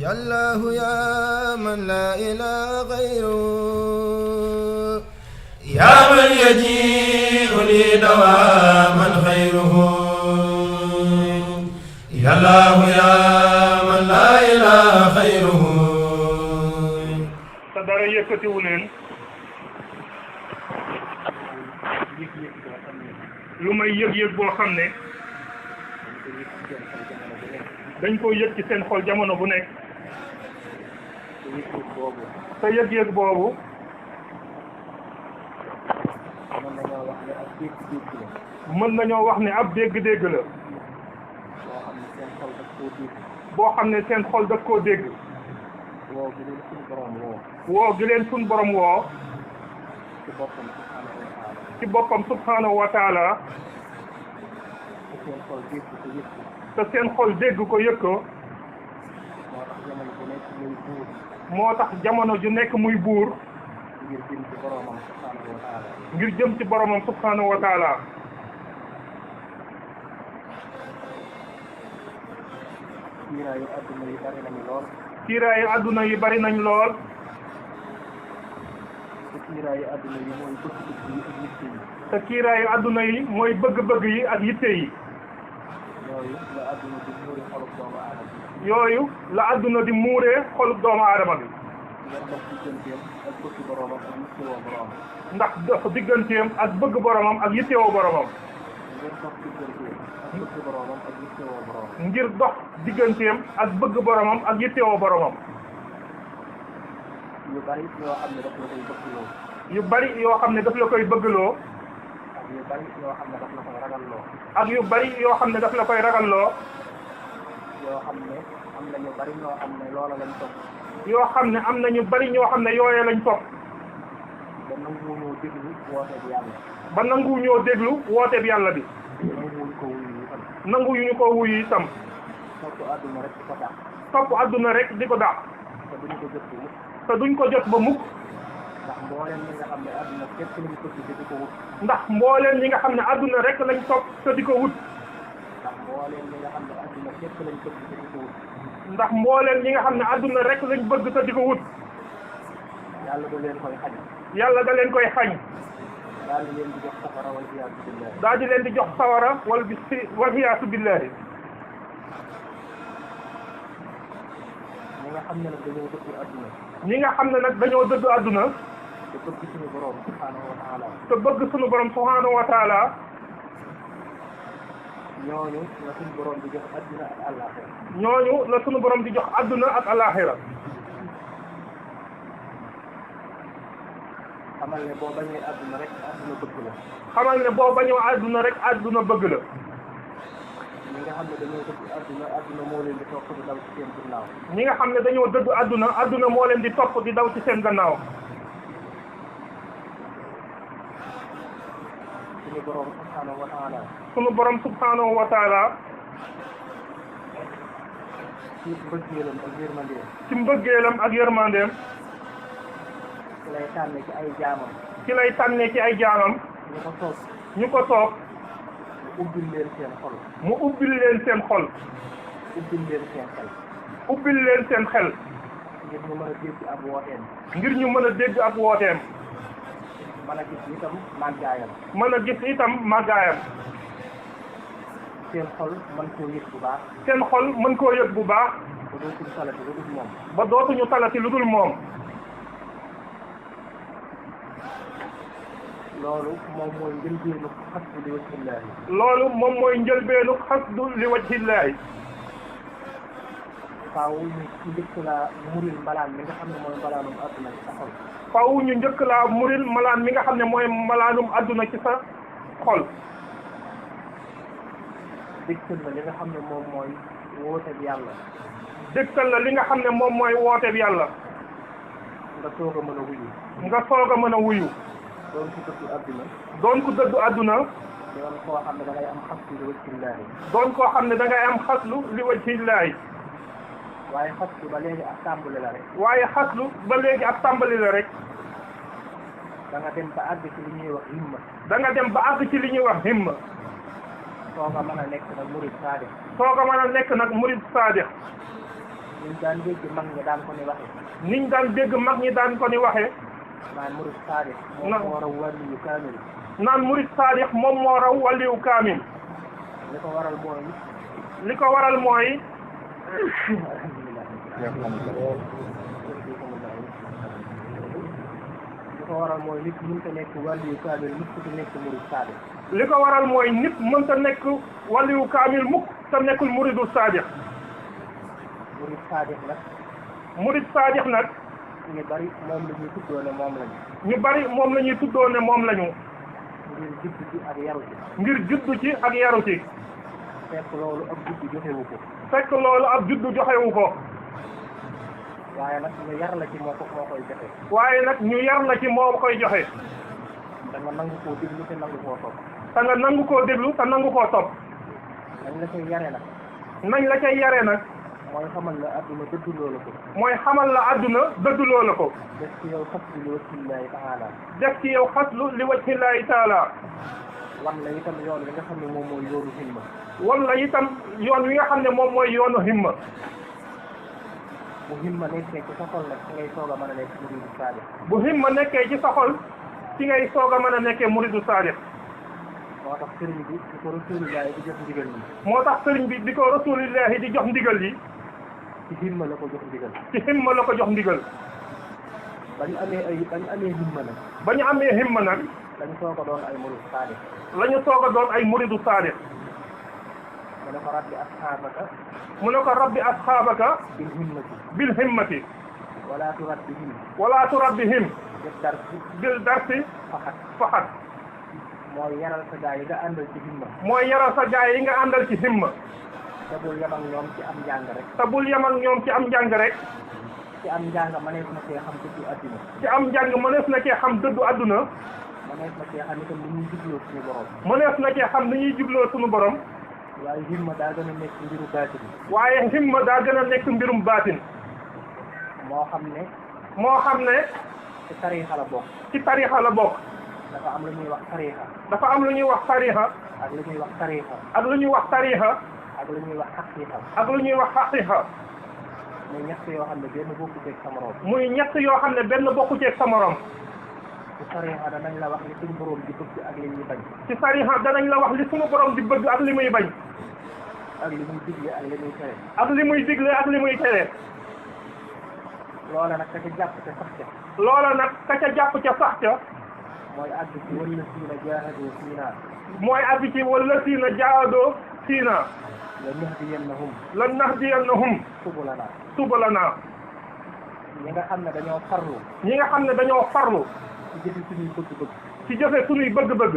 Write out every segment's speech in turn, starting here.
يا الله يا من لا إله غيره يا من يجيء لي دواما خيره يا الله يا من لا إله خيره te dara yëkkatiwu leen lu may yëg-yëg boo xam ne dañ ko yëg ci seen xol jamono bu nekk te yëg-yëg boobu mën nañoo wax ne ab dégg-dégg la boo xam ne seen xol daf koo dégg woo gi leen suñ borom woo ci boppam subhanahu wa taala te seen xol dégg ko yëg ko moo tax jamono ju nekk muy buur ngir jëm ci boromam subhanahu wa taala kiiraayu adduna yi bari nañ lool te kiiraayu adduna yi mooy bëgg-bëgg yi ak yitte yi yooyu la adduna di muuree xolub doomu aadama bi ndax dox digganteem ak bëgg boromam ak yittewoo boromam ngir dox digganteem ak bëgg boromam ak yittewoo boromam yu bari yoo xam ne daf la koy bëggloo yu bari yoo xam ne daf la koy bëggloo ak yu bari yoo xam ne daf la koy ragalloo yoo xam ne am na ñu bari ñoo xam ne loola lañ topp yoo xam ne am na ñu bari ñoo xam ne yooyee lañ topp ba nangu ñoo déglu wooteeb yàlla ba nangu ñoo déglu wooteeb yàlla bi nangu yu ñu ko wuyu itam topp àdduna rek di ko dàq topp àdduna rek di ko dàq te duñ ko jot ba mukk ndax mbooleem ñi nga xam ne àdduna képp lañ topp te di ko wut ndax mbooleem ñi nga xam ne àdduna rek lañ topp te di ko wut ndax mbooleem ñi nga xam ne àdduna képp lañ topp te di ko wut ndax mbooleem ñi nga xam ne àdduna rek lañ bëgg te di ko wut yàlla da leen koy xañ yàlla da leen koy xañ daal di leen di jox safara wal iyaasu billahi daal di leen di jox sawara wal iyaasu billahi ñi nga xam ne nag dañoo dëddu àdduna ñi nga xam ne nag dañoo dëddu àdduna te bëgg suñu borom subhanahu wa taala te bëgg suñu borom subhanahu wa taala ñooñu la suñu borom di jox àdduna ak àllaaxira ñooñu la suñu borom di jox àdduna ak àllaaxira xamal ne boo bañee àdduna rek àdduna bëgg la xamal ne boo bañoo àdduna rek àdduna bëgg la ñi nga xam ne dañoo dëddu àdduna àdduna moo leen di topp di daw ci seen gannaaw ñi nga xam ne dañoo dëddu àdduna àdduna moo leen di topp di daw ci seen gannaaw suñu borom subhanahu wa taala suñu borom subhanahu wa taala ci mbëggeelam ak yërmandeem ci mbëggeelam ak yërmandeem ci lay tànne ci ay jaamam ci lay tànne ci ay jaamam ñu ko soob mu ubbil leen seen xol mu ubbil leen seen xol ubbil leen seen xel ubbil leen seen xel ngir ñu mën a dégg ab wooteem ngir ñu mën a dégg ab wooteem mën a gis itam màggaayam mën a gis itam màggaayam seen xol mën koo yëg bu baax seen xol mën koo yëg bu baax ba dootuñu talati lu dul moom ba dootuñu talati lu dul moom loolu moom mooy njëlbeenu xasdu li wajhillaahi loolu moom mooy njëlbeenu xasdu li wajhillaahi faaw ñu njëkk laa muril mbalaan mi nga xam ne mooy mbalaanum àdduna ci sa xol faaw ñu njëkk laa muril mbalaan mi nga xam ne mooy mbalaanum àdduna ci sa xol dégtal la li nga xam ne moom mooy wooteeb yàlla dégtal la li nga xam ne moom mooy wooteeb yàlla nga soog a mën a wuyu nga soog a mën a wuyu doon ko dëddu àdduna doon ko dëddu àdduna doon koo xam ne da ngay am xaslu li wajhillaahi doon koo xam ne da ngay am xaslu li wajhillaahi waaye xaslu ba léegi ab tàmbali la rek waaye xaslu ba léegi ab tàmbali la rek da nga dem ba àgg ci li ñuy wax himma da nga dem ba àgg ci li ñuy wax himma soo nga mën a nekk nag murid saadix soo nga mën a nekk nag murid saadix ñu daan dégg mag ñi daan ko ni waxe niñ daan dégg mag ñi daan ko ni waxe naan murid saadix moom moo raw wàlliyu kaamil naan murid saadix moom moo raw wàlliyu kaamil li ko waral mooy li ko waral mooy li ko waral mooy nit mënta nekk wàlliyu kaamil nit ku nekk murid saadix li ko waral mooy nit mënta nekk wàlliyu kaamil mukk te nekkul muridu saadix murid saadix nag murid saadix nag ñu bari moom la ñuy tuddoo ne moom lañu ñu bari moom la ñuy tuddoo ne moom lañu ngir juddu ci ak yaru ci ngir juddu ci ak yaru ci fekk loolu ab juddu joxewu ko fekk loolu ab juddu joxewu ko waaye nag ñu yar la ci moo koy joxe waaye nag ñu yar la ci moo koy joxe da nga nangu koo déglu te nangu koo topp te nga nangu koo déglu te nangu koo topp nañ la koy yare nag nañ la cay yare nag mooy xamal la adduna dëdduloo la ko mooy xamal la adduna dëdduloo la ko def ci yow xaslu li wajhillaahi taala def ci yow xaslu li wajhillaahi taala wan la itam yoon wi nga xam ne moom mooy yoonu himma wala itam yoon wi nga xam ne moom mooy yoonu himma bu himma nekkee ci sa xol nag ci ngay soog a mën a nekk muridu saadix bu himma nekkee ci sa xol ci ngay soog a mën a nekkee muridu saadix moo tax sëriñ bi di ko rasulillahi di jox ndigal yi moo tax sëriñ bi di ko rasulillahi di jox ndigal yi ci himma la ko jox ndigal ci himma la ko jox ndigal bañ amee himma nag ba ñu amee himma nag dañ soog a doon ay murid saadix la ñu soog a doon ay muridu saadix mu ne ko rabbi asxaabaka mu ne ko rabbi asxaabaka bil himmati bil himmati wala turabbihim wala turabbihim bil darsi bil darsi faxat mooy yaral sa gaa yi nga àndal ci himma mooy yaral sa gaay yi nga àndal ci himma te bul yem ak ñoom ci am njàng rek te bul yem ak ñoom ci am njàng rek ci am njàng mënees na cee xam dëddu adduna ci am njàng mënees na cee xam dëddu adduna mënees na cee xam itam ni ñuy jubloo suñu borom mënees na cee xam ni ñuy jubloo suñu borom waaye himma daa gën a nekk mbiru baatin waaye himma daa gën a nekk mbirum baatin moo xam ne ci tariixa la bokk ci tariixa la bokk dafa am lu ñuy wax tariixa dafa am lu ñuy wax tariixa ak lu ñuy wax tariixa ak lu ñuy wax tariixa ak lu ñuy wax xaqiiqa ak lu ñuy wax xaqiiqa muy ñett yoo xam ne benn bokku ceeg sa morom muy ñett yoo xam ne benn bokku ceeg sa morom ci tariixa danañ la wax li suñu borom di bëgg ak li ñuy bañ ci tariixa danañ la wax li suñu borom di bëgg ak li muy bañ ak li muy digle ak li muy tere ak li muy digle ak li muy tere loola nag ka ca jàpp te sax ca loola nag ka ca jàpp ca sax ca mooy àgg ci wallasiina jaahaduu fiinaa mooy àgg ci wallasiina jaahaduu fiinaa lanahdiyannahum subulanaa ñi nga xam ne dañoo farlu ñi nga xam ne dañoo farlu ci jëfe suñuy bëgg-bëgg ci jëfe suñuy bëgg-bëgg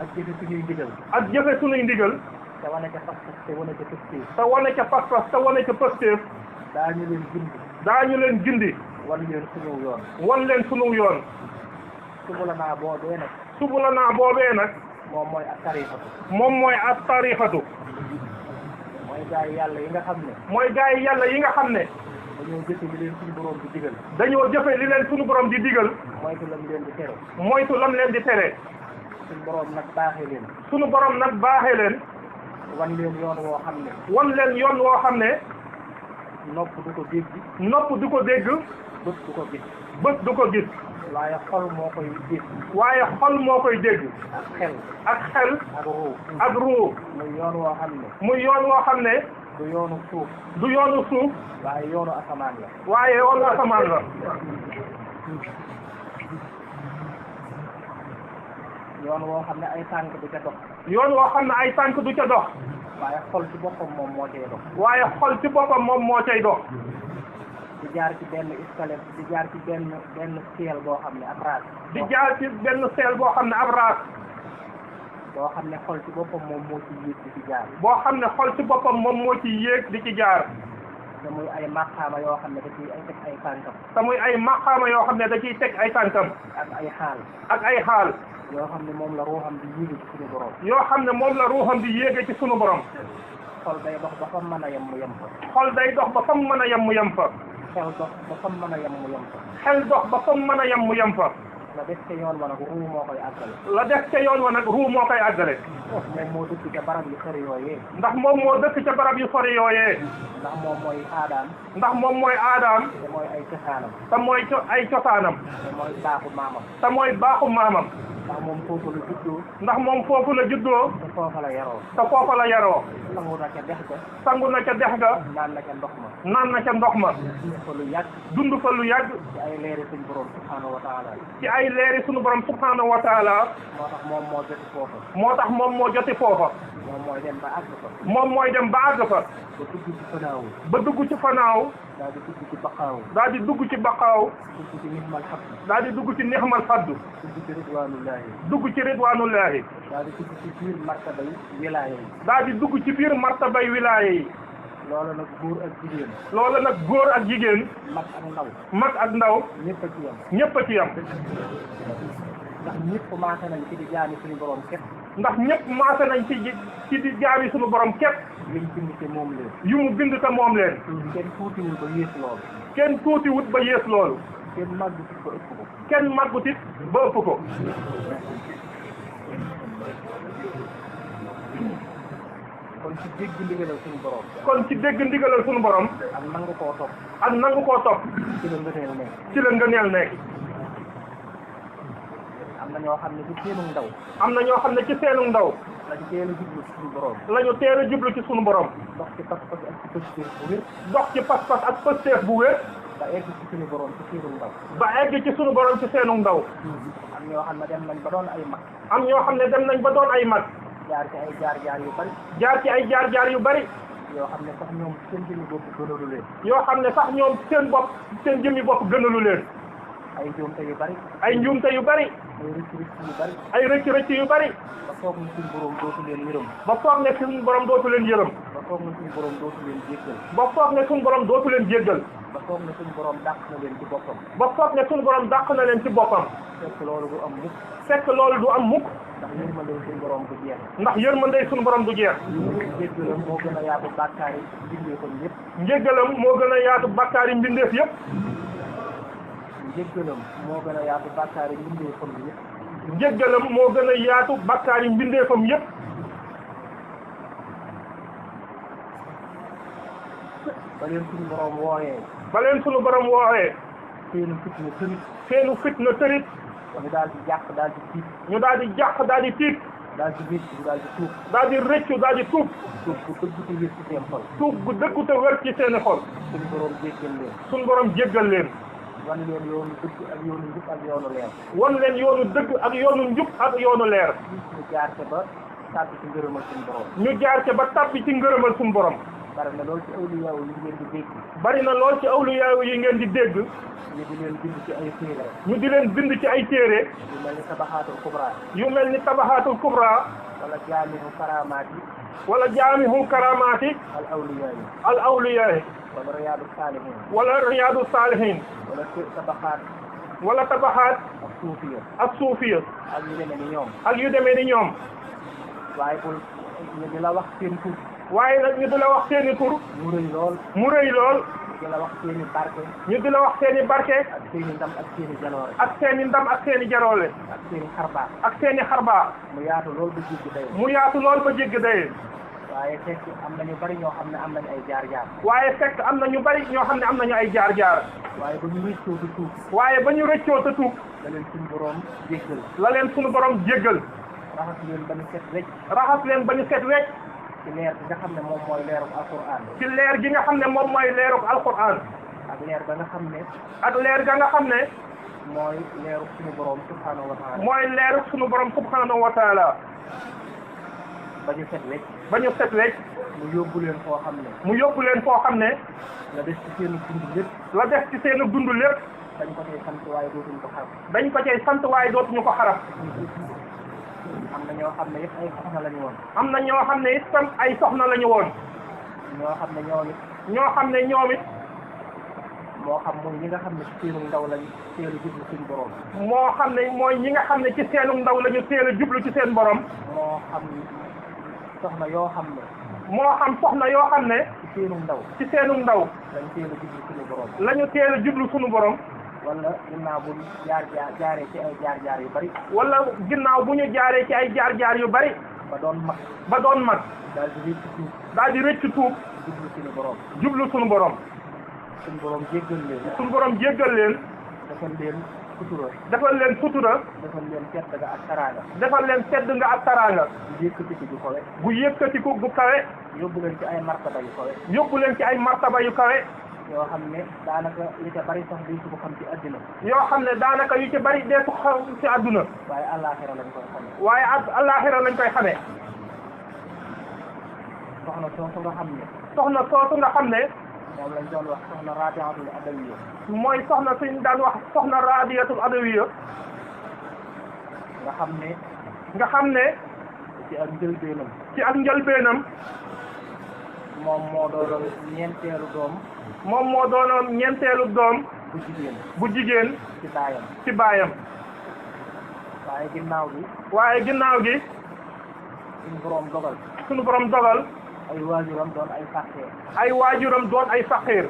ak jëfe suñuy ndigal ak jëfe suñuy ndigal te wane ca pas-pas te wane ca pëstéef te wane ca pas-pas te wane ca pëstéef daañu leen gindi daañu leen gindi wan leen suñu yoon wan leen suñu yoon subulanaa boobee nag subulanaa boobee nag moom mooy ak tariixatu moom mooy ak tariixatu mooy gaa yi yàlla yi nga xam ne mooy gaa yi yàlla yi nga xam ne dañoo jëfe li leen suñu borom di digal dañoo jëfe li leen suñu borom di digal moytu lam leen di tere moytu lam leen di tere suñu borom nag baaxee leen suñu borom nag baaxee leen wan leen yoon woo xam ne wan leen yoon woo xam ne nopp du ko dégg nopp du ko dégg bët du ko gis bët du ko gis waaye xol moo koy dégg waaye xol moo koy dégg ak xel ak ruu muy yoon woo xam ne muy yoon woo xam ne du yoonu suuf du yoonu suuf waaye yoonu asamaan la waaye yoonu asamaan la yoon woo xam ne ay tànk du ca dox yoon woo xam ne ay tànk du ca dox waaye xol ci boppam moom moo cay dox waaye xol ci boppam moom moo cay dox di jaar ci benn escalier di jaar ci benn seel boo xam ne ab raas di jaar ci benn seel boo xam ne ab raas boo xam ne xol ci boppam moom moo ci yéeg di ci jaar boo xam ne xol ci boppam moom moo ci yéeg di ci jaar te muy ay maqaama yoo xam ne da ciy teg ay tànkam te muy ay maqaama yoo xam ne da ciy teg ay tànkam ak ay xaal ak ay xaal yoo xam ne moom la ruuxam di yéege ci suñu borom yoo xam ne moom la ruuxam di yéege ci sunu borom xol day dox ba fam mën a yem mu yem fa xol day dox ba fam mën a yem mu yem fa xel dox ba fam mën a yem mu yem fa xel dox ba fam mën a yem mu yem fa la def ca yoon wa nag ruu moo koy àggale. la def ca yoon wa nag ruu moo koy àggale. moom moo dëkk ca barab yu sori yooyee. ndax moom moo dëkk ca barab yu sori yooyee. ndax moom mooy aadaam. ndax moom mooy aadaam. te mooy ay cosaanam. te mooy ay cosaanam. te mooy baaxu maamam. te mooy baaxu maamam. ndax moom foofu la juddoo. ndax moom foofu la juddoo. te foofa la yaroo. te foofa la yaroo. sangu na ca dex ga. sangu na ca dex ga. naan na ca ndox ma. naan na ca ndox ma. dund fa lu yàgg. dund fa lu yàgg. ci ay leeri suñu borom subhaanahu wa taala. ci ay leeri suñu borom subhaanahu wa taala. moo tax moom moo joti foofa. moo tax moom moo joti foofa. moom mooy dem ba àgg fa. moom mooy dem ba àgg fa. ba dugg ci fanaaw. ba dugg ci fanaaw. daal di dugg ci baqaaw. daal di dugg ci baqaaw. dugg ci nixmal xabd. daal di dugg ci nixmal faddu. dugg ci ridwanullahi. dugg ci ridwanullahi. daal di dugg ci biir martabay wilaaya yi. daal di dugg ci biir martabay wilaaya yi. loolu nag góor ak jigéen. loolu nag góor ak jigéen. mag ak ndaw. mag ak ndaw. ñëpp a ci yam. ñëpp a ci yam. ndax ñëpp maase nañ ci di jaami suñu borom képp. ndax ñëpp maase nañ ci di jaami suñu borom képp. liñ bind te moom leen. yu mu bind te moom leen. kenn tuutiwul ba yées loolu. kenn tuutiwut ba yées loolu. kenn màggutit ba ëpp ko. kenn màggutit ba ëpp ko. kon ci dégg ndigalal suñu borom. kon ci dégg ndigalal suñu borom. ak nangu koo topp. ak nangu koo topp. ci la ngëneel nekk. ci la ngëneel nekk. am na ñoo xam ne ci seenu ndaw. am na ñoo xam ne ci seenu ndaw. lañu teel a jublu ci suñu borom. lañu teel a jublu ci suñu borom. dox ci pas-pas ak ci pësteef bu wér. dox ci pas-pas ak pësteef bu wér. ba egg ci suñu borom ci seenu ndaw. ba egg ci suñu borom ci seenu ndaw. am ñoo xam ne dem nañ ba doon ay mag. am ñoo xam ne dem nañ ba doon ay mag. jaar ci ay jaar-jaar yu bari. jaar ci ay jaar-jaar yu bari. yoo xam ne sax ñoom seen jëmmi bopp gënalu leen. yoo xam ne sax ñoom seen bopp seen jëmmi bopp gënalu leen. ay njuumte yu bari. ay njuumte yu bari. ay rëcc-rëcc yu bari. ay rëcc-rëcc yu bari. ba foog na suñu borom dootu leen yërëm. ba foog ne suñu borom dootu leen yërëm. ba foog na suñu borom dootu leen jéggal. ba foog ne suñu borom dootu leen jéggal. ba foog na suñu borom dàq na leen ci boppam. ba foog ne suñu borom dàq na leen ci boppam. fekk loolu du am mukk. fekk loolu du am mukk. ndax yërmande suñu borom du jeex. ndax yërmande suñu borom du jeex. njéggalam moo gën a yaatu bàkkaar yi bindee ko ñëpp. njéggalam moo gën a yaatu bàkkaar yi mbindeef yëpp. njéggalam moo gën a yaatu bàkkaar yi bindee ko ñëpp. njéggalam moo gën a yaatu bàkkaar yi mbindeefam yëpp. ba leen suñu borom wooyee. ba leen suñu borom wooyee. seenu fitna tërit. seenu fitna tërit. ñu daal di jàq daal di tiit. ñu daal di jàq daal di tiit. daal di rëccu daal di tuub. daal di rëccu daal di tuub. tuub bu dëgg te wér ci seen xol. tuub bu dëggu te wér ci seeni xol. suñu borom jéggal leen. suñu borom jéggal leen. wan leen yoonu dëgg ak yoonu njub ak yoonu leer. wan leen yoonu dëgg ak yoonu njub ak yoonu leer. ñu jaar ca ba tàbbi ci ngërëmal suñu borom. ñu jaar ca ba tàbbi ci ngërëmal suñu borom. bari na lool ci awliyaaw yi ngeen di dégg. bari na lool ci awliyaaw yi ngeen di dégg. ñu di leen bind ci ay téere. ñu di leen bind ci ay téere. yu mel ni tabaxaatul kubra. yu mel ni tabaxaatul kubra. wala jaamihu karamaat yi. wala jaamihu karamaati. al awliyaa yi. al awliyaa yi. wala riyaadu saalihin. wala riyaadu saalihin. wala tabaxaat. wala tabaxaat. ak suufiya. ak suufiya. ak yu demee ni ñoom. ak yu demee ni ñoom. waaye bul ñu di la wax seen tur. waaye nag ñu di la wax seeni tur. mu rëy lool. mu rëy lool. di la wax seeni barke. ñu di la wax seeni barke. ak seeni ndam ak seeni jaloore. ak seeni ndam ak seeni jaroole. ak seeni xarbaax. ak seeni xarbaax. mu yaatu lool ba jéggi day. mu yaatu lool ba jéggi day. waaye fekk am na ñu bari ñoo xam ne am nañu ay jaar-jaar. waaye fekk am na ñu bari ñoo xam ne am nañu ay jaar-jaar. waaye ba ñu rëccoo te tuub. waaye ba ñu rëccoo te tuub. la leen suñu borom jéggal. la leen suñu borom jéggal. raxas leen ba ñu set wecc. raxas leen ba ñu set wecc. ci leer gi nga xam ne moom mooy leeruk alquran. ci leer gi nga xam ne moom mooy leeruk alquran. ak leer ba nga xam ne. ak leer ga nga xam ne. mooy leeruk suñu borom subhanahu wa taala. mooy leeruk suñu borom subhanahu wa taala. ba ñu set wecc. ba ñu set wecc. mu yóbbu leen foo xam ne. mu yóbbu leen foo xam ne. la des ci seen dund lépp. la des ci seen dund lépp. dañ ko cay sant waaye dootuñu ko xarab. dañ ko cay sant waaye dootuñu ko xarab. am na ñoo xam ne yëpp ay soxna lañu woon. am na ñoo xam ne itam ay soxna lañu woon. ñoo xam ne ñoom it. ñoo xam ne ñoom it. moo xam mooy ñi nga xam ne ci seenu ndaw lañ teel a jublu suñu borom. moo xam ne mooy ñi nga xam ne ci seenu ndaw lañu teel a jublu ci seen borom. moo xam soxna yoo xam ne. moo xam soxna yoo xam ne. ci seenu ndaw. ci seenu ndaw. lañ teel a jublu suñu borom. lañu teel a jublu suñu borom. wala ginnaaw bu jaaree ci ay jaar-jaar yu bari. wala ginnaaw bu ñu jaaree ci ay jaar-jaar yu bari. ba doon mag. ba doon mag. daal di rëcc tuub. daal di rëcc tuub. jublu suñu borom. jublu suñu borom. suñu borom jéggal leen. suñu borom jéggal leen. defal leen sutura. defal leen sutura. defal leen tedd nga ak taraanga. defal leen tedd nga ak taraanga. bu yëkkatiku bu kawe. bu yëkkatiku bu kawe. yóbbu leen ci ay martaba yu kawe. yóbbu leen ci ay martaba yu kawe. yoo xam ne daanaka li ca bari sax di ko xam ci àddina. yoo xam ne daanaka yu ci bari dee ko xam ci àdduna. waaye àllaaxira lañ koy xamee. waaye àllaaxira lañ koy xamee. soxna soosu nga xam ne. soxna soosu nga xam ne. moom lañ doon wax soxna Rabiatul Adawiya. mooy soxna suñ daan wax soxna Rabiatul Adawiya. nga xam ne. nga xam ne. ci ak njëlbeenam. ci ak njëlbeenam. moom moo doonoon ñeenteelu doom. moom moo doonoon ñeenteelu doom. bu jigéen. bu jigéen. ci baayam. ci baayam. waaye ginnaaw gi. waaye ginnaaw gi. suñu borom dogal. suñu borom dogal. ay waajuram doon ay faqir. ay waajuram doon ay faqir.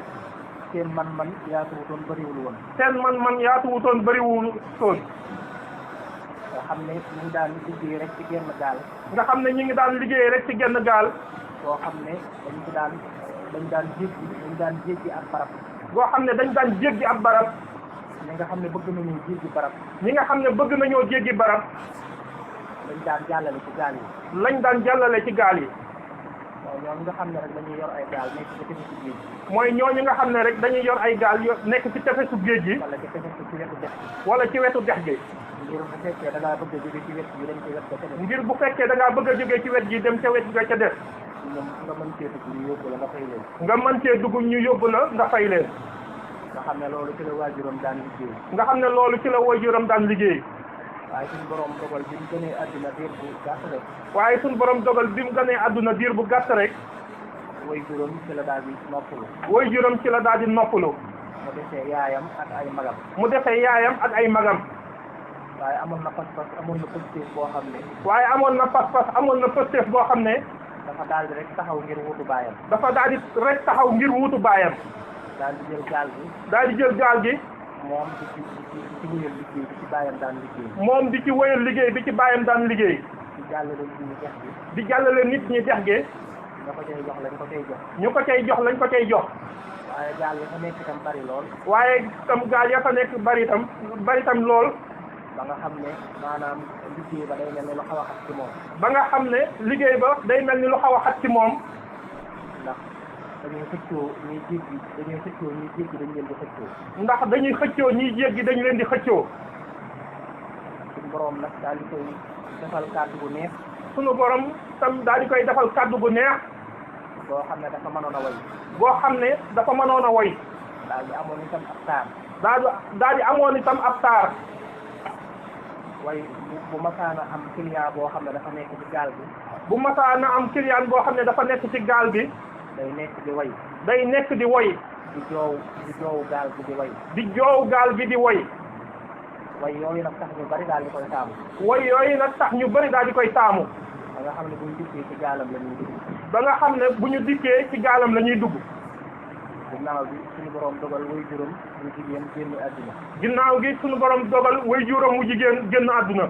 seen man-man yaatuwutoon bëriwul woon. seen man-man yaatuwutoon bëriwul toon. nga xam ne ñu ngi daan liggéey rek ci genn gaal. nga xam ne ñu ngi daan liggéey rek ci genn gaal. boo xam ne dañ daan jéggi ak barab. boo xam ne dañ daan jéggi ab barab. ñi nga xam ne bëgg nañoo jéggi barab. ñi nga xam ne bëgg nañoo jéggi barab. lañ daan jàllale ci gaal yi. lañ daan jàllale ci gaal yi. waaw ñooñu nga xam ne rek dañuy yor ay gaal nekk ci tefesu géej gi. mooy ñooñu nga xam ne rek dañuy yor ay gaal nekk ci tefesu géej gi. wala ci tefesu ci wetu dex gi. wala ci wetu dex gi. ngir bu fekkee da ngaa bëgg a jóge ci wet gi dem ci wet ga ca def. ngir bu fekkee da ngaa bëgg a jógee ci wet gi dem ca wet ga ca def. nga mën cee dugg ñu yóbbu la nga fay leen. nga mën cee dugg ñu yóbbu la nga fay leen. nga xam ne loolu ci la waajuram daan liggéey. nga xam ne loolu ci la waajuram daan liggéey. waaye suñu borom dogal bi mu gënee àdduna diir bu gàtt rek. waaye suñu borom dogal bi mu gënee àdduna diir bu gàtt rek. waajuram ci la daal di noppalu. waajuram ci la daal di noppalu. mu defee yaayam ak ay magam. mu defee yaayam ak ay magam. waaye amoon na pas-pas amoon na pëstéef boo xam ne. waaye amoon na pas-pas amoon na pëstéef boo xam ne. dafa daal di rek taxaw ngir wutu baayam. dafa daal di rek taxaw ngir wutu baayam. daal di jël gaal gi. daal di jël gaal gi. moom di ci wéyal liggéey bi ci baayam daan liggéey. moom di ci wéyal liggéey bi ci baayam daan liggéey. di jàllale nit ñi dex gi. di jàllale nit ñi dex gi. nga ko cay jox lañ ko cay jox. ñu ko cay jox lañ ko cay jox. waaye gaal yi fa nekk itam bari lool. waaye itam gaal ya fa nekk bari itam lool. ba nga xam ne maanaam liggéey ba day mel ni lu xaw a xat ci moom. ba nga xam ne liggéey ba day mel ni lu xaw a xat ci moom. ndax dañuy xëccoo ñuy jéggi dañ leen di xëccoo. ndax dañuy xëccoo ñiy jéggi dañ leen di xëccoo. suñu borom nag daal di koy defal kàddu bu neex. suñu borom tam daal di koy defal kàddu bu neex. boo xam ne dafa mënoon a way. boo xam ne dafa mënoon a woy. daal di amoon itam ab taar. daal di amoon itam ab taar. way bu masaana am client boo xam ne dafa nekk ci gaal bi. bu masaana am client boo xam ne dafa nekk ci gaal bi. day nekk di way. day nekk di woy. di joowu gaal bi di way. di joow gaal bi di woy. way yooyu nag tax ñu bari daal di koy taamu. woy yooyu nag tax ñu bari daal di koy taamu. ba nga xam ne bu ñu dikkee ci gaalam la ñuy dugg. ba nga xam ne bu ñu dikkee ci gaalam la ñuy dugg. ginnaaw bi suñu borom dogal way juróom mu jigéen génn àdduna. ginnaaw gi suñu borom dogal way juróom mu jigéen génn àdduna.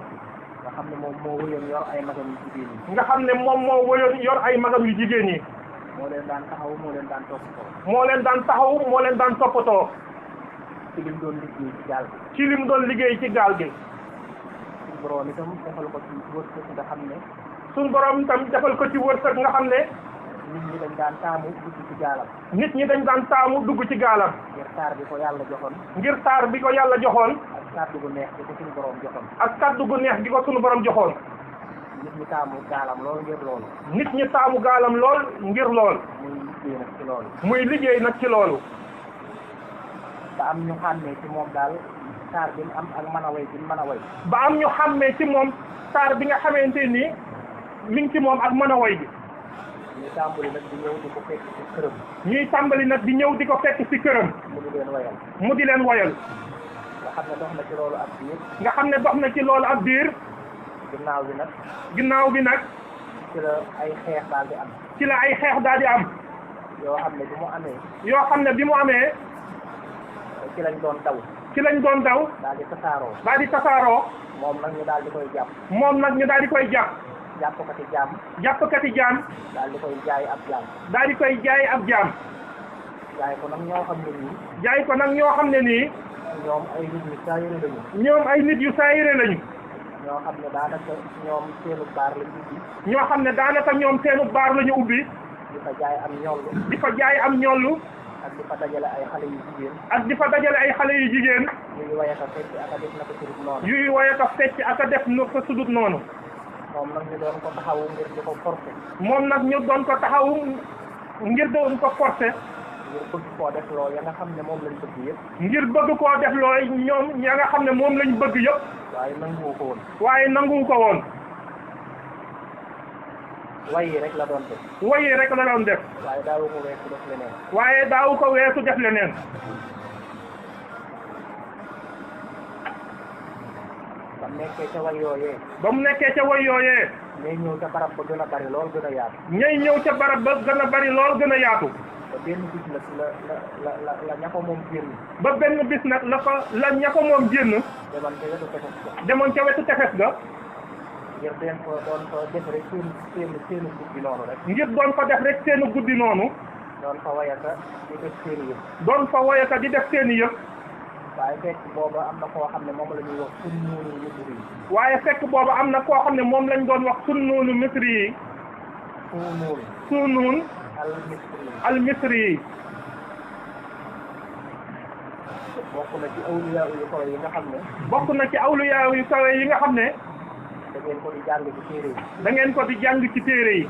nga xam ne moom moo wëyoon yor ay magam yu jigéen yi. nga xam ne moom moo wëyoon yor ay magam yu jigéen yi. moo leen daan taxaw moo leen daan toppatoo. moo leen daan taxaw moo leen daan toppatoo. ci lim doon liggéey ci gaal gi. ci lim doon liggéey ci gaal gi. suñu borom itam defal ko ci wërsëg nga xam ne. suñu borom itam defal ko ci wërsëg nga xam ne. nit ñi dañ daan taamu dugg ci gaalam. nit ñi dañ daan taamu dugg ci gaalam. ngir taar bi ko yàlla joxoon. ngir taar bi ko yàlla joxoon. ak kàddu gu neex bi ko suñu borom joxoon. ak kàddu gu neex gi ko suñu borom joxoon. nit ñi taamu gaalam lool ngir loolu. nit ñi taamu gaalam lool ngir lool. muy liggéey nag ci loolu. muy liggéey nag ci loolu. ba am ñu xàmmee ci moom daal taar bi mu am ak mën a way bi mu mën a way. ba am ñu xàmmee ci moom taar bi nga xamante ni mi ngi ci moom ak mën a way bi. ñuy tàmbali nag di ñëw di ko fekk ci këram. ñuy tàmbali nag di ñëw di ko fekk ci këram. mu di leen wayal. mu di leen woyal. nga xam ne dox na ci loolu ab diir. nga xam ne dox na ci loolu ab diir. ginnaaw bi nag. ginnaaw bi nag. ci la ay xeex daal di am. ci la ay xeex daal di am. yoo xam ne bi mu amee. yoo xam ne bi mu amee. ci lañ doon daw. ci lañ doon daw daal di tasaaroo daal di tasaaroo moom nag ñu daal di koy jàpp moom nag ñu daal di koy jàpp jàppkati jaam jàppkati jaam daal di koy jaay ab jaam daal di koy jaay ab jaam jaay ko nag ñoo xam ne nii jaay ko nag ñoo xam ne nii ñoom ay nit ñu saayire lañu ñoom ay nit yu saayire lañu ñoo xam ne daanaka ñoom seenu baar lañu ubbi ñoo xam ne daanaka ñoom seenu baar la ñu ubbi di fa jaay am ñollu di fa jaay am ñollu ak di fa dajale ay xale yu jigéen ak di fa dajale ay xale yu jigéen yuy waye ka fecc ak a def na ko surut noonu yuy woye ko fecc ak a def nu ko sudut noonu moom nag ñu doon ko taxawu ngir di ko forcé moom nag ñu doon ko taxawu ngir doon ko forcé ngir bëgg koo def loo ya nga xam ne moom lañ bëgg yëpp ngir bëgg koo def looy ñoom ya nga xam ne moom lañ bëgg yëpp waaye nanguwu ko woon waaye nanguwu ko woon wayi rek la doon def woyi rek la doon def waaye daawu ko weesu def leneen waaye daawu ko weesu def leneen ba nekkee ca way yooyee ba mu nekkee ca woy yooyee ñay ñëw ca barab ba gën a bari lool gën a yaatu ñay ñëw ca barab ba gën a bari lool gën a yaatu ba benn bis nag la ña ko moom génn ba benn bis nag la ña ko moom génn demoon ca wetu tefes ga demoon ca wetu tefes ga ngir den ko doon ko def rek seenu guddi noonu rek ngir doon fa def rek seenu guddi noonu doon fa wayaka di def seeni yëpp doon fa woyaka di def seeni yëpp waaye fekk booba am na koo xam ne moom la ñuy wax sun noonu misri yi waaye fekk booba am na koo xam ne moom lañ doon wax sunnuunu misri yi sunnuun al misri yi bokk na ci awliya yu kawe yi nga xam ne bokk na ci awliya yu kawe yi nga xam ne da ngeen ko di jàng ci téere yi da ngeen ko di jàng ci téere yi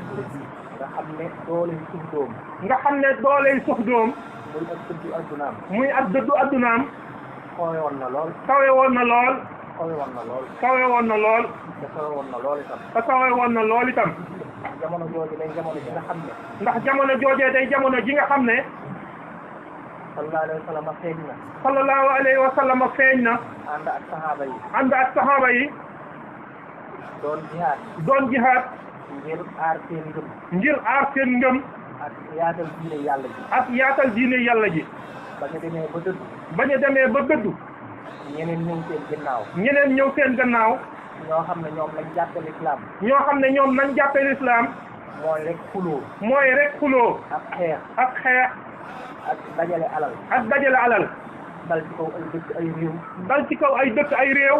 nga xam ne doole suuf doom nga xam ne dooley suuf doom muy ak dëddu addunaam muy ak dëddu addunaam kawe woon na lool kawe woon na lool kawe woon na lool kawe woon na lool te kawe woon na lool itam te kawe woon na lool itam jamono jooju day jamono ji nga xam ne ndax jamono joojee day jamono ji nga xam ne sallallahu alayhi wa sallam feeñ na sallallahu alayhi wa sallam feeñ na ànd ak sahaaba yi ànd ak sahaaba yi doon jihaad ngir aar seen ngëm ngir aar seen ngëm ak yaatal diine yàlla ji ak yaatal diine yàlla ji ba ñu demee ba dëddu ba ñu demee ba dëddu ñeneen ñëw seen ginnaaw ñeneen ñëw seen gannaaw ñoo xam ne ñoom lañ jàppe lislaam ñoo xam ne ñoom nañ jàppe lislaam mooy rek xuloo mooy rek xuloo ak xeex ak dajale alal ak dajale alal dal ci kaw ay dëkk ay réew dal ci kaw ay dëkk ay réew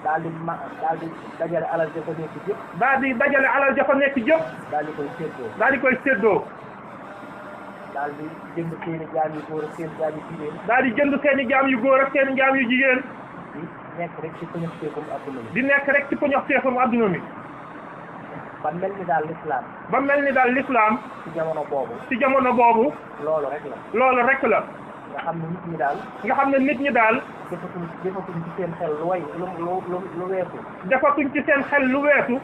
daal di dajale alal ja fa nekk jëpp daal di dajale alal ja fa nekk jëpp daal di koy séddoo daal di koy séddoo daal di jënd seeni jaam yu góor ak seen jaam yu jigéen daal di jënd seeni jaam yu góor ak seeni jaam yu jigéen di nekk rek ci pëñëxteefum adduna mi di nekk rek ci pëñëxteefum adduna mi ba mel ni daal lislaam ba mel ni daal lislaam ci jamono boobu loolu rek la nga xam ne nit ñi daal nga xam ne nit ñi daal defatuñ ci seen xel lu weesu defatuñ ci seen xel lu weesu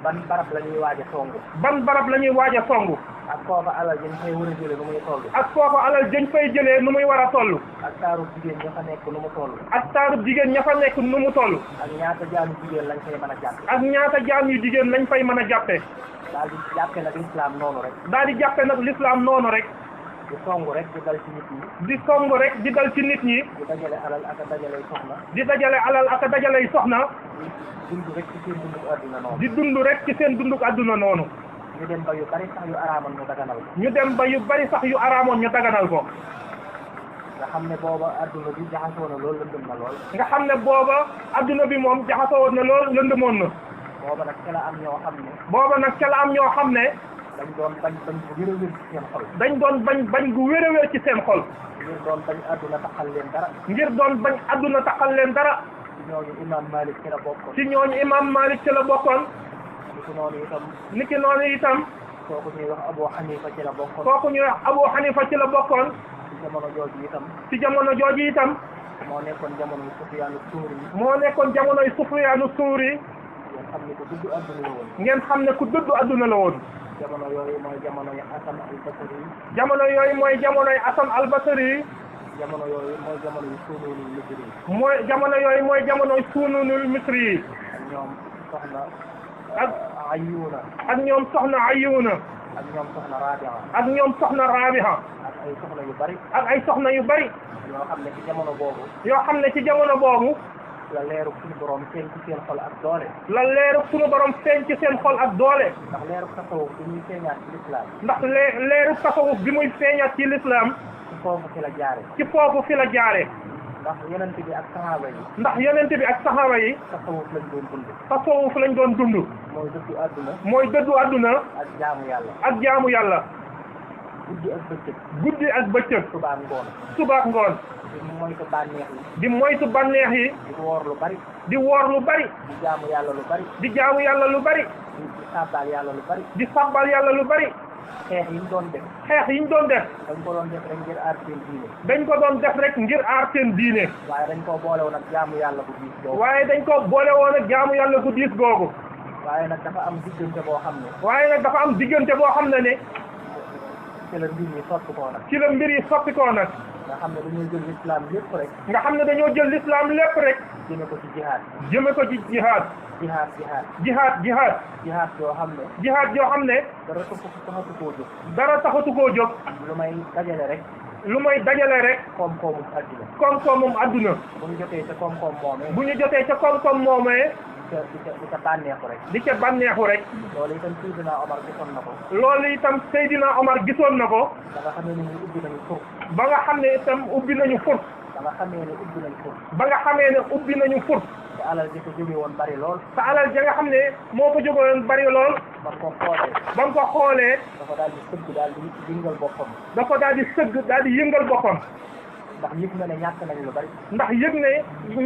ban barab la ñuy waaj a songu ban barab la ñuy waaj a songu ak foofa alal jën fay war a jëlee nu muy toll ak foofa alal jën fay jëlee nu muy war a toll ak taaru jigéen ña fa nekk nu mu toll ak taaru jigéen ña fa nekk nu mu toll ak ñaata jaamu jigéen lañ fay mën a jàppe ak ñaata jaam yu jigéen lañ fay mën a jàppe daal di jàppe nag lislaam noonu rek daal di jàppe nag lislaam noonu rek di songu rek di dal ci nit ñi di songu rek di dal ci nit ñi di dajale alal ak a dajalay soxna di dajale alal ak a dajalay soxna di dund rek ci seen dunduk àdduna noonu di dund rek ci seen dunduk àdduna noonu ñu dem ba yu bari sax yu araamoon ñu daganal ko ñu dem ba yu bari sax yu araamoon ñu daganal ko nga xam ne booba àdduna bi jaxasoo na lool lëndëm na lool nga xam ne booba àdduna bi moom jaxasoo na lool lëndëmoon na booba nag ca la am ñoo xam ne booba nag ca la am ñoo xam ne dañ doon bañ bu wér a wér ci seen xol dañ doon bañ gu wér a wér ci seen xol ngir doon bañ àdduna taxal leen dara ngir doon bañ àdduna taxal leen dara ci ñooñu imam Malik ci la bokkoon ci ñooñu imam Malik ci la bokkoon niki noonu itam kooku ñuy wax Abu Hanifa ci la bokkoon kooku ñuy wax Abu Hanifa ci la bokkoon ci jamono jooju itam ci jamono jooju itam moo nekkoon jamonoy Sufyaanu Suuri moo nekkoon jamonoy Sufyaanu Suuri ngeen xam ne ku dëddu àdduna la woon ngeen xam ne ku dëddu àdduna la woon jamono yooyu mooy jamonoy Hasan al-Basri jamono yooyu mooy jamonoy Hasan al-Basri jamono yooyu mooy jamonoy Sunuunul Misri mooy jamono yooyu mooy jamonoy Sunuunul Misri ak ñoom soxna ak Ayyuuna ak ñoom soxna Ayyuuna ak ñoom soxna Rabi'a ak ñoom soxna Rabi'a ak ay soxna yu bari ak ay soxna yu bari yoo xam ne ci jamono boobu yoo xam ne ci jamono boobu la leeru suñu borom feeñ ci seen xol ak doole la leeru suñu borom feeñ ci seen xol ak doole ndax leeru tasawuf bi ñuy feeñaat ci lislaam ndax leeru tasawuf bi muy feeñaat ci lislaam ci foofu ci la jaare ci foofu fi la jaare ndax yonent bi ak saxaaba yi ndax yonent bi ak saxaaba yi tasawuf lañ doon dund tasawuf lañ doon dund mooy dëddu àdduna mooy dëddu àdduna ak jaamu yàlla ak jaamu yàlla guddi ak bëccëg guddi ak bëccëg subaa ngoon suba ak ngoon di moytu bànneex yi di moytu bànneex yi di woor lu bari di woor lu bari di jaamu yàlla lu bari di jaamu yàlla lu bari di sàbbaal yàlla lu bari di sabbal yàlla lu bari xeex yi ñu doon def xeex yi ñu doon def dañ ko doon def rek ngir aar seen diine dañ ko doon def rek ngir aar seen diine waaye dañ koo boole woon ak jaamu yàlla bu diis boobu waaye dañ ko boole woon ak jaamu yàlla gu diis googu waaye nag dafa am diggante boo xam ne waaye nag dafa am diggante boo xam ne ci la mbir yi soppi koo nag ci la mbir yi soppi koo nag nga xam ne dañuy jël lislaam lépp rek nga xam ne dañoo jël lislaam lépp rek jëme ko ci jihaad jëme ko ci jihaad jihaad jihaad yoo xam ne jihaad yoo xam ne dara taxatu koo jóg dara taxatu koo jóg lu may dajale rek lu may dajale rek koom-koomum àdduna koom-koomum adduna bu ñu jotee ca koom-koom moomee bu ñu jotee ca koom-koom moomee di ca bànneexu rek di ca bànneexu rek loolu itam Seydina Omar gisoon na ko loolu itam Seydina Omar gisoon na ko ba nga xamee ne ñu ubbi nañu fur ba nga xam ne itam ubbi nañu fur ba nga xamee ne ubbi nañu fur ba nga xamee ne ubbi nañu fur te alal ji ko jóge woon bari lool te alal ja nga xam ne moo ko jógoon bari lool ba ko xoolee ba mu ko xoolee dafa daal di sëgg daal di yëngal boppam dafa daal di sëgg daal di yëngal boppam ndax yëg na ne ñàkk nañ lu bari ndax yëg ne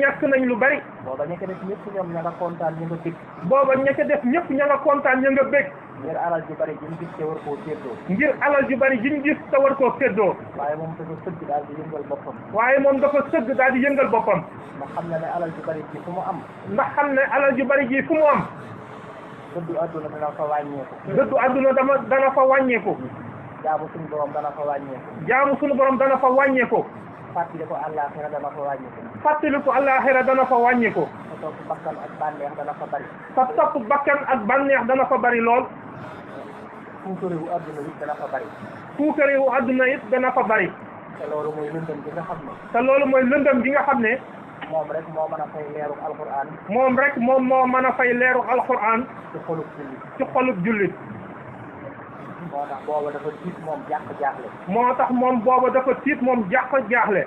ñàkk nañ lu bari booba ña ko def ñëpp ñoom ña nga kontaan ñu nga bég booba ña ca def ñëpp ña nga kontaan ña nga bég ngir alal ju bari jiñ gis te war koo séddoo ngir alal ju bari jiñ gis te war koo séddoo waaye moom dafa sëgg daal di yëngal boppam waaye moom dafa sëgg daal di yëngal boppam ndax xam na ne alal ju bari ji fu mu am ndax xam ne alal ju bari ji fu mu am dëddu àdduna dana fa wàññeeku dëddu àdduna dana fa wàññeeku jaamu suñu borom dana fa wàññeeku jaamu suñu borom dana fa wàññeeku fàttali ko àllaaxira dana fa wàññeeku fàttali ko àllaaxira dana fa wàññeeku sa topp bakkan ak bànneex dana fa bari sa topp bakkan ak bànneex dana fa bari lool fuukarewu àdduna it dana fa bari fuukarewu àdduna it dana fa bari te loolu mooy lëndëm gi nga xam ne te loolu mooy lëndëm gi nga xam ne moom rek moo mën a fay leeru alquran moom rek moom moo mën a fay leeru alquran ci xolub jullit ci xolub jullit moo tax booba dafa tiit moom jaaxle moo tax moom booba dafa tiit moom jaaxle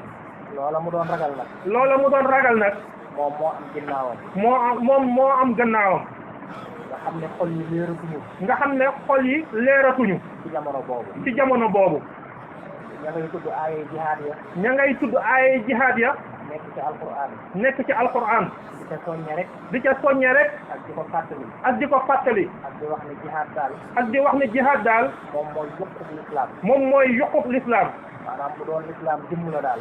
loola mu doon ragal nag loola mu doon ragal nag moom moo am ginnaawam moom moo am gannaawam nga xam ne xol yi leeratuñu nga xam ne xol yi leeratuñu ci jamono boobu ña ngay tudd aaye jihaad ya ña ngay tudd aaye jihaad ya nekk ci alquran nekk ci alquran di ca soññe rek di ca soññe rek ak di ko fàttali ak di ko fàttali ak di wax ne jihaad daal ak di wax ne jihaad daal moom mooy yuqub l'islam moom mooy yuqub l'islam maanaam bu doon l'islam jëmm la daal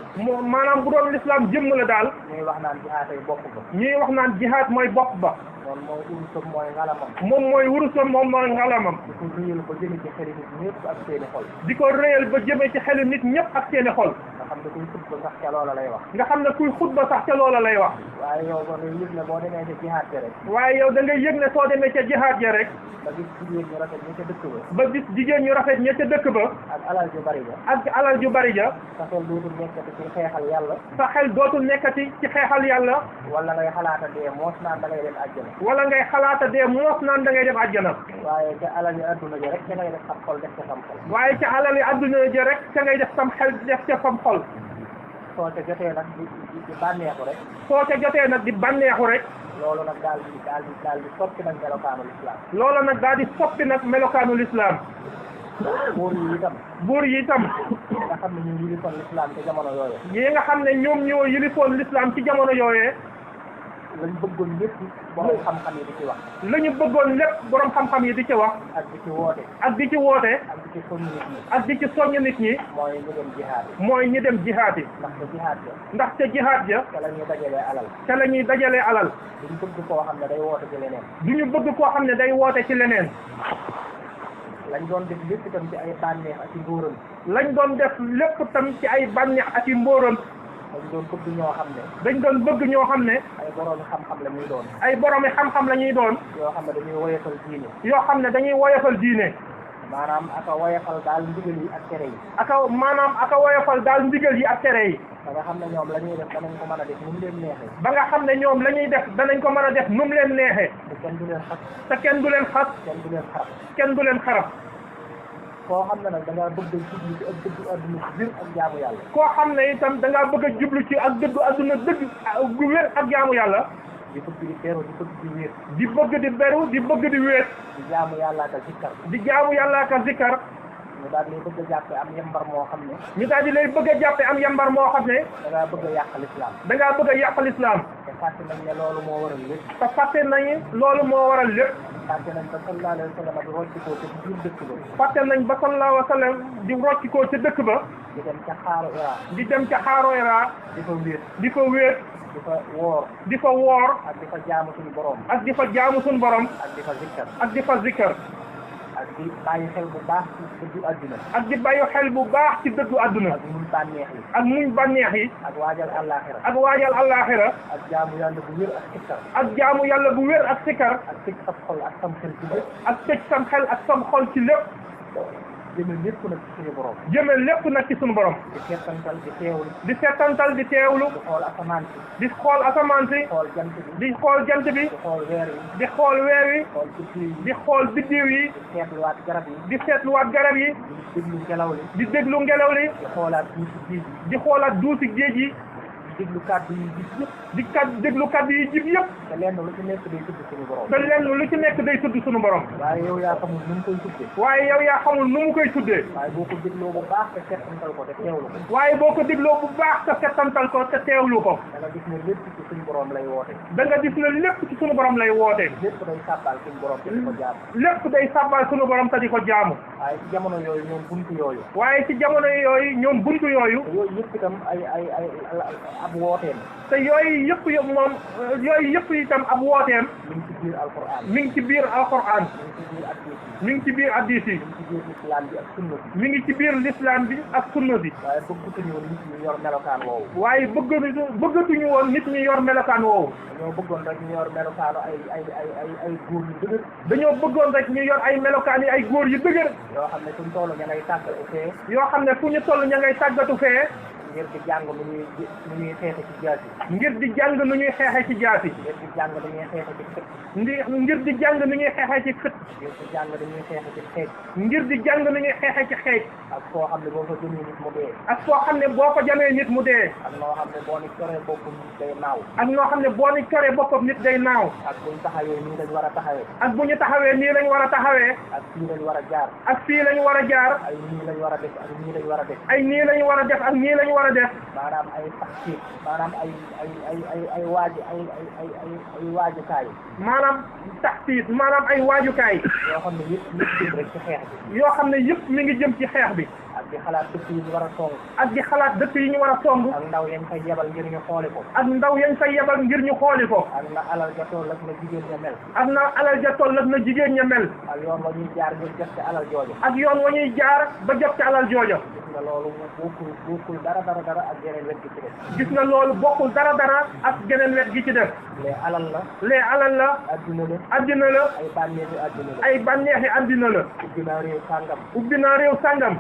maanaam bu doon l'islam jëmm la daal ñuy wax naan jihaad ay bopp ba ñuy wax naan jihaad mooy bopp ba noonu mooy urusam mooy ngalamam moom mooy wurusam moom mooy ngalamam di ko rëyal ba jëme ci xeli nit ñëpp ak seeni xol di ko rëyal ba jëme ci xelu nit ñëpp ak seeni xol nga xam ne kuy xutba sax ca loola lay wax nga xam ne kuy xutba sax ca loola lay wax waaye yow ba ngay yëg ne boo demee ca jihaad ja rek waaye yow da ngay yëg ne soo demee ca jihaad ja rek ba gis jigéen ñu rafet ña ca dëkk ba ba gis jigéen ñu rafet ña ca dëkk ba ak alal ju bari ja ak alal ju bari ja sa xel dootul nekkati ci xeexal yàlla sa xel dootul nekkati ci xeexal yàlla wala ngay xalaata dee moos naan da ngay dem àjjana wala ngay xalaata dee moos naan da ngay dem àjjana waaye ca alal yi adduna ja rek ca ngay def sam xol def ca sam xol waaye ca alal yi adduna ja rek ca ngay def sam xel def ca sam xol soo ca jotee nag di bànneexu rek soo ca jotee nag di bànneexu rek loolu nag daal di soppi nag melokaanul islam loolu nag daal di soppi nag melokaanul islam buur yi itam nga xam ne ñu yilifoon l'islam ci jamono yooyee yi nga xam ne ñoom ñoo yilifoon l'islam ci jamono yooyee lañ bëggoon lépp borom xam-xam yi di ci wax la ñu bëggoon lépp borom xam-xam yi di ci wax ak di ci woote ak di ci woote ak di ci soññ nit ñi ak di ci soññ nit ñi mooy ñu dem jihaad yi mooy ñi dem jihaad yi ndaxte jihaad ja ndaxte jihaad ja ca la ñuy dajalee alal ca la ñuy dajalee alal duñ bëgg koo xam ne day woote ci leneen duñu bëgg koo xam ne day woote ci leneen lañ doon def lépp itam ci ay bànneex ak i mbóoram lañ doon def lépp tam ci ay bànneex ak i mbóoram dañ doon bëgg ñoo xam ne dañ doon bëgg ñoo xam ne ay boroomi xam-xam la ñuy doon ay boroomi xam-xam la ñuy doon yoo xam ne dañuy woyofal diine yoo xam ne dañuy woyofal diine maanaam aka woyofal daal ndigal yi ak tere yi aka woyofal daal ndigal yi ak tere yi ba nga xam ne ñoom la ñuy def danañ ko mën a def nu mu leen neexee ba nga xam ne ñoom la ñuy def danañ ko mën a def nu mu leen neexee te kenn du leen xas te kenn du leen xas kenn du leen xarab kenn du leen xarab koo xam ne nag da ngaa bëgg a jublu ci ak dëgg adduna ci biir ak jaamu yàlla koo xam ne itam da ngaa bëgg a jublu ci ak dëggu adduna dëgg gu wér ak jaamu yàlla di bëgg di teeru di bëgg di wéet di bëgg di beru di bëgg di wéet di jaamu yàlla ak zikkar di jaamu yàlla ak zikkar ñu daal di bëgg a jàppe am yembar moo xam ne ñu daal di lay bëgg a jàppe am yambar moo xam ne da ngaa bëgg a yàq lislaam da ngaa bëgg a yàqal islam te fàtte nañ ne loolu moo waral lépp te fàtte nañu loolu moo waral lépp fàtte nañ ba sallallahu alayhi wa sallam di rocci ko ci biir dëkk ba fàtte nañ ba sallallahu alayhi wa sallam di rocci ko ca dëkk ba di dem ca xaaru Iraa di dem ca xaaro Hira di fa wéet di ko wéet di fa woor di fa woor ak di fa jaamu suñu borom ak di fa jaamu suñu borom ak di fa zikkar ak di fa zikkar ak di bàyyi xel bu baax ci dëggu adduna ak di bàyyi xel bu baax ci dëggu àdduna ak muñ bànneex yi ak muñ bànneex yi ak waajal àllaaxira ak waajal àllaaxira ak jaamu yàlla bu wér ak sikkar ak jaamu yàlla bu wér ak sikkar ak tëj sa xol ak sam xel ci lépp ak tëj sam xel ak sam xol ci lépp jëme lépp nag ci suñu borom jëme lépp nag ci suñu borom di seetantal di teewlu di seetantal di teewlu di xool asamaan si di xool asamaan si xool jant bi di xool jant bi di xool weer yi di xool weer wi xool biddiw yi di xool biddiw yi di seetluwaat garab yi di seetluwaat garab yi di déglu ngelaw li di déglu ngelaw li di xoolaat duusi géej yi di xoolaat duusi géej yi di déglu kàddu yi gis yëpp di déglu kàddu yi jib yëpp te lenn lu ci nekk day tudd suñu borom te lenn lu ci nekk day tudd suñu borom waaye yow yaa xamul nu mu koy tuddee waaye yow yaa xamul nu mu koy tuddee waaye boo ko dégloo bu baax te seetantal ko te teewlu ko waaye boo ko dégloo bu baax te settantal ko te teewlu ko da nga gis ne lépp ci suñu borom lay woote da nga gis ne lépp ci suñu borom lay woote lépp day sàbbaal suñu borom te di ko jaam lépp day sàbbal suñu borom te di ko jaamu waaye ci jamono yooyu ñoom buntu yooyu waaye ci jamono yooyu ñoom buntu yooyu te yooyu yëpp itam ay ab wooteem te yooyu yëpp moom yooyu yëpp itam ab wooteem mi ngi ci biir alquran mi ngi ci biir alquran mi ngi ci biir addis yi mi ngi ci biir addis yi mi ngi ci biir islam bi ak sunna bi mi ngi ci biir l'islam bi ak sunna bi waaye bëggatuñu woon nit ñi yor melokaan woowu waaye bëggatuñu woon nit ñi yor melokaan woowu dañoo bëggoon rek ñu yor melokaanu ay góor yu dëgër dañoo bëggoon rek ñu yor ay melokaan yi ay góor yu dëgër yoo xam ne suñ toll ña ngay tàggatu fee yoo xam ne fu ñu toll ña ngay tàggatu fee ngir di jàng nu ñuy xeexe ci jaasi ngir di jàng nu ñuy xeexe ci jaasi ngir di jàng nu ñuy xeexe ci xët ngir di jàng nu ñuy xeexe ci xët ngir di jàng nu ñuy xeexe ci xeej ngir di jàng nu ñuy xeexe ci xeej ak foo xam ne boo fa jëmee nit mu dee ak foo xam ne boo ko jamee nit mu dee ak noo xam ne boo ni coree boppam nit day naaw ak noo xam ne boo ni coree boppam nit day naaw ak buñ taxawee nii lañ war a taxawee ak bu ñu taxawee nii lañ war a taxawee ak fii lañ war a jaar ak fii lañ war a jaar ay nii lañ war a def ak nii lañ war a def ay nii lañ war a def ak nii lañ war a def maanaam ay taxtiir maanaam ay waajukaay maanaam taxtiit maanaam ay waajukaay yoo xam ne yëpp jëm rek ci xeex bi yoo xam ne yëpp mi ngi jëm ci xeex bi ak di xalaat dëkk yi ñu war a song ak di xalaat dëkk yi ñu war a song ak ndaw yañ fay yebal ngir ñu xooli ko ak ndaw yañ fay yebal ngir ñu xooli ko ak na alal ja toll ak na jigéen ña mel ak na alal ja toll ak na jigéen ña mel ak yoon wa ñuy jaar ngir jot ci alal jooju ak yoon wa ñuy jaar ba jot ci alal jooja gis nga loolu bokkul dara ak geneen wet gi ci def gis nga loolu bokkul dara ak geneen wet gi ci def lee alal la adduna la addina la ay bànneexi adduna la ay bànneexi addina la ubbi naa réew sàngam ubbi naa réew sàngam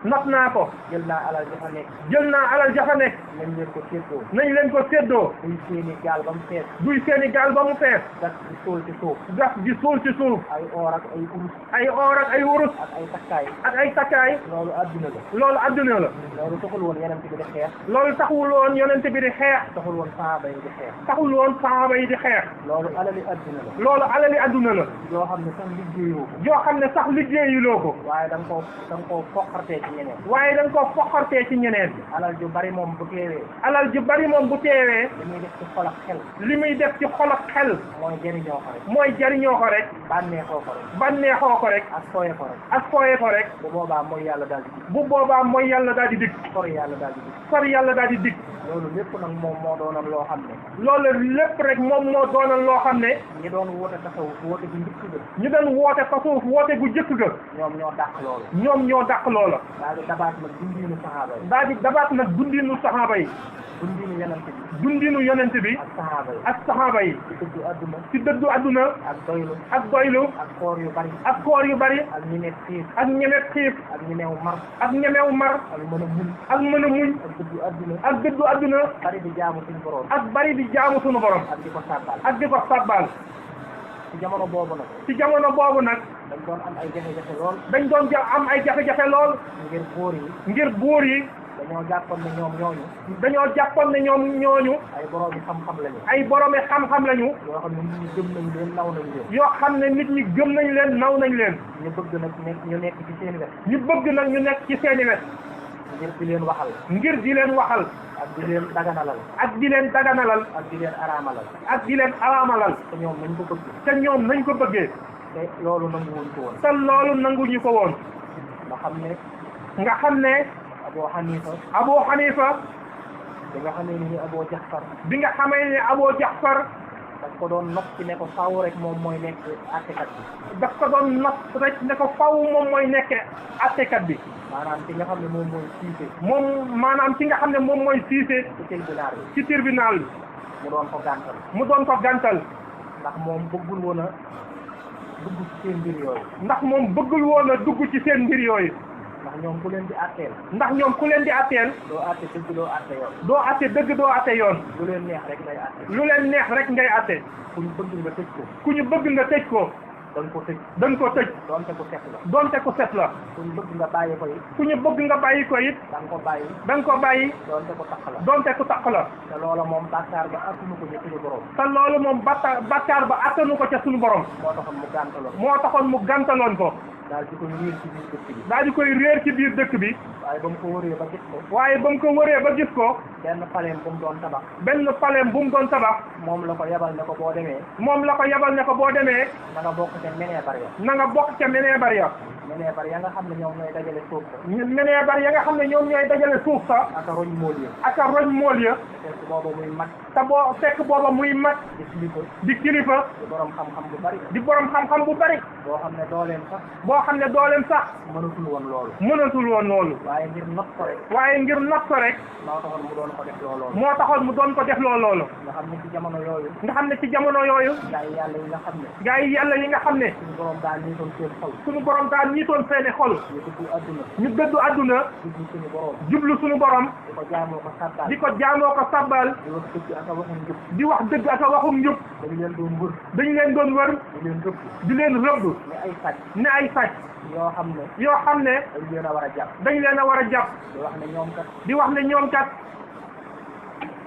not naa ko jël naa alal ja fa nekk jël naa alal ja fa nekk nañ leen ko séddoo nañ leen ko séddoo duy seeni gaal ba mu fees duy seeni gaal ba mu fees gas di suul ci suuf gas di suul ci suuf ay or ak ay urus ay or ak ay wurus ak ay takkaay ak ay takkaay loolu adduna la loolu adduna la loolu taxul woon yonent bi di xeex loolu taxul woon yonent bi di xeex taxul woon sahaaba yi di xeex taxul woon sahaaba yi di xeex loolu alali adduna la loolu alali adduna la yoo xam ne sax liggéeyoo ko yoo xam ne sax liggéeyuloo ko waaye da nga koo foqartee ci ñeneen waaye da nga koo foqartee ci ñeneen alal ju bari moom bu teewee alal ju bari moom bu teewee li muy def ci xol ak xel li muy def ci xol ak xel mooy jëriñoo ko rek mooy jariñoo ko rek bànneexoo ko rek bànneexoo ko rek ak fooye ko rek ak fooye ko rek bu boobaa mooy yàlla daal di bu bu boobaa mooy yàlla daal di dikk sori yàlla daal di dikk. sori yàlla daal di dikk loolu lépp nag moom moo doonoon loo xam ne loolu lépp rek moom moo doonal loo xam ne ñi doon woote tasawuf woote bu njëkk ga ñu doon woote tasawuf woote gu jëkk ga ñoom ñoo dàq loolu ñoom ñoo dàq loola daal di dabaat nag dundinu saxaaba yi daal di dabaat nag dundinu saxaaba yi dundinu yonent bi dundinu yonent bi ak saxaaba yi ak saxaaba yi ci dëddu adduna ci dëddu adduna ak doylu ak doylu ak koor yu bari ak koor yu bari ak ñemeeg xiif ak ñemeeg xiif ak ñemeew mar ak ñemeew mar ak mën a muñ ak mën a muñ ak dëddu adduna ak dëddu adduna bari di jaamu suñu borom ak bari di jaamu sunu borom ak di ko sàbbal ak di ko sabbal ci jamono boobu nag ci jamono boobu nag dañ doon am ay jafe-jafe lool dañ doon am ay jafe-jafe lool ngir buur yi ngir buur yi dañoo jàppoon ne ñoom ñooñu dañoo jàppoon ne ñoom ñooñu ay borom yi xam-xam lañu ay boroomi xam-xam lañu yoo xam ne nit ñi gëm nañ leen naw nañ leen yoo xam ne nit ñi gëm nañ leen naw nañ leen ñu bëgg nag ñu nekk ci seen wet ñu bëgg nag ñu nekk ci seeni wet ngir di leen waxal ngir di leen waxal ak di leen daganalal ak di leen daganalal ak di leen araamalal ak di leen araamalal te ñoom nañ ko bëgg te ñoom nañ ko bëggee te loolu nanguwuñ ko woon te loolu nanguñu ko woon nga xam ne nga xam ne Abu Hanifa Abu Hanifa bi nga xamee ni Abu Jaxfar bi nga xamee ne Abu Jaxfar daf ko doon nopp ci ne ko faaw rek moom mooy nekk àttekat bi daf ko doon not rek ne ko faw moom mooy nekk attekat bi maanaam ci nga xam ne moom mooy siise moom maanaam ci nga xam ne moom mooy siise ci tribunal bi ci tribunal bi mu doon ko gàntal mu doon ko gàntal ndax moom bëggul woon a dugg ci seen mbir yooyu ndax moom bëggul woon a dugg ci seen mbir yooyu ndax ñoom ku leen di àtteel ndax ñoom ku leen di atteel doo àtte dëgg doo àtte yoon doo atte dëgg doo atte yoon lu leen neex rek ngay àtte lu leen neex rek ngay atte ku ñu bëgg nga tëj ko ku ñu bëgg nga tëj ko da nga ko tëj da nga ko tëj doonte ku set la donte ku set la ku ñu bëgg nga bàyyi ko it ku ñu bëgg nga bàyyi ko it da nga ko bàyyi da nga ko bàyyi doonte ku taq la donte ku taq la te loola moom bàkkaar ba attunu ko ci suñu borom te loolu moom bàkkaar ba attanu ko ca suñu borom moo taxoon mu gàntaloon moo taxoon mu gàntaloon ko daal di koy réer ci biir dëkk bi daal di koy réer ci biir dëkk bi waaye ba mu ko wëree ba gis ko waaye ba mu ko wëree ba gis ko benn paleem bu mu doon tabax benn paleem bu mu doon tabax moom la ko yebal ne ko boo demee moom la ko yebal ne ko boo demee na nga bokk ca menee bar ya na nga bokk ca menee bar ya menee bar ya nga xam ne ñoom ñooy dajale suuf sa menee bar ya nga xam ne ñoom ñooy dajale suuf sa ak a roñ mool ya ak a roñ mool ya fekk booba muy mag te boo fekk booba muy mag di kilifa di kilifa di borom xam-xam bu bari di borom xam-xam bu bari boo xam ne dooleem sax boo xam ne dooleem sax mënatul woon loolu mënatul woon loolu waaye ngir not ko rek waaye ngir not ko rek moo taxoon mu doon ko def loolu moo taxoon mu doon ko def loolu nga xam ne ci jamono yooyu nga xam ne ci jamono yooyu gaa yi yàlla yi nga xam ne gaa yi yàlla yi nga xam ne suñu borom daal niitoon seen xol suñu borom daal ñiitoon seeni xol ñu dugg adduna ñu dëddu adduna jublu suñu borom jublu suñu borom di ko jaamoo ko sàbbaal di ko jaamoo ko sabbal di wax dëgg ak a waxum njub di wax dëgg ak a waxum njub dañu leen doon wër dañu leen doon wër di leen rëbb di leen rëbb ne ay sàcc ne ay sàcc yoo xam ne yoo xam ne dañ leen a war a jàpp dañ leen a war a jàpp di wax ne ñoom kat di wax ne ñoom kat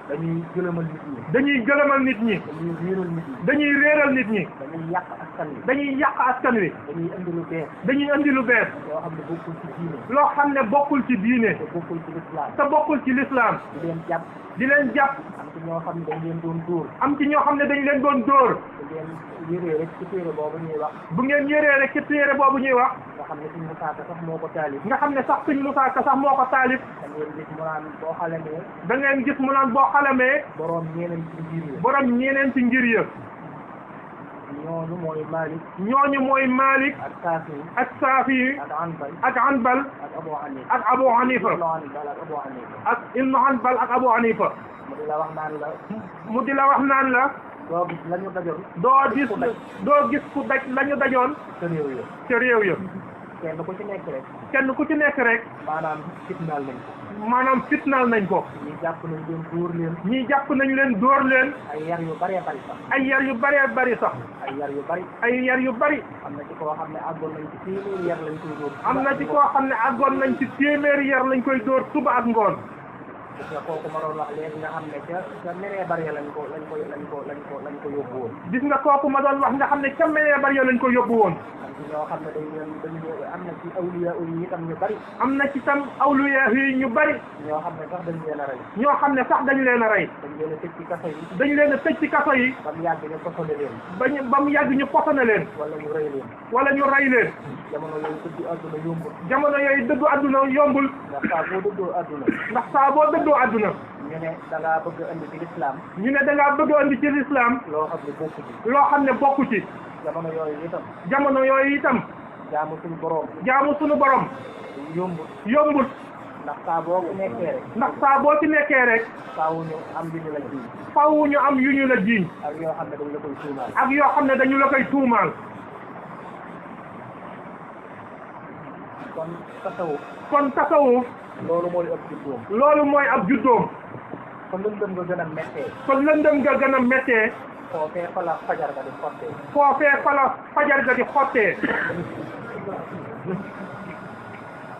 dañuy gëlëmal nit ñi dañuy gëlëmal nit ñi dañuy réeral nit ñi dañuy réeral nit ñi dañuy yàq askan wi dañuy yàq askan wi dañuy indi lu bees dañuy indi lu bees yoo xam ne bokkul ci diine loo xam ne bokkul ci diine te bokkul ci lislaam te bokkul ci lislaam di leen jàpp di leen jàpp am ci ñoo xam ne dañ leen doon dóor am ci ñoo xam ne dañ leen doon dóor di leen yëree rek ci téere boobu ñuy wax bu ngeen yëree rek ci téere boobu ñuy wax nga xam ne suñu musaaka sax moo ko taalif nga xam ne sax suñ Musaa Ka sax moo ko taalif da ngeen gis mu naan boo xalamee da ngeen gis mu naan boo xalamee boroom ñeneen ci ngir yi borom ñeneen ci ngir ya ñooñu mooy Malik ñooñu mooy Malik ak Saafi ak Saafi ak Anbal ak Anbal ak Abu Hanifa ak Abu Hanifa Ibnu Anbal ak Abu Hanifa ak Ibnu Anbal ak Abu Hanifa mu di la wax naan la mu di la wax naan la doo gis la ñu dajoon doo gis ku daj la ñu dajoon ca réew ya ca réew ya kenn ku ci nekk rek kenn ku ci nekk rek maanaam fitnaal nañ ko maanaam fitnaal nañ ko ñii jàpp nañ leen dóor leen ñii jàpp nañ leen dóor leen ay yar yu bëree bëri sax ay yar yu bëree bëri sax ay yar yu bëri ay yar yu bëri am na ci koo xam ne àggoon nañ ci téeméeri yar lañ koy dóor am na ci koo xam ne àggoon nañ ci téeméeri yar lañ koy dóor suba ak ngoon gis nga kooku ma doon wax léegi nga xam ne ca meree bari lañ ko yóbbu woon. gis nga kooku ma doon wax nga xam ne ca meree bari lañ ko yóbbu woon. ñoo xam ne am na ci awliya yi itam ñu bari. am na ci tam awliya yi ñu bari. ñoo xam ne sax dañ leen a rey. ñoo xam ne sax dañ leen a rey. dañ leen a tëj ci kaso yi. dañ leen a tëj ci kaso yi. ba mu yàgg ñu posone leen. ba mu yàgg ñu posone leen. wala ñu rey leen. wala ñu rey leen. jamono yooyu dëddu àdduna yombul. jamono yooyu dëddu àdduna yombul. ndax saa boo dëddoo àdduna. ñu ne da ngaa bëgg a indi ci lislaam. ñu ne da ngaa bëgg a indi ci lislaam. loo xam ne bokku ci. loo xam ne bokku ci. jamono yooyu itam. jamono yooyu itam. jaamu suñu borom. jaamu suñu borom. yombul. ndax saa boo ci nekkee rek. ndax saa boo ci nekkee rek. faaw ñu am yu ñu la jiiñ. faaw ñu am yu ñu la jiiñ. ak yoo xam ne dañu la koy tuumaal. ak yoo xam ne dañu la koy tuumaal. kon tasawuf. loolu mooy ab juddoom. loolu mooy ab juddoom. kon lëndëm nga gën a méttee. kon lëndëm nga gën a méttee. foofee fa la fajar ga di xottee. foofee fa la fajar ga di xottee.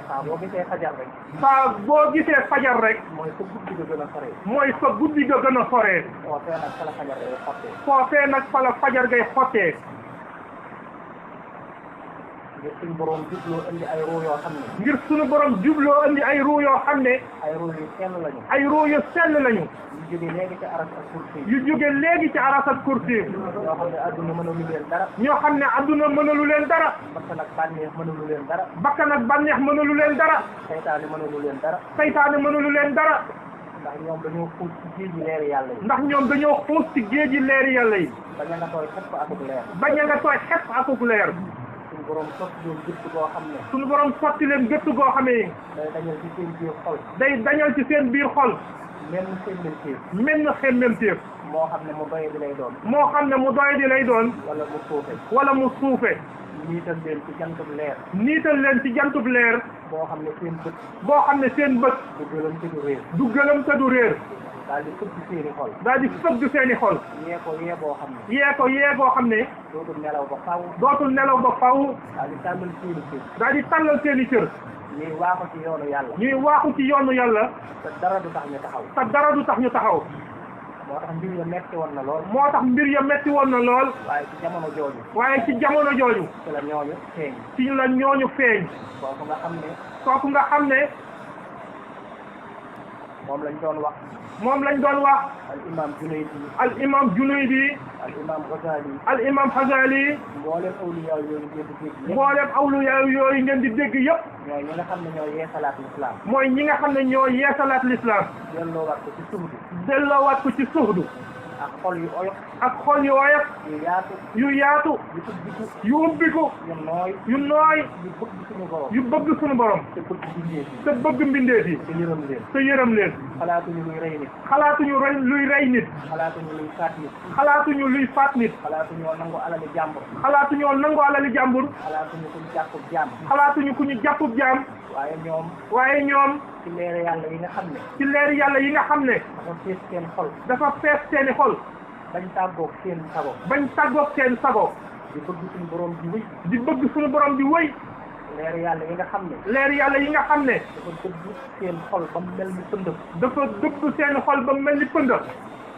saa boo gisee fajar rek. saa boo gisee fajar rek. mooy sa guddi ga gën a soree. mooy sa guddi ga gën a soree. foofee nag fa la fajar gay xottee. foofee nag fa la fajar gay xottee. ngir suñu borom jubloo indi ay ruu yoo xam ne. ngir suñu borom jubloo indi ay ruu yoo xam ne. ay ruu yu sell lañu. ay ruu yu sell lañu. yu jóge léegi ci aras ak kursi. yu jóge léegi ci aras ak kursi. ñoo xam ne adduna mënalu leen dara. ñoo xam ne adduna mënalu leen dara. bakkan ak bànneex mënalu leen dara. bakkan ak bànneex mënalu leen dara. saytaane mënalu leen dara. saytaane mënalu leen dara. ndax ñoom dañoo xuus ci géeji leeri yàlla yi. ndax ñoom dañoo xuus ci géeji leeri yàlla yi. bañ a nga tooy xepp akuk leer. bañ a nga tooy xepp akuk leer. suñu borom sotti leen gëtt goo xam ne. suñu borom sotti leen gëtt goo xamee. day dañal ci seen biir xol. day dañal ci seen biir xol. menn xemmemteef. menn xemmemteef. moo xam ne mu doye di lay doon. moo xam ne mu doy di lay doon. wala mu suufe. wala mu suufe. niital leen ci jantub leer. niital leen ci jantub leer. boo xam ne seen bët. boo xam ne seen bët. du gëlëm te du réer. du gëlëm te du réer. daal di fëgg seeni xol. daal di fëgg seeni xol. yee ko yee boo xam ne. yee ko yee boo xam ne. dootul nelaw ba faw. dootul nelaw ba faw. daal di tàllal seeni cër. daal di tàllal seeni cër. ñuy waaxu ci yoonu yàlla. ñuy waaxu ci yoonu yàlla. te dara du tax ñu taxaw. te dara du tax ñu taxaw. moo tax mbir ya metti woon na lool. moo tax mbir ya metti woon na lool. waaye ci jamono jooju. waaye ci jamono jooju. ci la ñooñu feeñ. ci la ñooñu feeñ. kooku nga xam ne. kooku nga xam ne. moom lañ doon wax. moom lañ doon wax. al imam Junaydi. al imam Junaydi. al imam Ghazali. al imam Ghazali. mboolem awliya yooyu ngeen di dégg. mboolem awliya yooyu ngeen di dégg yëpp. ñooy ñi nga xam ne ñoo yeesalaat l'islam. mooy ñi nga xam ne ñoo yeesalaat l'islam. delloowaat ko ci suhdu. delloowaat ko ci suhdu. ak xol yu oyof. ak xol yu oyof. yu yaatu. yu yaatu. yu ubbiku. yu ubbiku. yu nooy. yu nooy. yu bëgg suñu borom. yu bëgg suñu borom. te bëgg mbindeef yi. te bëgg mbindeef yi. te yërëm leen. te yërëm leen. xalaatuñu luy rey nit. xalaatuñu luy rey nit. xalaatuñu luy faat nit. xalaatuñu luy faat nit. xalaatuñoo nangu alali jàmbur. xalaatuñoo nangu alali jàmbur. xalaatuñu ku ñu jàppub jaam. xalaatuñu ku ñu jàppub jaam. waaye ñoom. ci leeri yàlla yi nga xam ne. ci leeri yàlla yi nga xam ne. dafa fees seen xol. dafa fees seeni xol. bañ tàggoog seen sago. bañ tàggoog seen sago. di bëgg suñu borom di wëy. di bëgg suñu borom di wëy. leeri yàlla yi nga xam ne. leeri yàlla yi nga xam ne. dafa dëgg seen xol ba mu mel ni pëndëf. dafa dëgg seen xol ba mu mel ni pëndëf.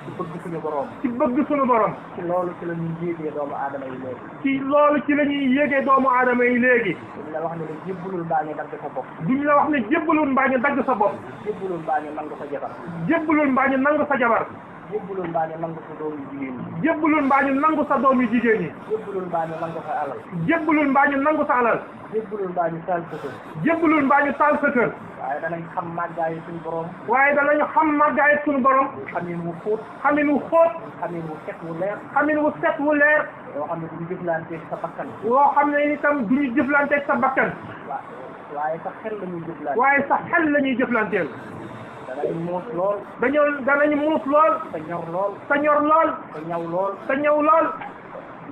ci bëgg suñu borom. ci bëgg suñu borom. ci loolu ci la ñuy yéegee doomu aadama yi léegi. ci loolu ci la ñuy yéegee doomu aadama yi léegi. duñ la wax ne la jébbalul mbaa ñu dagg sa bopp. duñ la wax ne jébbalul mbaa ñu dagg sa bopp. jébbalul mbaa ñu nangu sa jabar. jébbalul mbaa ñu nangu sa jabar. jébbalul mbaa ñu nangu sa doom yu jigéen ñi. jébbalul mbaa ñu nangu sa doom yu jigéen ñi. jébbalul mbaa ñu nangu sa alal. jébbalul mbaa ñu nangu sa alal. jébbalul mbaa ñu taal sa kër. jébbalul mbaa ñu taal sa kër. waaye danañ xam màggaayu suñu borom. waaye danañu xam màggaayu suñu borom. xamin wu xóot. xamin wu xóot. xamin wu set wu leer. xamin wu set wu leer. yoo xam ne duñu jëflanteeg sa bakkan. yoo xam ne itam duñu jëflanteeg sa bakkan. waaye sa xel la ñuy jëflante. waaye sa xel la ñuy jëflanteel. danañ muus lool. danañu muus lool. te ñor lool. te ñor lool. te ñaw lool. te ñëw lool.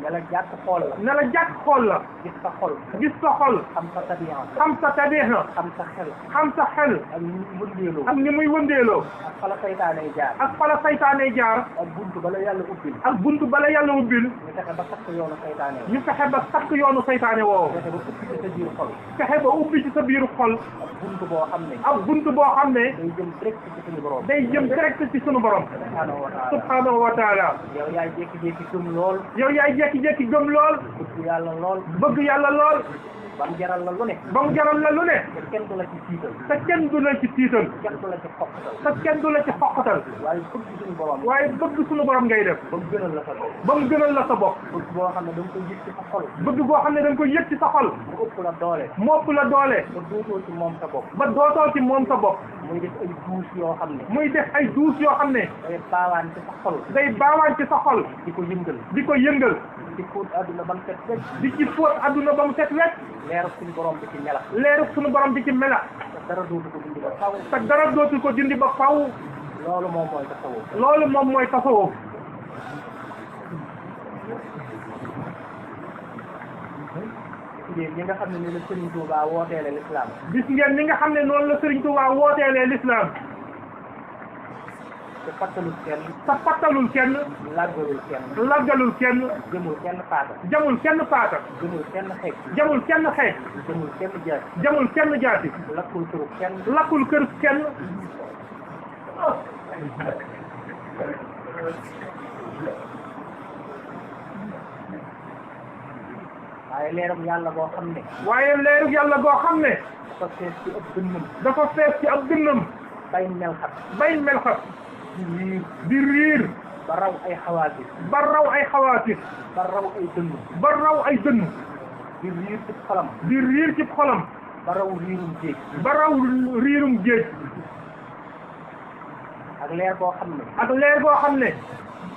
ne la jàkk xool la ne la jàkk xool la gis sa xol gis sa xol xam sa tabian xam sa tabiha xam sa xel xam sa xel ak ni muy wëndeeloo ak ni muy wëndeeloo ak fa la saytaanee jaar ak fa la saytaane jaar ak buntu bala yàlla ubbil ak buntu bala yàlla ubbil ñu fexe ba sakk yoonu saytaane ñu fexe ba sakk yoonu saytaane woowu fexe ba ubbi ci sa biir xol fexe ba ubbi ci sa biiru xol ak buntu boo xam ne ak buntu boo xam ne day jëm direct ci suñu borom day jëm direct ci sunu borom subhanahu wa taala subhanahu wa taala yow yaay jékki-jékki gëm lool yow yaay jékki-jékki gëm lool bëgg yàlla lool bëgg yàlla lool ba mu jaral la lu ne ba mu jaral la lu ne te kenn du la ci tiital te kenn du la ci tiital kenn du la ci xoqatal te kenn du la ci xoqatal waaye bëgg suñu borom waaye bëgg sunu borom ngay def ba mu gënal la sa bopp ba mu gënal la sa bopp bëgg boo xam ne da nga koy yëg ci sa xol bëgg boo xam ne da nga koy yëg ci sa xol mu ëpp la doole mu ëpp la doole ba dootoo ci moom sa bopp ba dootoo ci moom sa bopp muy def ay douche yoo xam ne muy def ay duus yoo xam ne day baawaan ci sa xol day baawaan ci sa xol di ko yëngal di ko yëngal di fóot àdduna ba mu set rek di ci fóot adduna ba mu set wecc leeru suñu borom bi ci melax leeru sunu borom di ci melax te dara dootu ko dindi ba faw te dara dootul ko dindi ba faw loolu moom mooy tasawuf loolu moom mooy tasawuf ñi nga xam ne ni la Serigne Touba wooteele l'islam gis ngeen ni nga xam ne noonu la Serigne Touba wooteelee l'islam te fattalul kenn te fattalul kenn làggalul kenn laggalul kenn jëmul kenn paaka jamul kenn paata jëmul kenn xeej jamul kenn xeex jëmul kenn jaaj jamul kenn jaati lakkul turu kenn lakkul kër kenn waaye leeram yàlla boo xam ne waaye leeru yàlla goo xam ne dafa fees ci ëpp dënnam dafa fees ci ab dënnam bay melxat bay melxat di riir di riir ba raw ay xawaatis ba raw ay xawaatis ba raw ay dënn ba raw ay dënn di riir ci xolam di riir ci xolam ba raw riirum géej ba raw riirum géej ak leer boo xam ne ak leer boo xam ne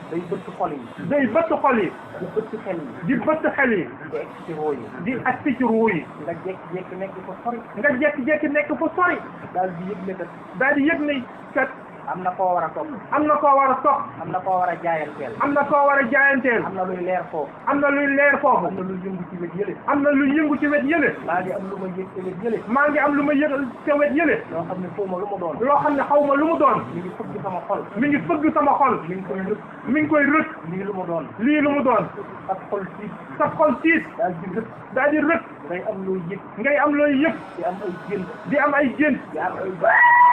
day bëtt xol yi day bëtt xol yi di bëtt xel yi di bëtt xel yi di egg ci roo yi di agsi ci ruu yi nga jékki-jékki nekk ko sori nga jékki-jékki nekk fu sori daal di yëg ne kat daal di yëg ne kat am na koo war a topp am na koo war a topp am na koo war a jaayanteel am na koo war a jaayanteel am na luy leer foofu am na luy leer foofu am na luy yëngu ci wet yële am na luy yëngu ci wet yële maa ngi am lu ma yëg ci wet yële maa ngi am lu ma yëgal ca wet yële loo xam ne xaw ma lu mu doon loo xam ne xaw ma lu mu doon mi ngi fëgg sama xol mi ngi fëgg sama xol mi ngi koy rëkk mi ngi koy rët lii lu mu doon lii lu mu doon ak xol tiit sa xol tiit daal di rëkk daal di rët ngay am looy yëg ngay am looy yëg di am ay gént di am ay gént di am ay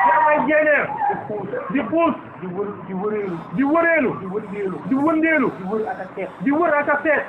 di am ay jéeneer di puus di puus di wër di wëreelu di wëreelu di wëndeelu di wëndeelu di wër ak a seet di wër ak a seet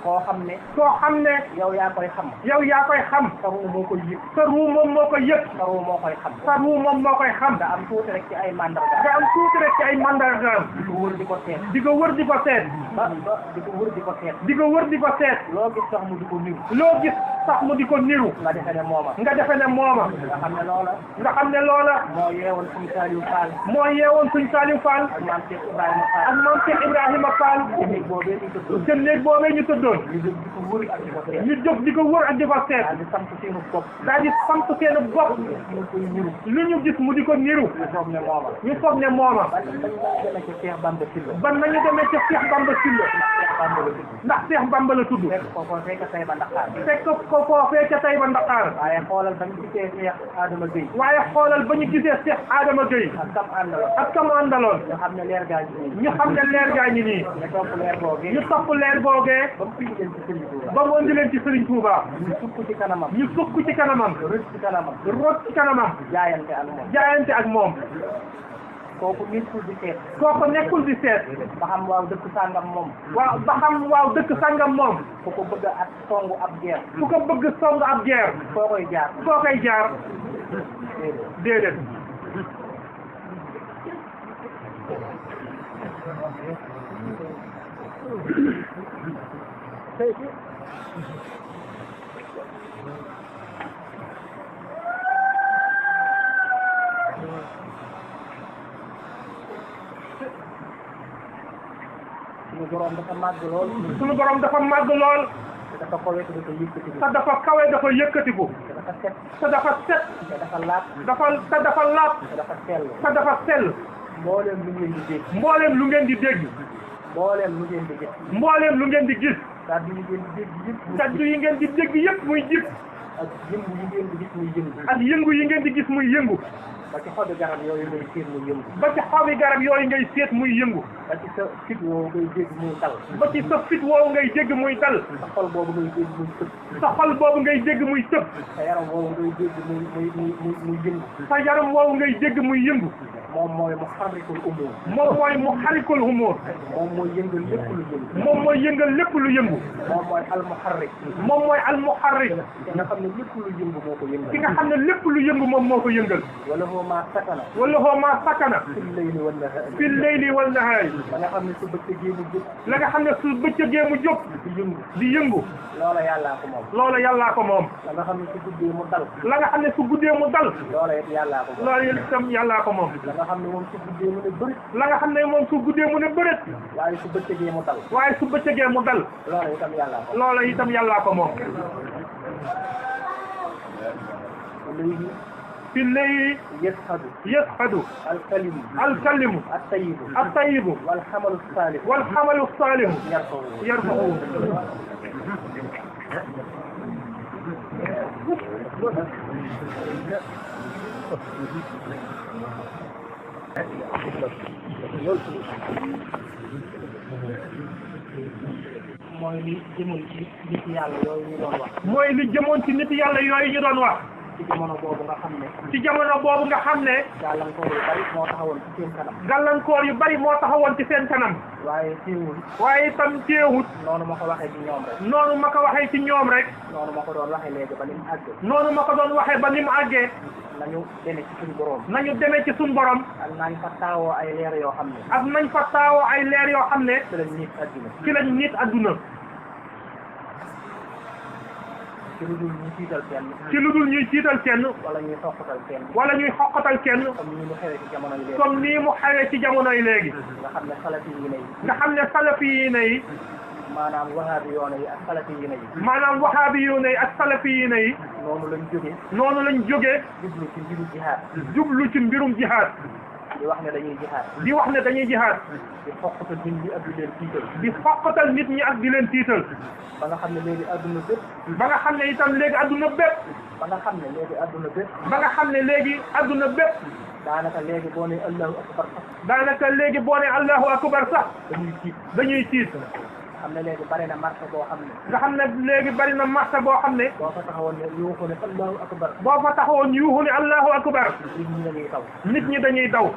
koo xam ne soo xam ne yow yaa koy xam yow yaa koy xam sa ruu moo koy yëg sa ruu moom moo koy yëg sa ruu moo koy xam sa ruu moom moo koy xam nga am tuuti rek ci ay mandarga nga am tuuti rek ci ay mandargaam di ko wër di ko seet di ko wër di ko seet ba di ko wër di ko seet di ko wër di ko seet loo gis sax mu di ko niru loo gis sax mu di ko niru nga defe ne mooma nga defe ne mooma nga xam ne loola nga xam ne loola moo yeewoon suñu Saliou Fall moo yeewoon suñ Saliou Fall ak maam Cheikh Ibrahima Fall ak maam Cheikh Ibrahima Fall ci néeg boobee ñu tëddoon te néeg boobee ñu tëddoon ñu jóg di ko wër ak di ko seet ñu jóg di ko wër ak di ko seet daal di samp seenu bopp daal di samp seen bopp ñu koy niru lu ñu gis mu di ko niru ñu foog ne mooma ñu foog ne mooma bañ demee ci Cheikh Bamba Sylla ban nañu demee ca Cheikh Bamba Sylla Cheikh Bamba la tudd ndax Cheikh Bamba la tudd fekk ko ko fekk tay ba Ndakaar fekk ko foofee ca Taïba Ndakaar waaye xoolal bañ gisee Cheikh Adama Gueye waaye xoolal ba ñu gisee Cheikh Adama Gueye ak kam àndaloon ak kam àndaloon ñu xam ne leer gaa ji nii ñu xam ne leer gaa ñi nii ñu topp leer boogee ñu topp leer googee ba mu indi leen ci Serigne Touba ba mu indi leen ci Serigne Touba ñu sukk ci kanamam ñu sukk ci kanamam rëcc ci kanamam rot ci kanamam jaayante ak moom jaayante ak moom kooku nekkul di seet kooku nekkul di seet ba xam waaw dëkk sàngam moom waaw ba xam waaw dëkk sangam moom ku ko bëgg a songu ab guerre ku ko bëgg song ab guerre foo koy jaar foo koy jaar déedéet suñu borom dafa màgg lool suñu borom dafa màgg lool te dafa kawe te dafa yëkkati te dafa kawe dafa yëkkatiku te dafa set te dafa set te dafa laab te dafa laab te dafa sell te dafa sell mbooleem lu ngeen di dégg mbooleem lu ngeen di dégg mbooleem lu ngeen di gis mbooleem lu ngeen di gis kàddu yi ngeen di dégg yëpp kaddu yi ngeen di dégg yëpp muy jib ak yëngu yi ngeen di gis muy yëngu ak yëngu yi ngeen di gis muy yëngu ba ci xobi garab yooyu ngay séet muy yëngu ba ci xobi garab yooyu ngay seet muy yëngu ba ci sa fit woowu ngay dégg muy dal ba ci sa fit woowu ngay dégg muy dal sa xol boobu ngay dégg muy tëb sa xol boobu ngay dégg muy tëb sa yaram woowu ngay dégg muy yëngu sa yaram woowu ngay dégg muy yëngu moom mooy mu xarrikul umur moom mooy mu xarikul humóor moom mooy yëngal lépp lu yëngu moom mooy yëngal lépp lu yëngu moom mooy almuharrik moom mooy almuharrik ki nga xam ne lépp lu yëngu moo ko yëngal ki nga xam ne lépp lu yëngu moom moo ko yëngal wala hoo maa sakana wala hoo maa sakana fil layli wan nahaari fil layli wal nahaari ba nga xam ne su bëccëgee mu jóg la nga xam ne su bëccëgee mu jóg di yëngu di yëngu loola yàllaa ko moom loola yàllaa ko moom la nga xam ne su guddee mu dal la nga xam ne su guddee mu dal loola it yàllaa ko moom loola itam yàllaa ko moom la nga xam ne moom su guddee mu ne bëri la nga xam ne moom su guddee mu ne bëreet waaye su bëccëgee mu dal waaye su bëccëgee mu dal loola itam yàllaa ko loola itam yàllaa ko moom léegi fi layli yashhadu alkalimu alkalimu attayibu attayibu walxamalu saalih walxamalu saalihu yarfa'u yarfa'u mooy li jëmoon ci nit yàlla yooyu ñu doon wax mooy li jëmoon ci nit yàlla yooyu ñu doon wax ci jamono boobu nga xam ne ci jamono boobu nga xam ne gàllankoor yu bari moo taxawoon ci seen kanam gàllankoor yu bari moo taxawoon ci seen kanam waaye teewul waaye itam teewut noonu ma ko waxee ci ñoom rek noonu ma ko waxee ci ñoom rek noonu ma ko doon waxee léegi ba ni mu àgg noonu ma ko doon waxee ba ni mu àggee nañu demee ci suñu borom nañu demee ci suñ borom ak nañ fa taawoo ay leer yoo xam ne ak nañ fa taawoo ay leer yoo xam ne ci lañ nit àdduna ci lañ nit adduna ci lu dul ñu tiital kenn ci lu dul ñuy tiital kenn wala ñuy soxatal kenn wala ñuy xoqatal kenn comme nii mu xewee ci jamono yi léegi comme nii mu xewee ci jamono yi léegi nga xam ne salafi yi ne yi nga xam ne salafi yi ne yi maanaam wahaabi yoone yi ak salafi yi ne yi maanaam wahaabi yu ne yi ak salafi yi ne yi noonu lañ jógee noonu lañ jógee jublu ci mbiru jihaad jublu ci mbirum jihaad di wax ne dañuy jihaad di wax ne dañuy jihaad di xoqatal nit ñi ak di leen tiital di xoqatal nit ñi ak di leen tiital ba nga xam ne léegi adduna bépp ba nga xam ne itam léegi adduna bépp ba nga xam ne léegi adduna bépp ba nga xam ne léegi adduna bépp daanaka léegi boo nee allahu akbar sax daanaka léegi boo ne allahu akbar sax dañuy tiit xam ne léegi bari na marché boo xam ne nga xam ne léegi bari na marché boo xam ne boo fa taxawoon ne yuuxu ne allahu akbar boo fa taxawoon yuuxu ne allahu akbar nit ñi dañuy taw nit ñi dañuy daw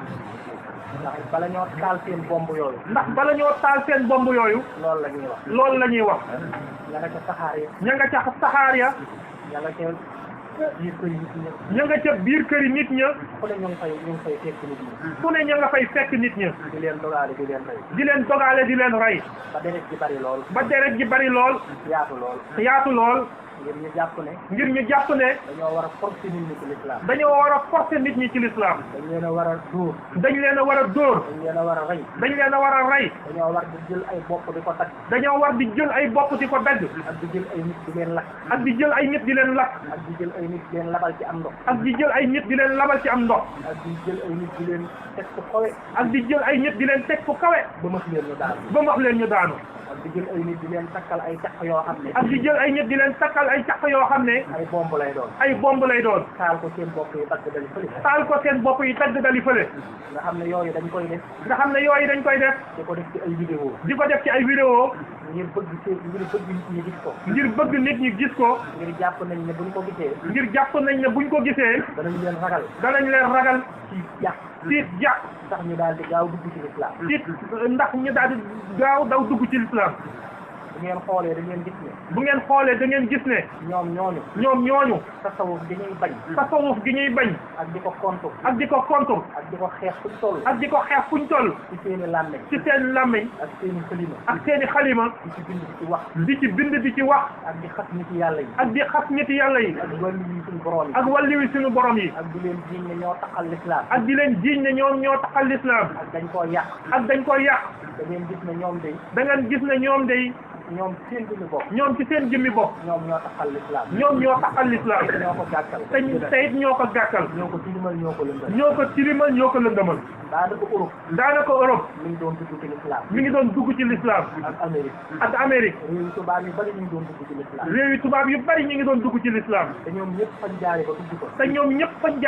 ndax bala ñoo taal seen bomb yooyu ndax bala ñoo taal seen bomb yooyu loolu la ñuy wax loolu la ñuy wax ña nga ca saxaar ya ña nga ca saxaar ya ña nga ca biir kër yi nit ña ña nga ca biir kër yi nit ña fu ne ñu ngi fay fekk nit ñi fu ne ña nga fay fekk nit ña di leen dogaale di leen rey di leen dogaale di leen rey ba deret ji bari lool ba deret ji bari lool yaatu lool yaatu lool ngir ñu jàpp ne dañoo war a forcer nit ñi ci l'islam dañoo war a forcer nit ñi ci l'islam dañ leen a war a dóor dañ leen a war a dóor dañ leen a war a rey dañ leen a war a rey dañoo war di jël ay bopp di ko dagg dañoo war di jël ay bopp di ko dagg ak di jël ay nit di leen lakk ak di jël ay nit di leen lakk ak di jël ay nit di leen labal ci am ndox ak di jël ay nit di leen labal ci am ndox ak di jël ay nit di leen teg fu kawe ak di jël ay nit di leen teg fu kawe ba max leen ñu daanu ba max leen ñu daanu ak di jël ay nit di leen takkal ay caq yoo xam ne ak di jël ay nit di leen takkal ay caq yoo xam ne ay bomb lay doon ay bomb lay doon taal ko seen bopp yi dagg dali fële taal ko seen bopp yi tagg dali fële nga xam ne yooyu dañ koy def nga xam ne yooyu dañ koy def di ko def ci ay vidéo di ko def ci ay vidéo ngir bëgg nit ñi gis ko ngir bëgg nit ñi gis ko ngir jàpp nañ ne buñ ko gisee ngir jàpp nañ ne buñ ko gisee danañ leen ragal ci jàpp tiit jàpp tax ñu daal di gaaw dugg ci l'islam tiit ndax ñu daal di gaaw daw dugg ci l'islam bu ngeen xoolee da ngeen gis ne bu ngeen xoolee da ngeen gis ne ñoom ñooñu tasawuf gi ñuy bañ tasawuf gi ñuy bañ ak di ko kontu ak di ko kontu ak di ko xeex fuñ toll ak di ko xeex fuñ toll ci seeni làmmiñ ci seen làmmiñ ak seeni xalima ak seeni xalima di ci bind di ci wax di ci bind di ci wax ak di xas nit yàlla yi ak di xas nit yàlla yi ak wàllu yi suñu borom yi ak wàlliwi suñu borom yi ak di leen jiiñ ne ñoo taxal l'islam ak di leen jiiñ ne ñoom ñoo taxal l'islam ak dañ koo yàq ak dañ koy yàq da ngeen gis ne ñoom day da ngeen gis ne ñoom day ñoom seen jëmmi bopp ñoom ci seen jëmmi bopp ñoom ñoo taxal l'islam ñoom ñoo taxal l'islam ñoo ko gàttal te it ñoo ko gàttal ñoo ko tilimal ñoo ko lëndal ñoo ko tilimal ñoo ko lëndëmal daanaka Europe daanaka Europe mi ngi doon dugg ci l'islam mi ngi doon dugg ci l'islam ak Amérique ak Amérique réew yu tubaab yu bari ñu ngi doon dugg ci l'islam réew yu tubaab yu bari ñu ngi doon dugg ci l'islam te ñoom ñëpp fañ jaare ba dugg ko te ñoom ñëpp fañ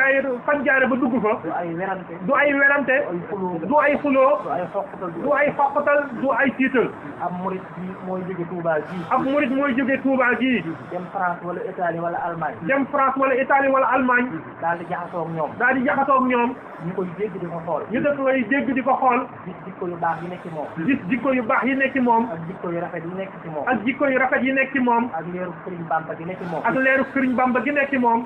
jaare ba dugg fa du ay werante du ay werante du ay xuloo du ay xuloo du ay xoqatal du ay xoqatal du ay tiital am murit bi mooy jóge Touba ji ab murit mooy jóge Touba gii dem France wala Italie wala Allemagne dem France wala Italie wala Allemagne daal di jaxasoo ak ñoom daal di jaxasoo ak ñoom ñu koy dégg di ko xool ñu def koy dégg di ko xool gis jikko yu baax yi nekk ci moom gis jikko yu baax yi nekk ci moom ak jikko yu rafet yi nekk ci moom ak jikko yu rafet yi nekk ci moom ak leeru Sëriñ Bamba gi nekk ci moom ak leeru Sëriñ Bamba gi nekk ci moom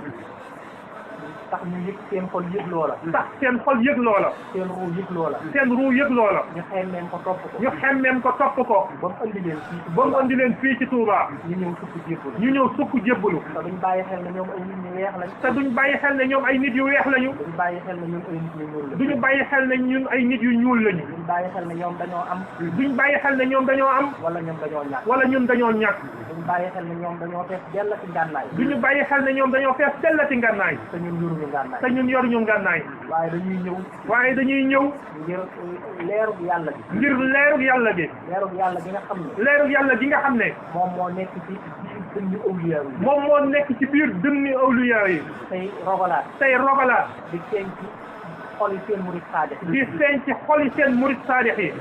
tax ñu yëg seen xol yëg loola tax seen xol yëg loola seen ruu yëg loola seen ruu yëg loola ñu xemmeem ko topp ko ñu xemmeem ko topp ko ba mu andi leen fii ba mu andi leen fii ci Touba ñu ñëw sukk jébbalu ñu ñëw sukk jébbalu te duñ bàyyi xel ne ñoom ay nit ñu weex lañ te duñ bàyyi xel ne ñoom ay nit yu weex lañu duñ bàyyi xel ne ñoom ay nit ñu ñuul lañ duñu bàyyi xel ne ñun ay nit yu ñuul lañu duñ bàyyi xel ne ñoom dañoo am duñ bàyyi xel ne ñoom dañoo am wala ñoom dañoo ñàkk wala ñun dañoo ñàkk duñ bàyyi xel ne ñoom dañoo fees dell ci ngànnaay duñu bàyyi xel ne ñoom dañoo fees dell ci ngànnaay te ñun yoruñu ngànnaay te ñun yoruñu ngànnaay waaye dañuy ñëw waaye dañuy ñëw ngir leerug yàlla bi ngir leerug yàlla gi leerug yàlla bi nga xam ne leerug yàlla gi nga xam ne moom moo nekk ci biir dënnu awliya yi moom moo nekk ci biir dënni awliya yi tey rogalaat tey rogalaat di feeñ ci xol yi seen murid saadix di feeñ ci xol yi seen murid saadix yi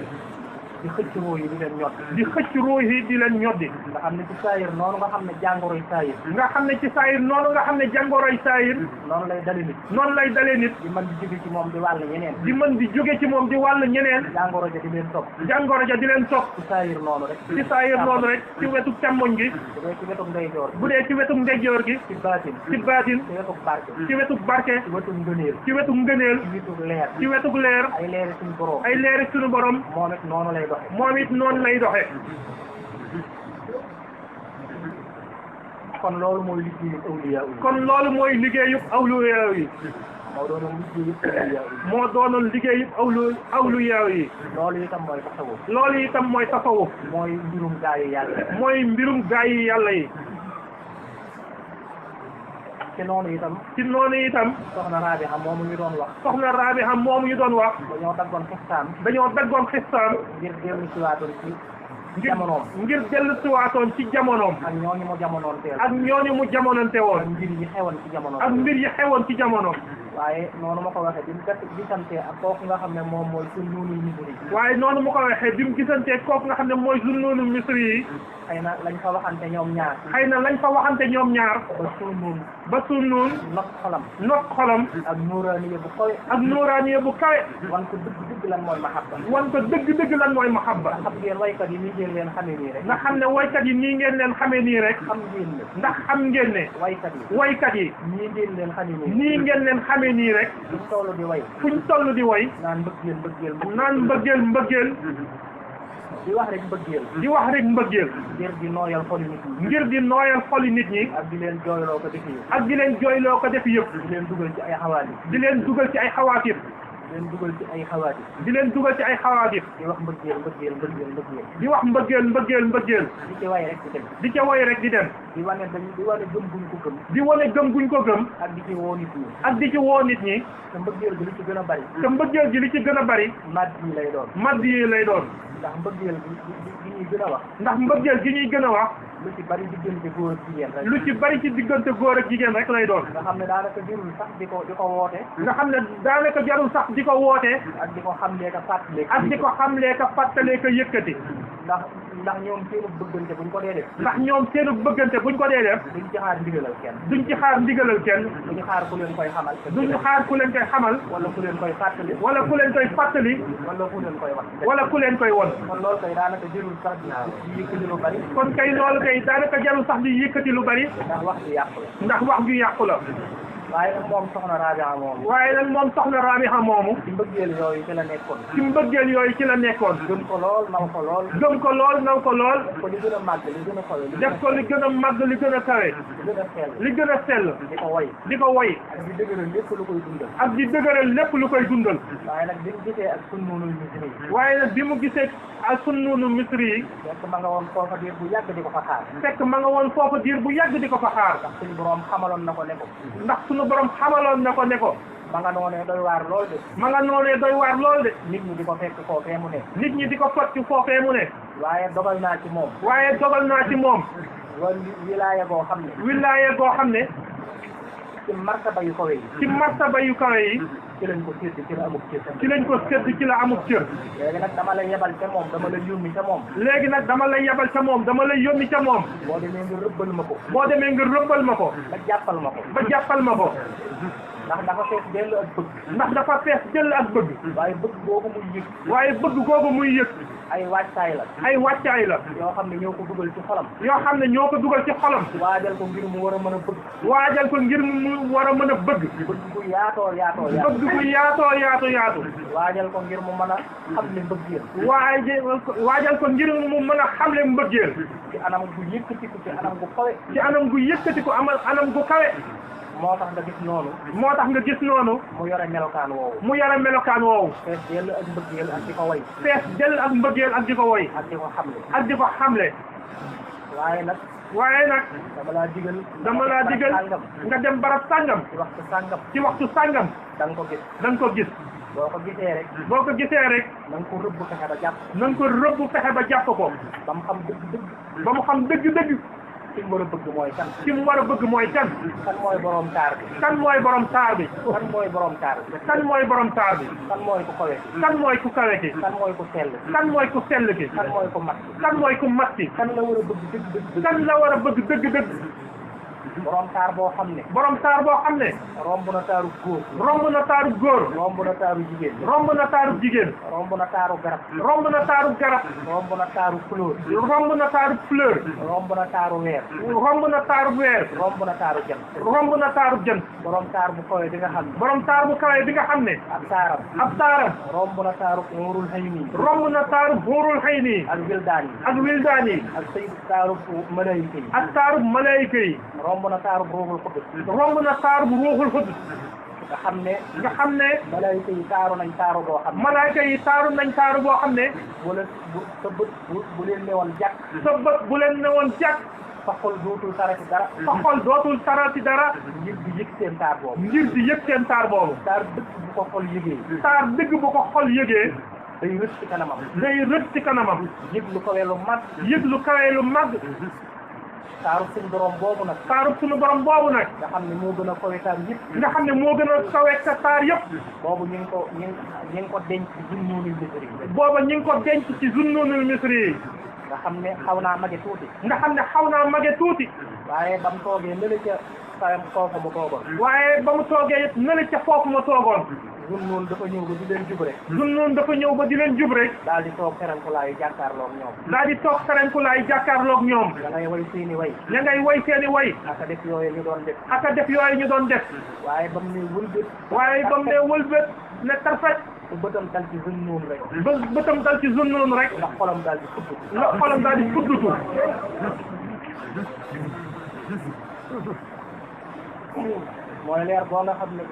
di xëcc roo yi di leen ñot di xëcc ruux yi di leen ñoddi nga xam ne ci saayir noonu nga xam ne jàngoroy saayir nga xam ne ci saayir noonu nga xam ne jàngoroy saayir noonu lay dali nit noonu lay dalee nit di mën di jóge ci moom di wàll ñeneen di mën di jóge ci moom di wàll ñeneen jàngoro ja di leen topp jàngoro ja di leen topp ci saayir noonu rek ci saayir noonu rek ci wetu càmmoñ gi bu dee ci wetu ndeyjoor bu dee ci wetu ndeyjoor gi ci baatin ci baatin ci wetu barke ci wetu barke ci wetu ngëneel ci wetu ngëneel ci wetu leer ci wetu leer ay leeri suñu borom ay leeri suñu borom moom it noonu lay doxe moom it noonu lay doxe kon loolu mooy liggéeyu awliya yi kon loolu mooy liggéeyub awliya yi moo doonoon liggéeyu awliya yi moo doonoon liggéeyub awliya yi loolu itam mooy tasawuf loolu itam mooy tasawuf mooy mbirum gaayu yàlla mooy mbirum gaay yi yàlla yi ci noonu itam ci noonu itam soxna Rabiha moomu ñu doon wax soxna Rabiha moomu ñu doon wax dañoo daggoon xistaan dañoo daggoon xistaan ngir dellu si waatoon ci jamonoom ngir dellu siwaatoon ci jamonoom ak ñooñu mu jamonoon teel ak ñooñu mu jamonante ak woon mbir yi xewoon ci jamonoom ak mbir yi xewoon ci jamonoom waaye noonu ma ko waxee bi mu gisante ak kooku nga xam ne moom mooy suñ nuunu misri waaye noonu mu ko waxee bi mu gisantee kooku nga xam ne mooy Zunnunu Misri yi xëy na lañ fa waxante ñoom ñaar xëy na lañ fa waxante ñoom ñaar ba suñu ba Zunnun not xolam not xolam ak nuuraaniya bu kawe ak nuuraaniya bu kawe wan ko dëgg lan mooy mahabba wan ko dëgg lan mooy mahabba nga xam ngeen waykat yi nii ngeen leen xamee nii rek nga xam ne waykat yi nii ngeen leen xamee nii rek xam ngeen ne ndax xam ngeen ne waykat yi nii ngeen leen xamee nii nii ngeen leen xamee nii rek fuñ toll di way fuñ toll di way naan mbëggeel naan mbëggeel di wax rek mbëggeel di wax rek mbëggeel ngir di nooyal xoli nit ñi ngir di nooyal xoli nit ñi ak di leen jooyloo ko defi yëpp ak di leen jooyloo ko def yëpp di leen dugal ci ay xawaati di leen dugal ci ay xawaatir di leen dugal ci ay xawaati di leen dugal ci ay xawaatir di wax mbëggeel di wax mbëggeel di ci way rek di dem di ca way rek di dem di wane gëm guñ ko gëm di wane gëm guñ ko gëm ak di ci woo nit ñi ak di ci woo nit ñi te mbëggeel gi li ci gën a bari te mbëggeel gi li ci gën a bari madd yi lay doon madd yi lay doon ndax mbëggeel gi ñuy gën a wax ndax mbëggeel gi ñuy gën a wax lu ci bari diggante góor ak jigéen rek lu ci bari ci diggante góor ak jigéen rek lay doon nga xam ne daanaka jarul sax di ko woote nga xam ne daanaka jarul sax di ko woote ak di ko xamlee ka fàttalee ak di ko xamlee ka fàttalee ka yëkkati ndax ñoom seenu bëggante buñ ko dee def ndax ñoom seenu bëggante buñ ko dee def duñ ci xaar ndigalal kenn duñ ci xaar ndigalal kenn duñu xaar ku leen koy xamal duñu xaar ku leen koy xamal wala ku leen koy fàttali wala ku leen koy fàttali wala ku leen koy wax wala ku leen koy won kon loolu kay daanaka jarul sax di yëkkati lu bari kon kay loolu kay daanaka jarul sax di yëkkati lu bari ndax wax ju yàqu la ndax wax ju yàqu la waaye nag moom soxna Rabia moom waaye nag moom soxna Rabiha moomu ci mbëggeel yooyu ci la nekkoon ci mbëggeel yooyu ci la nekkoon gëm ko lool naw ko lool gëm ko lool naw ko lool ko li gën a màgg li gën a kawe def ko li gën a màgg li gën a kawe li gën a sell li gën a sell di ko woy di ko woy ak di dëgëral lépp lu koy dundal ak di dëgëral lépp lu koy dundal waaye nag bi mu gisee ak sunnuunul misri yi waaye nag bi mu gisee ak sunnuunu misri yi fekk ma nga woon foofa diir bu yàgg di ko fa xaar fekk ma nga woon foofu diir bu yàgg di ko fa xaar ndax suñu borom xamaloon na ko ne ko ndax suñu borom xamaloon na ko ne ko ma nga noonee doy waar lool de ma nga noonee doy waar lool de nit ñi di ko fekk foofee mu ne nit ñi di ko focc foofee mu ne waaye dogal naa ci moom waaye dogal naa ci moom loolu wilaaya boo xam ne wilaaye goo xam ne ci martaba yu kawe yi ci martaba yu kawe yi ci lañ ko sédd ci la amuk cër ci lañ ko sédd ci la amuk cër léegi nag dama lay yebal ca moom dama lay yónni ca moom léegi nag dama lay yebal ca moom dama lay yónni ca moom boo demee nga rëbbal ma ko boo demee nga rëbbal ma ko ba jàppal ma ko ba jàppal ma ko ndax dafa fees dell ak bëgg ndax dafa fees jël ak bëgg waaye bëgg googu muy yëg waaye bëgg googu muy yëg ay wàccaay la ay wàccaay la yoo xam ne ñoo ko dugal ci xolam yoo xam ne ñoo ko dugal ci xolam waajal ko ngir mu war a mën a bëgg waajal ko ngir mu war a mën a bëgg bëgg gu yaatoo yaatoo yaatoo bëgg gu yaatoo yaatu yaatu waajal ko ngir mu mën a xam ne mbëggeel waajal ko ngir mu mën a xamle mbëggeel ci anam gu yëkkatiku ci anam gu kawe ci anam gu yëkkati ko anam gu kawe moo tax nga gis noonu moo tax nga gis noonu mu yore melokaan woowu mu yore melokaan woowu fees dell ak mbëggeel ak di ko way fees jël ak mbëggeel ak di ko woy ak di ko xamle ak di ko xamle waaye nag waaye nag dama laa digal sàngam nga dem barab sàngam ci waxtu sàngam ci waxtu sàngam da nga ko gis da nga ko gis boo ko gisee rek boo ko gisee rek na nga ko rëbb fexe ba jàpp na nga ko rëbb fexe ba jàpp ko ba mu xam dëgg-dëgg ba mu xam dëgg-dëgg ci mu war a bëgg mooy kan ci mu war a bëgg mooy kan kan mooy borom taar bi kan mooy borom taar bi kan mooy borom taar bi kan mooy borom taar bi kan mooy ku kawe kan mooy ku kawe ki kan mooy ku sell kan mooy ku sell ki kan mooy ku mat kan mooy ku mat ki kan la war a bëgg dëgg kan la war a bëgg dëgg-dëgg borom taar boo xam ne borom taar boo xam ne romb na taaru góor romb na taaru góor romb na taaru jigéen romb na taaru jigéen romb na taaru garab romb na taaru garab romb na taaru fleur romb na taaru fleur romb na taaru weer romb na taaru weer romb na taaru jant romb na taaru jant borom taar bu kawe bi nga xam ne borom taar bu kawe bi nga xam ne ab taaram ab taaram romb na taaru nuurul hayni romb na taaru buurul xëy nii ak wildaan yi ak wildaan yi ak sayid taaru malayka yi ak taaru malayka yi romb na taaru ruuxul qudus romb na taaru ruuxul xudus nga xam ne malayka yi taaru nañ taaru boo xam ne malayka yi taaru nañ taaru boo xam ne sa bët bu leen newoon jàkk sa bët bu leen newoon jàkk sa xol dootul sarati dara sa xol dootul sarati dara ngir di yëg seen taar boobu ngir di yëg seen taar boobu taar dëgg bu ko xol yëgee taar dëgg bu ko xol yëgee day rëcc ci kanamam day rëcc ci kanamam yëg lu kawe lu mag yëg lu kawe lu mag taaru suñu borom boobu nag taaru suñu borom boobu nag nga xam ne moo gën a kawe taar yëpp nga xam ne moo gën a kawe sa taar yëpp boobu ñu ngi ko denc ci Zunnunul Misri booba ñu ngi ko denc ci Zunnunul Misri yi nga xam ne xaw naa mage tuuti nga xam ne xaw naa mage tuuti waaye ba mu toogee nële ca sayam foofu mu toogoon waaye ba mu toogee it nële ca foofu mu toogoon Zunnun dafa ñëw ba di leen jub rek Zunnun dafa ñëw ba di leen jub rek daal di toog ferenkulaayu jàkkaarloog ñoom daal di toog ferenkulaayu jàkkaarloog ñoom da ngay way seeni way ña ngay way seeni way aka def yooyu ñu doon def aka def yooyu ñu doon def waaye ba mu ne wëlbët waaye ba mu ne wëlbët ne tarfet su bëtam dal ci Zunnun rek ba bëtam dal ci Zunnun rek ndax xolam daal di fudd ndax xolam daal di fuddutu mooy leer boo nga xam ne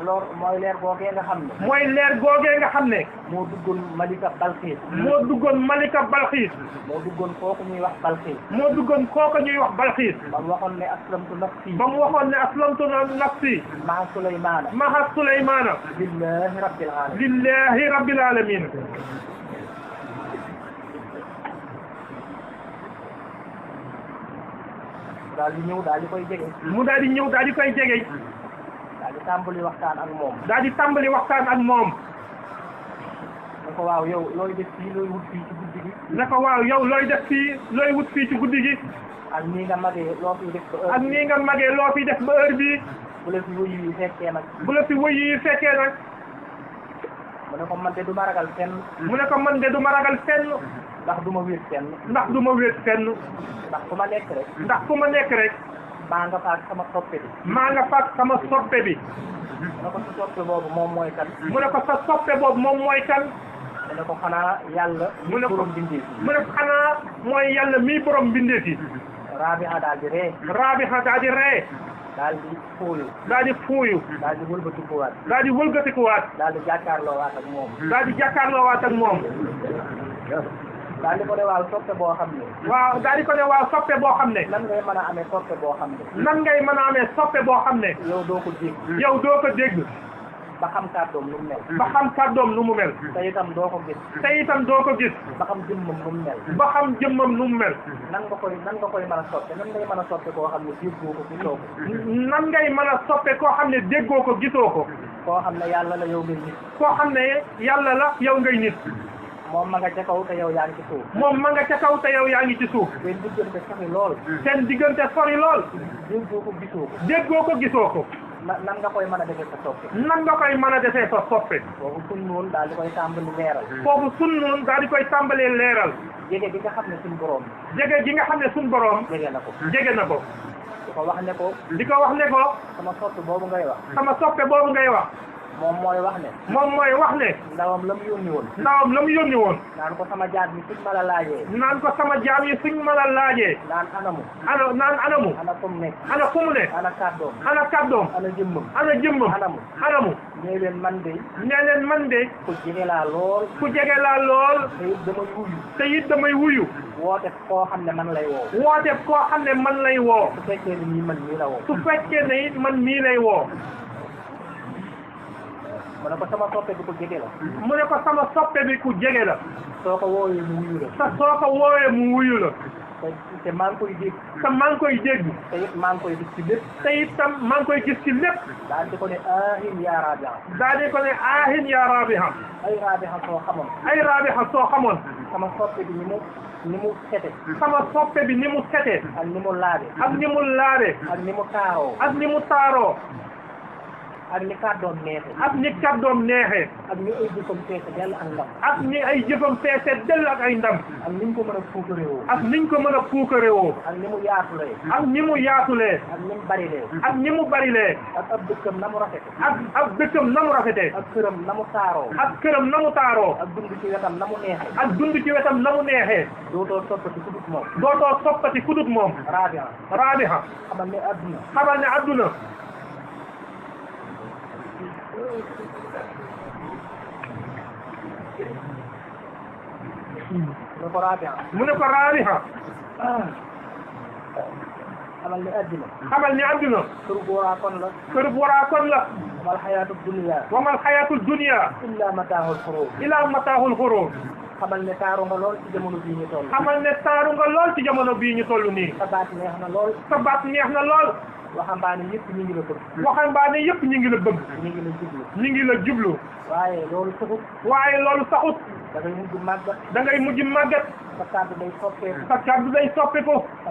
mooy leer googee nga xam ne mooy leer googee nga xam ne moo duggoon Malika Balxiis moo duggoon Malika Balxiis moo duggoon kooku ñuy wax Balxiis moo duggoon kooku ñuy wax Balxiis ba mu waxoon ne aslamtu nafsi ba mu waxoon ne aslamtu nafsi maha Suleymaana maha Suleymaana lillahi rabbil alamin lillahi rabbil alamin daal di ñëw daal di koy jege mu daal di ñëw daal di koy jege daal di tàmbali waxtaan ak moom daal di tàmbali waxtaan ak moom ne ko waaw yow looy def fii looy wut fii ci guddi gi ne ko waaw yow looy def fii looy wut fii ci guddi gi ak nii nga magee loo fiy def ba heure ak nii nga magee loo fi def ba heure bii bu la fi wëyu yi fekkee nag bu la fi wëyu yi fekkee nag mu ne ko man de du ma ragal fenn mu ne ko man de du ma ragal fenn ndax du ma wéet fenn ndax du ma wéet fenn ndax fu ma nekk rek ndax fu ma nekk rek maa nga faak sama soppe bi maa nga faak sama soppe bi mu ne ko sa soppe boobu moom mooy kan mu ne ko sa soppe boobu moom mooy kan mu ne ko xanaa yàlla mu ne ko borom bindee mu ne ko xanaa mooy yàlla mii borom bindeef yi Rabiha daal di ree Rabiha daal di ree daal di fuuyu daal di fuuyu daal di wëlbatikuwaat daal di wëlgatikuwaat daal di jàkkaarloo waat ak moom daal di jàkkaarloo waat ak moom daal di ko ne waaw soppe boo xam ne waaw daal di ko ne waaw soppe boo xam ne nan ngay mën a amee soppe boo xam ne nan ngay mën a amee soppe boo xam ne yow doo ko dégg yow doo ko dégg ba xam kàddoom nu mu mel ba xam kàddoom nu mu mel te itam doo ko gis te itam doo ko gis ba xam jëmmam nu mu mel ba xam jëmmam nu mu mel nan nga koy mën a soppe nan ngay mën a soppe koo xam ne déggoo ko gisoo ko nan ngay mën a soppe koo xam ne déggoo ko gisoo ko koo xam ne yàlla la yow ngay nit koo xam ne yàlla la yow ngay nit moom ma nga ca kaw te yow yaa ngi ci suuf moom ma nga ca kaw te yow yaa ngi ci suuf seen diggante saxi lool seen diggante sori lool déggoo ko gisoo ko déggoo ko gisoo ko nan nga koy mën a defee sa soppe nan nga koy mën a defee sa soppe boobu suñ noonu daal di koy tàmbali leeral foofu sun noonu daal di koy tàmbalee leeral jege gi nga xam ne suñ borom jege gi nga xam ne suñ boroom jege na ko jege na ko di ko wax ne ko di ko wax ne ko sama soppe boobu ngay wax sama soppe boobu ngay wax moom mooy wax ne moom mooy wax ne ndawam la mu yónni woon ndawam la mu yónni woon naan ko sama jaat mi suñ ma la laajee naan ko sama jaam yi suñ ma la laajee naan anamu naan anamu ana fu mu nekk ana fu mu ne ana kàddoom ana kàddoom ana jëmmam ana jëmmam anamu nee leen man de nee leen man de ku jege laa lool ku jege laa lool te it damay wuyu te it damay wuyu woote koo xam ne man lay woo woote koo xam ne man lay woo su fekkee ne nii man mii la woo su fekkee ne it man mii lay woo mu ne ko sama soppe bi ku jege la mu ne ko sama soppe bi ku jege la soo ko woowee mu wuyu la te soo ko woowee mu wuyu la te maa ngi koy dégg te maa ngi koy dégg te it maa ngi koy gis ci lépp te itam maa ngi koy gis ci lépp daal di ko ne ahin yaa Rabiha daal di ko ne aahin yaa Rabiha ay Rabiha soo xamoon ay Rabiha soo xamoon sama soppe bi ni mu sete sama soppe bi ni mu setee ak ni mu laabe ak ni mu laabe ak ni mu taaroo ak ni mu taaroo ak ni kàddoom neexe ak ni kàddoom neexee ak ni ay jëfam feese dell ak ndam ak ni ay jëfam feese dell ak ay ndam ak ni ñu ko mën a puukarewoo ak niñ ko mën a puukarewoo ak ni mu yaatulee ak ni mu yaatulee ak ni mu barilee ak ni mu barilee ak ab dëkkam na mu rafete ak dëkkam na mu rafetee ak këram na mu taaroo ak këram na mu taaroo ak dund ci wetam na mu neexe ak dund ci wetam na mu neexee dootoo soppati ku dut moom dootoo soppati ku dut moom Rabiha Rabiha xamal ne adduna xamal ne adduna mu ne ko Rabiha mu ne ko Rabiha xamal ne adduna xamal ne adduna kër gu waraa kon la kër bu waraa kon la wamal xayaatu dunya wamal xayaatu dunya illa mataahul xuruur ila mataahul xuruur xamal ne taaru nga lool ci jamono bii ñu toll xamal ne taaru nga lool ci jamono bii ñu toll nii sa baat neex na lool sa baat neex na lool waxambaane yëpp ñu ngi la bëgg waxambaane yëpp ñu ngi la bëgg ñu ngi la jublu ñu ngi la jublu waaye loolu saxut waaye loolu saxut da ngay mujj màggat da ngay mujj màggat sa kàddu day soppeeku sa kàddu day soppiku sa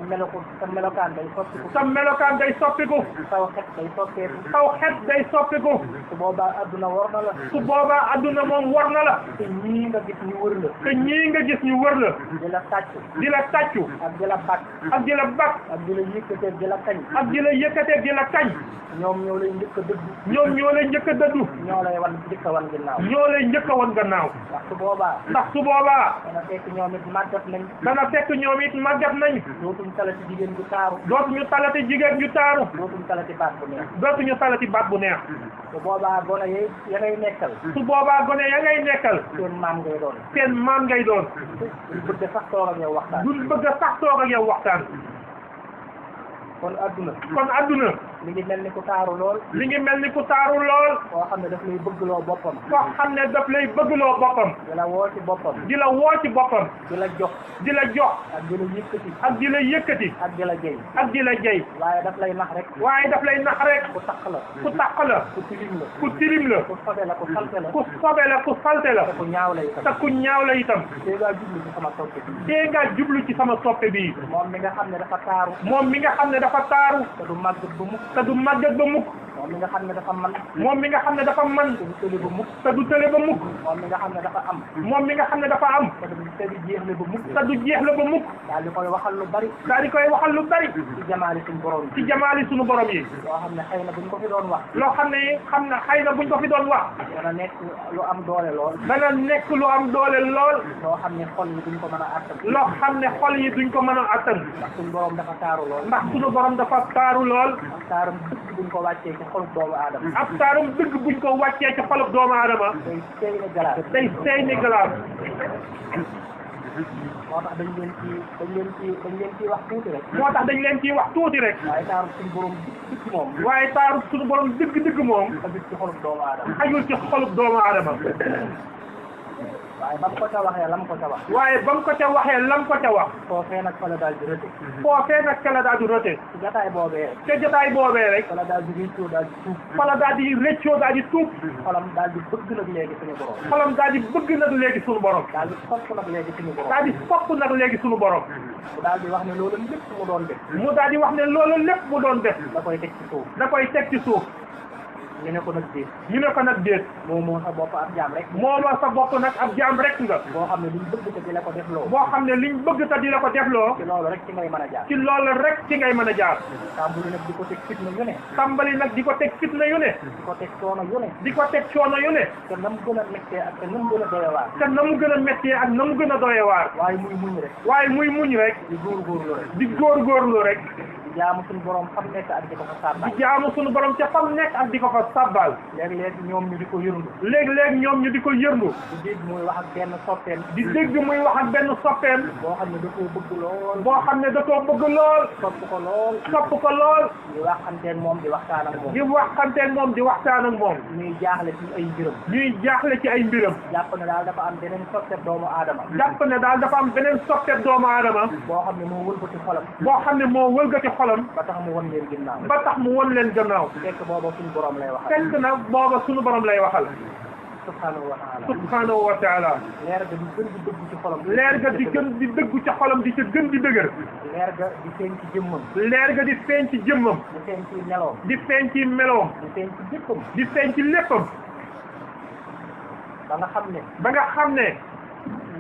melokaan day soppiku sa melokaan day soppiku saw xet day soppeeku saw xet day soppiku su boobaa adduna war na la su boobaa adduna moom war na la te ñii nga gis ñu wër la te ñii nga gis ñu wër la di la tàccu di la tàccu ak di la bakk ak di la bakk ak di la yëkkatee di la kañ ak di la yëkkatee di la kañ ñoom ñoo lay njëkk a dëddu ñoom ñoo lay njëkk a dëddu ñoo lay wan njëkk a wan ginnaaw ñoo lay njëkk a wan gannaaw ndax su boobaa ndax su boobaa dana fekk ñoom it màggat nañ dana fekk ñoom it màggat nañ dootuñ talati jigéen ju taaru dootuñu talati jigéen ñu taaru dootuñ talati baat bu neex dootuñu talati baat bu neex su boobaa gone yi ya ngay nekkal su boobaa gone ya ngay nekkal seen maam ngay doon seen maam ngay doon duñ bëgg sax toog ak yow waxtaan duñ bëgg a sax toog ak yow waxtaan kon adduna kon adduna mi ngi mel ni ku taaru lool li ngi mel ni ku taaru lool koo xam ne daf lay bëggloo boppam koo xam ne daf lay bëggloo boppam di la woo ci boppam di la woo ci boppam di la jox di la jox ak di la yëkkati ak di la yëkkati ak di la jëy ak di la jey waaye daf lay nax rek waaye daf lay nax rek ku taq la ku taq la ku tilim la ku tilim la ku sobe la ku salte la ku sobe la ku salte la te ku ñaaw la itam te ku ñaaw la itam tey ngaa jublu ci sama soppe bi tee nga jublu ci sama soppe bii moom mi nga xam ne dafa taaru moom mi nga xam ne dafa taaru te du màggat bu mukk te du màggat ba mukk moom mi nga xam ne dafa man moom mi nga xam ne dafa man te du tële ba mukk te du tële ba mukk moom mi nga xam ne dafa am moom mi nga xam ne dafa am te du jeexle ba mukk te du jeexle ba mukk daal di koy waxal lu bari daal di koy waxal lu bari ci jamaali suñu borom ci jamaali sunu borom yi loo xam ne xëy na buñ ko fi doon wax loo xam ne xëy na buñ ko fi doon wax dana nekk lu am doole lool dana nekk lu am doole lool loo xam ne xol yi duñ ko mën a àttan loo xam ne xol yi duñ ko mën a attan ndax suñu borom dafa taaru lool ndax sunu borom dafa taaru lool ak taaram dëgg buñ ko wàccee ci xolub doomu aadama ab taarum dëgg buñ ko wàccee ci xolub doomu aadama day seey na galaat day seey ni galaas moo tax dañ leen ci wax tuuti rek moo tax dañ leen ciy wax tuuti rek waaye taaru suñu borom dëgg moom waaye taaru sunu borom dëgg-dëgg moom xajul ci xolub doomu aadama xajul ci xolub doomu aadama waaye ba mu ko ca waxee lam ko ca wax waaye ba mu ko ca waxee lam ko ca wax foofee nag fa la daal di rëte foofee nag ca la daal di rote ci jataay boobee rek ca jotaay boobee rek fa la daal di réccoo daal di tuub fa la daal di rëccoo daal di tuub xolam daal di bëgg nag léegi suñu borom xolam daal di bëgg nag léegi sunu borom daal di sopp nag léegi suñu borom daal di sopp nag léegi sunu borom mu daal di wax ne loolu lépp mu doon def mu daal di wax ne loolu lépp mu doon def da koy teg ci suuf da koy teg ci suuf ñu ne ko nag déet ñu ne ko nag déet moo sa bopp ab jaam rek moomoo sa bopp nag ab jaam rek nga boo xam ne luñ bëgg te di la ko def loo boo xam ne liñ bëgg te di la ko defloo ci loolu rek ci ngay mën a jaar ci loolu rek ci ngay mën a jaar tàmbali nag di ko teg fitna yu ne tàmbali nag di ko teg fitna yu ne di ko teg coono yu ne di ko teg coono yu ne te nam gën a méttee ak te nam gën a doyewaar te na mu gën a méttee ak na mu gën a doyewaar waaye muy muñ rek waaye muy muñ rek di góorgóorlu rek di góorgóorlu rek di jaamu suñu borom xam nekk ak di ko fa sàbbal di jaamu sunu borom ca fam nekk ak di ko fa sabbal léeg-léeg ñoom ñu di ko yërndu léegi-léegi ñoom ñu di ko yërndu di dégg muy wax ak benn soppeem di dégg muy wax ak benn soppeem boo xam ne da koo bëgg lool boo xam ne da koo bëgg lool sopp ko lool sopp ko lool di waxanteen moom di waxtaan ak moom di waxanteeg moom di waxtaan ak moom ñuy jaaxle ci ay mbiram ñuy jaaxle ci ay mbiram jàpp ne daal dafa am beneen soppeem doomu aadama jàpp ne daal dafa am beneen soppeem doomu aadama boo xam ne moo wëlbati xolam boo xam ne moo wëlgati xolam ba tax mu won leen ginnaaw ba tax mu won leen gannaaw fekk booba suñu borom lay waxal fekk na booba sunu borom lay waxal subhanahu wa taala subhanahu wa taala leer ga di gën di dëggu ci xolam leer ga di gën di dëggu ca xolam di ca gën di dëgër leer ga di feeñ ci jëmmam leer ga di feeñ ci jëmmam di feeñ ci meloom di feeñ ci meloom di feeñ ci jëppam di feeñ ci léppam ba nga xam ne ba nga xam ne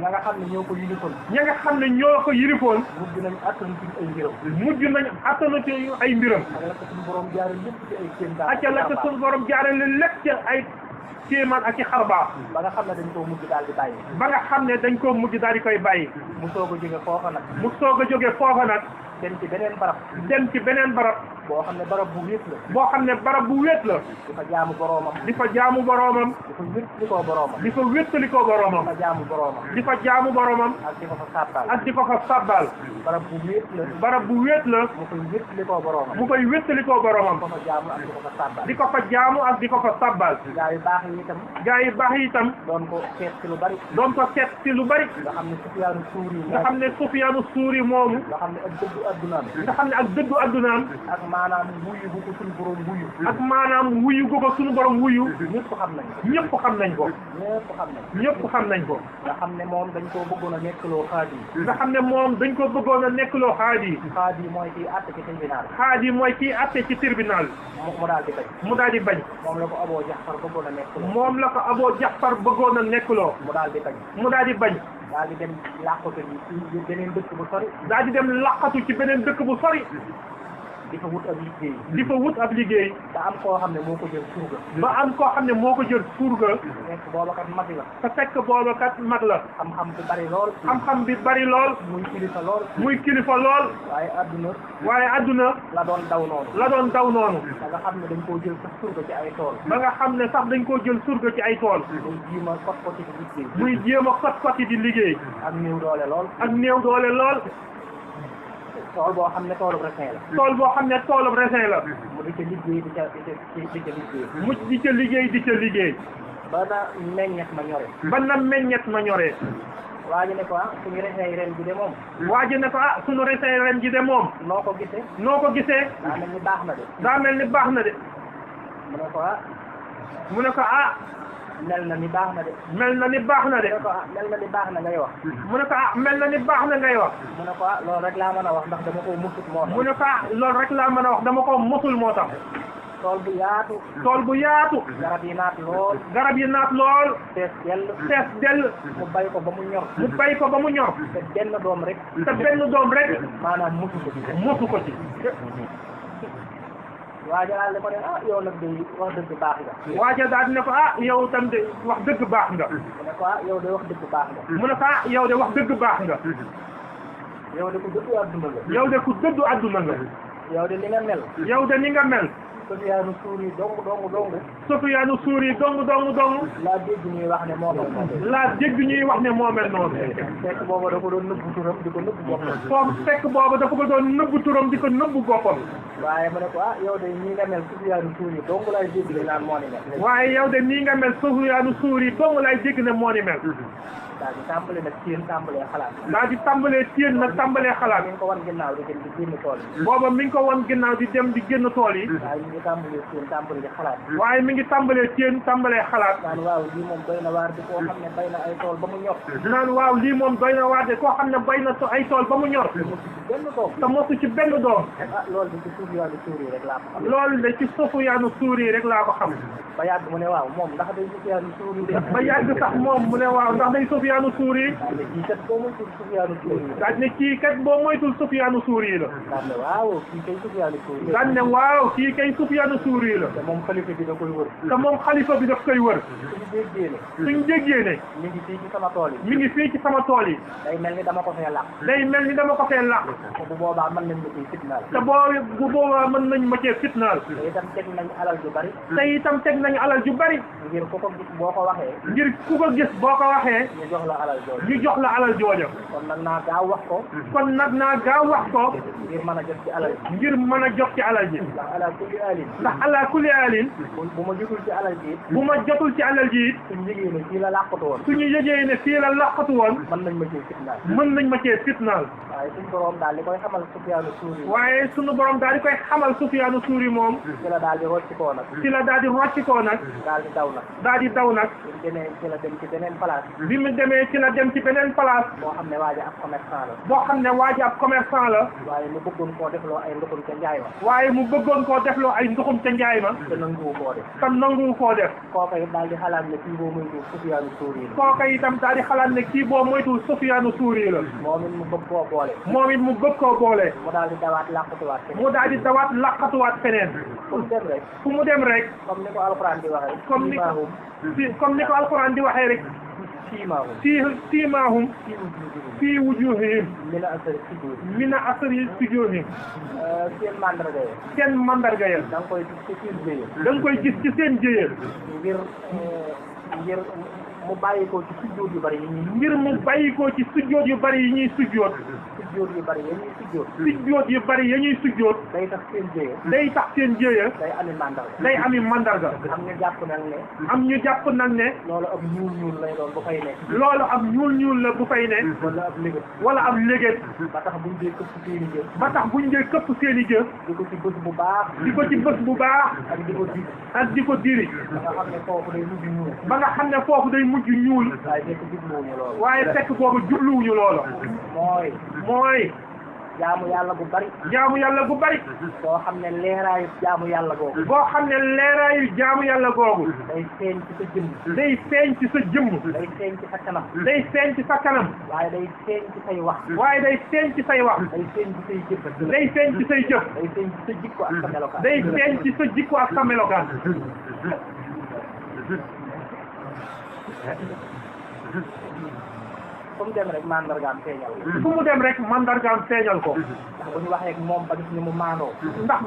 ña nga xam ne ñoo ko yilifoon ña nga xam ne ñoo ko yirifoon mujj nañ attan ci ay mbiram mujj nañ attanu ci ay mbiram ak la ko suñu borom jaare lépp ci ay kéemtaan acca la ko sunu borom jaarale lépp ci ay kéemaan ak ci xarbaax ba nga xam ne dañ koo mujj daal di bàyyi ba nga xam ne dañ koo mujj daal di koy bàyyi mu soog a jóge foofa nag mu soog a jógee foofa nag dem ci beneen barab dem ci beneen barab boo xam ne barab bu wéet la boo xam ne barab bu wéet la di fa jaamu boroomam di fa jaamu boroomam di fa wéttalikoo boroomam di fa wéttalikoo boroomam di fa jaamu boroomam di fa jaamu boroomam ak di ko fa sàbbal ak di ko fa sabbal barab bu wéet la barab bu wéet la mu koy wéttalikoo boroomam mu koy wéttalikoo boroomam ko fa jaamu ak di ko fa sàbbal di ko fa jaamu ak di ko fa sabbal gaa yu baax yi itam gaa yi baax yi itam doon ko seet ci lu bari doon ko seet ci lu bari nga xam ne Sufyaanu Suuri nga xam ne Sufyaanu Suuri moomu nga xam ne ak dëggu addunaam nga xam ne ak dëddu addunaam ak maanaam wuyu bu ko suñu borom wuyu ak maanaam wuyu gu ko suñu borom wuyu ñëpp xam nañ ko ñëpp xam nañ ko ñëpp xam nañ ko ñëpp xam nañ ko nga xam ne moom dañ koo bëggoon a nekkloo xaadi nga xam ne moom dañ ko bëggoon a nekkloo xaadi xaadi mooy kii àtte ci tribunal xaadi mooy kii atte ci tribunal mu daal di bañ mu daal di bañ moom la ko Aboo Jaxfar bëggoon a nekkloo moom la ko Aboo Jaxfar bëggoon a nekkloo mu daal di bañ mu daal di bañ daal di dem làqatu ji ci beneen dëkk bu sori daal di dem laqatu ci beneen dëkk bu sori di fa wut ab liggéey di fa wut ab liggéey te am koo xam ne moo ko jël surga ba am koo xam ne moo ko jël surga nekk booba kat mag la te fekk booba kat mag la xam-xam bi bari lool xam-xam bi bari lool muy kilifa lool muy kilifa lool waaye adduna waaye adduna la doon daw noonu la doon daw noonu da nga xam ne dañ koo jël sax surga ci ay tool ba nga xam ne sax dañ koo jël surga ci ay tool muy jiima kot ko ci liggéey muy jéem a kot yi di liggéey ak néew doole lool ak néew doole lool tool boo xam ne toolu raisin la tool boo xam ne toolub raisin la mu di ca liggéey di ca liggéey mu di ca liggéey di ca liggéey ba na meññet ma ñore ba na meññet ma ñoree waa ji ne ko ah suñu raisin yi ren bi de moom waa ji ne ko ah sunu raisin ren ji de moom noo ko gisee noo ko gisee daa mel ni baax na de daa mel ni baax na de mu ne ko ah mu ne ko ah mel na ni baax na de mel na ni baax na de mu ne ko ah mel na ni baax na ngay wax mu ne ko ah mel na ni baax na ngay wax mu ne ko ah loolu rek laa mën a wax ndax dama koo musut moo tax mu ne ko ah loolu rek laa mën a wax dama ko mosul moo tax tool bu yaatu tool bu yaatu garab yi naat lool garab yi naat lool fees dell mu bay ko ba mu ñor mu bay ko ba mu ñor te benn doom rek te benn doom rek maanaam musu ko ci mosu ko ci waaja daal di ko ne ah yow nag day wax dëgg baax nga waaja daal di ne ko ah yow tam de wax dëgg baax nga mu ne ko ah yow de wax dëgg baax nga mu ne ko ah yow de wax dëgg baax nga yow de ku dëddu àdduna nga yow de ku dëddu àdduna nga yow de li nga mel yow de ni nga mel Sufyaanu Suuri dong Sufyaanu Suuri dong laa dégg ñuy wax ne moo mel noonu laa dégg ñuy wax ne moo mel noonu fekk booba da ko doon nëbbu turam di ko nëbbu boppam foofu fekk boobu dafa ko doon nëbbu turam di ko nëbbu boppam waaye mu ne ko ah yow de ñi nga mel Sufyaanu Suuri dong laay dégg di naan moo ni mel waaye yow de nii nga mel Sufyaanu Suuri dong lay dégg ne moo ni mel daal di tàmbale nag téen tàmbalee xalaat daal di tàmbalee téen nag tàmbalee xalaat mi ngi ko wan ginnaaw di dem di génn tool yi booba mi ngi ko wan ginnaaw di dem di génn tool yi waaye mi ngi tàmbalee téen tàmbale di xalaat waaye mi ngi tàmbalee téen tàmbalee xalaat naan waaw lii moom doy na waar di koo xam ne bay na ay tool ba mu ñor naan waaw lii moom doy na waar de koo xam ne bay na ay tool ba mu ñor benn doom te mosu ci benn doom ah loolu de ci Sufyaanu Suuri rek laa ko xam loolu de ci Sufyaanu Suuri rek laa ko xam ba yàgg mu ne waaw moom ndax day Sufyaanu Suuri de ba yàgg sax moom mu ne waaw ndax day Sufyaanu Suuri daal ne kii kat boo moytul Sufyaanu Suuri la daal ne kii kat boo moytul Sufyaanu Suuri la daal ne waaw kii kay Sufyaanu Suuri la daal ne waaw kii kay Sufyaanu Suuri la te moom xalifa bi da koy wër te moom xalifa bi daf koy wër suñu déggee ne suñ déggee ne mi ngi fii ci sama tool yi mi ngi fii ci sama tool yi day mel ni dama ko fee làq day mel ni dama ko fee làq te bu boobaa mën nañ ma ciy fitnaal te bu boobaa mën nañ ma cee fitnaal te itam teg nañ alal ju bari te itam teg nañ alal ju bari ngir ku ko gis boo ko waxee ngir ku ko gis boo ko waxee ñu jox la alal jooju ñu jox la alal jooja kon nag naa gaaw wax ko kon nag naa gaaw wax ko ngir mën a jot ci alal ji ngir mën a jot ci alal ji ndax ala kulli alin ndax ala kulli alin bu ma jotul ci alal ji bu ma jotul ci alal ji it suñ yëgee ne fii la làqatu woon suñu yëgee ne fii la laqatu woon mën nañ ma ciy fitnaal mën nañ ma cee fitnaal waaye suñ borom daal li koy xamal Sufyaanu Suuri waaye sunu borom daal di koy xamal Sufyaanu Suuri moom ci la daal di rocci koo nag ci la daal di rocci koo nag daal di daw nag daal di daw nag ci la dem ci beneen place bi mu demee ci la dem ci beneen place boo xam ne waaja ab commerçant la boo xam ne waa ji ab commerçant la waaye mu bëggoon koo defloo ay ndoxum ca njaay ma waaye mu bëggoon koo defloo ay ndoxum ca njaay ma te nanguwu koo def tam nangu koo def kooka it daal di xalaat ne kii boo moytu Sufyaanu Suuri la kooka itam daal di xalaat ne kii boo moytul Sufyaanu Suuri la moom it mu bëgg koo boole moom it mu bëgg koo boole mu daal di dawaat làqatuwaat mu daal di dawaat laqatuwaat feneen pour dem rek fu mu dem rek comme ni ko alxuraan di waxee comme ni ko alxuraan di waxee rek siimaahum fii wujuuhihim mina asari sujud mina asari sujuudihim seen mandarga yi seen mandarga ya da nga koy gis ci seen jëye da nga koy gis ci seen jëye ngir mu bàyyi ko ci sujjóot yu bari yi ñuy ngir mu bàyyi ko ci sujjóot yu bari yi ñuy sujjóot sujjóot yu bari yi ñuy sujjóot sujjóot yu bari ya ñuy sujjóot day tax seen jëye day tax seen jëye day ami mandarga day ami mandarga am ñu jàpp nag ne am ñu jàpp nag ne loolu ab ñuul lay doon bu fay nekk loolu ab ñuul la bu fay ne wala ab légét wala ab légét ba tax buñ dee këpp seeni jëf ba tax buñ dee këpp seen i jëf di ko ci bës bu baax di ko ci bës bu baax ak di ko di ak di ko diri ba nga xam ne foofu day mujj ñuul ba nga xam ne foofu day mujj ñuul waaye fekk jubluwuñu loolu waaye fekk boobu jubluwuñu loola mooy jaamu yàlla bu bari jaamu yàlla gu bari boo xam ne leeraayu jaamu yàlla googu boo xam ne leeraayu jaamu yàlla googu day feeñ ci sa jëmm day feeñ ci sa jëmm day feeñ ci sa kanam day feeñ ci sa kanam waaye day feeñ ci say wax waaye day feeñ ci say wax day feeñ ci say jëf day feeñ ci say jëf day feeñ ci sa jikko ak sa melokaan day feeñ ci sa jikko ak sa melokaan fu mu dem rek mandargaam feeñal ko fu mu dem rek mandargaam feeñal ko ndax bu ñu waxee ak moom ba gis ni mu maandoo ndax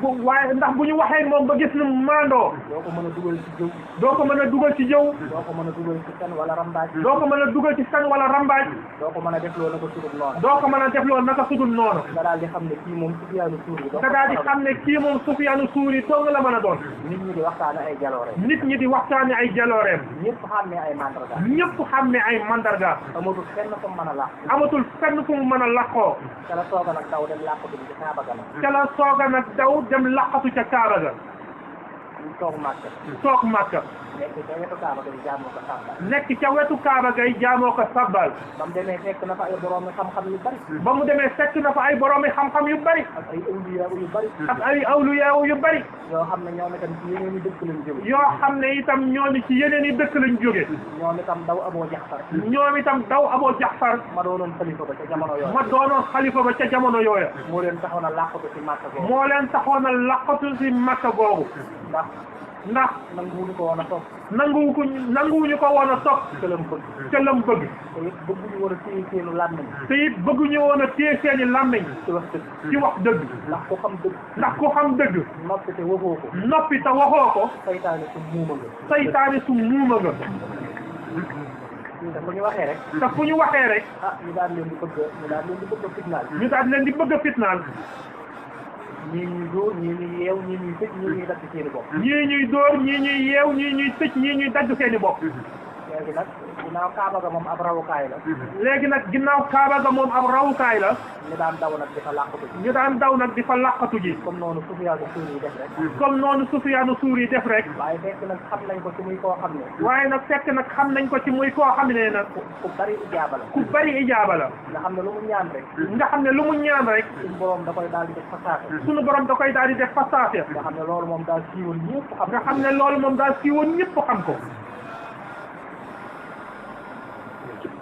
bu ñu waxee moom ba gis ni mu maandoo doo ko mën a dugal ci jëw doo ko mën a dugal ci jëw doo ko mën a dugal ci fen wala rambaaj doo ko mën a dugal ci fen wala rambaaj doo ko mën a def loo naka sudul noonu doo ko mën a def loolu naka sudul noonu nga daal di xam ne kii moom Sufyaanu Suuri nga daal di xam ne kii moom Sufyaanu Suuri toog la mën a doon nit ñi di waxtaane ay jaloore nit ñi di waxtaane ay jalooreem ñëpp xam ne ay mandarga ñëpp xam ne ay mandarga amatul fenn fu mu mën a làq amatul fenn fu mu mën a laqoo ca la sooga nag daw dem làqatu ci Kaaba ga nag ca la sooga nag daw dem laqatu ca Kaaba ga ñu toog Màkka toog Màkka nekk ca wetu Kaaba ga jaamoo ko sàbbal nekk ca wetu Kaaba gay jaamoo ko sabbal ba mu demee fekk na fa ay boroomi xam-xam yu bari ba mu demee fekk na fa ay boroomi xam-xam yu bari ak ay awliya yu bari ak ay awliya yu bari yoo xam ne ñoom itam ci yeneen i dëkk lañ jóge yoo xam ne itam ñooñu ci yeneen i dëkk lañ jóge ñoom itam daw Abu Jaxfar ñoom itam daw Abu Jaxfar ma doonoon xalifa ba ca jamono yooyu ma doonoon xalifa ba ca jamono yooya moo leen taxoon a làqatu ci Màkka googu moo leen taxoon a laqatu si Makka googu ndax nanguwuñu ko woon a topp nanguwuñu ko woon a topp këlam bëgg ca lam bëgg te it bëgguñu woon a téye seenu làmmiñ te it bëgguñu woon a téye seeni làmmiñ ci wax dëgg ci wax dëgg ndax ku xam dëgg ndax ku xam dëgg noppi te waxoo ko noppi te waxoo ko saytaane su muuma nga saytaane su muuma nga te fu ñu waxee rek te fu ñu waxee rek ñu daal leen di bëgg a fitnaal ñu daal leen di bëgg a fitnaal ñii ñuy dóor ñii ñuy yeew ñii ñuy tëj ñii ñuy dagg seeni bopp ñii ñuy dóor ñii ñuy yeew ñii ñuy tëj ñii ñuy dagg seeni bopp léegi nag ginnaaw Kaaba ga moom ab rawukaay la léegi nag ginnaaw Kaaba ga moom ab rawukaay la ñu daan daw nag di fa làqatu ji ñu daan daw nag di fa làqatu ji comme noonu Sufyaanu Suuri yi def rek comme noonu Sufyaanu Suuri yi def rek waaye fekk nag xam nañ ko ci muy koo xam ne waaye nag fekk nag xam nañ ko ci muy koo xam ne nag ku bari ijaaba la ku bari ijaaba la nga xam ne lu mu ñaan rek nga xam ne lu mu ñaan rek suñu borom da koy daal di def fasaase suñu borom da koy daal di def fasaase nga xam ne loolu moom daal siiwoon ñëpp xam nga xam ne loolu moom daal siiwoon ñëpp xam ko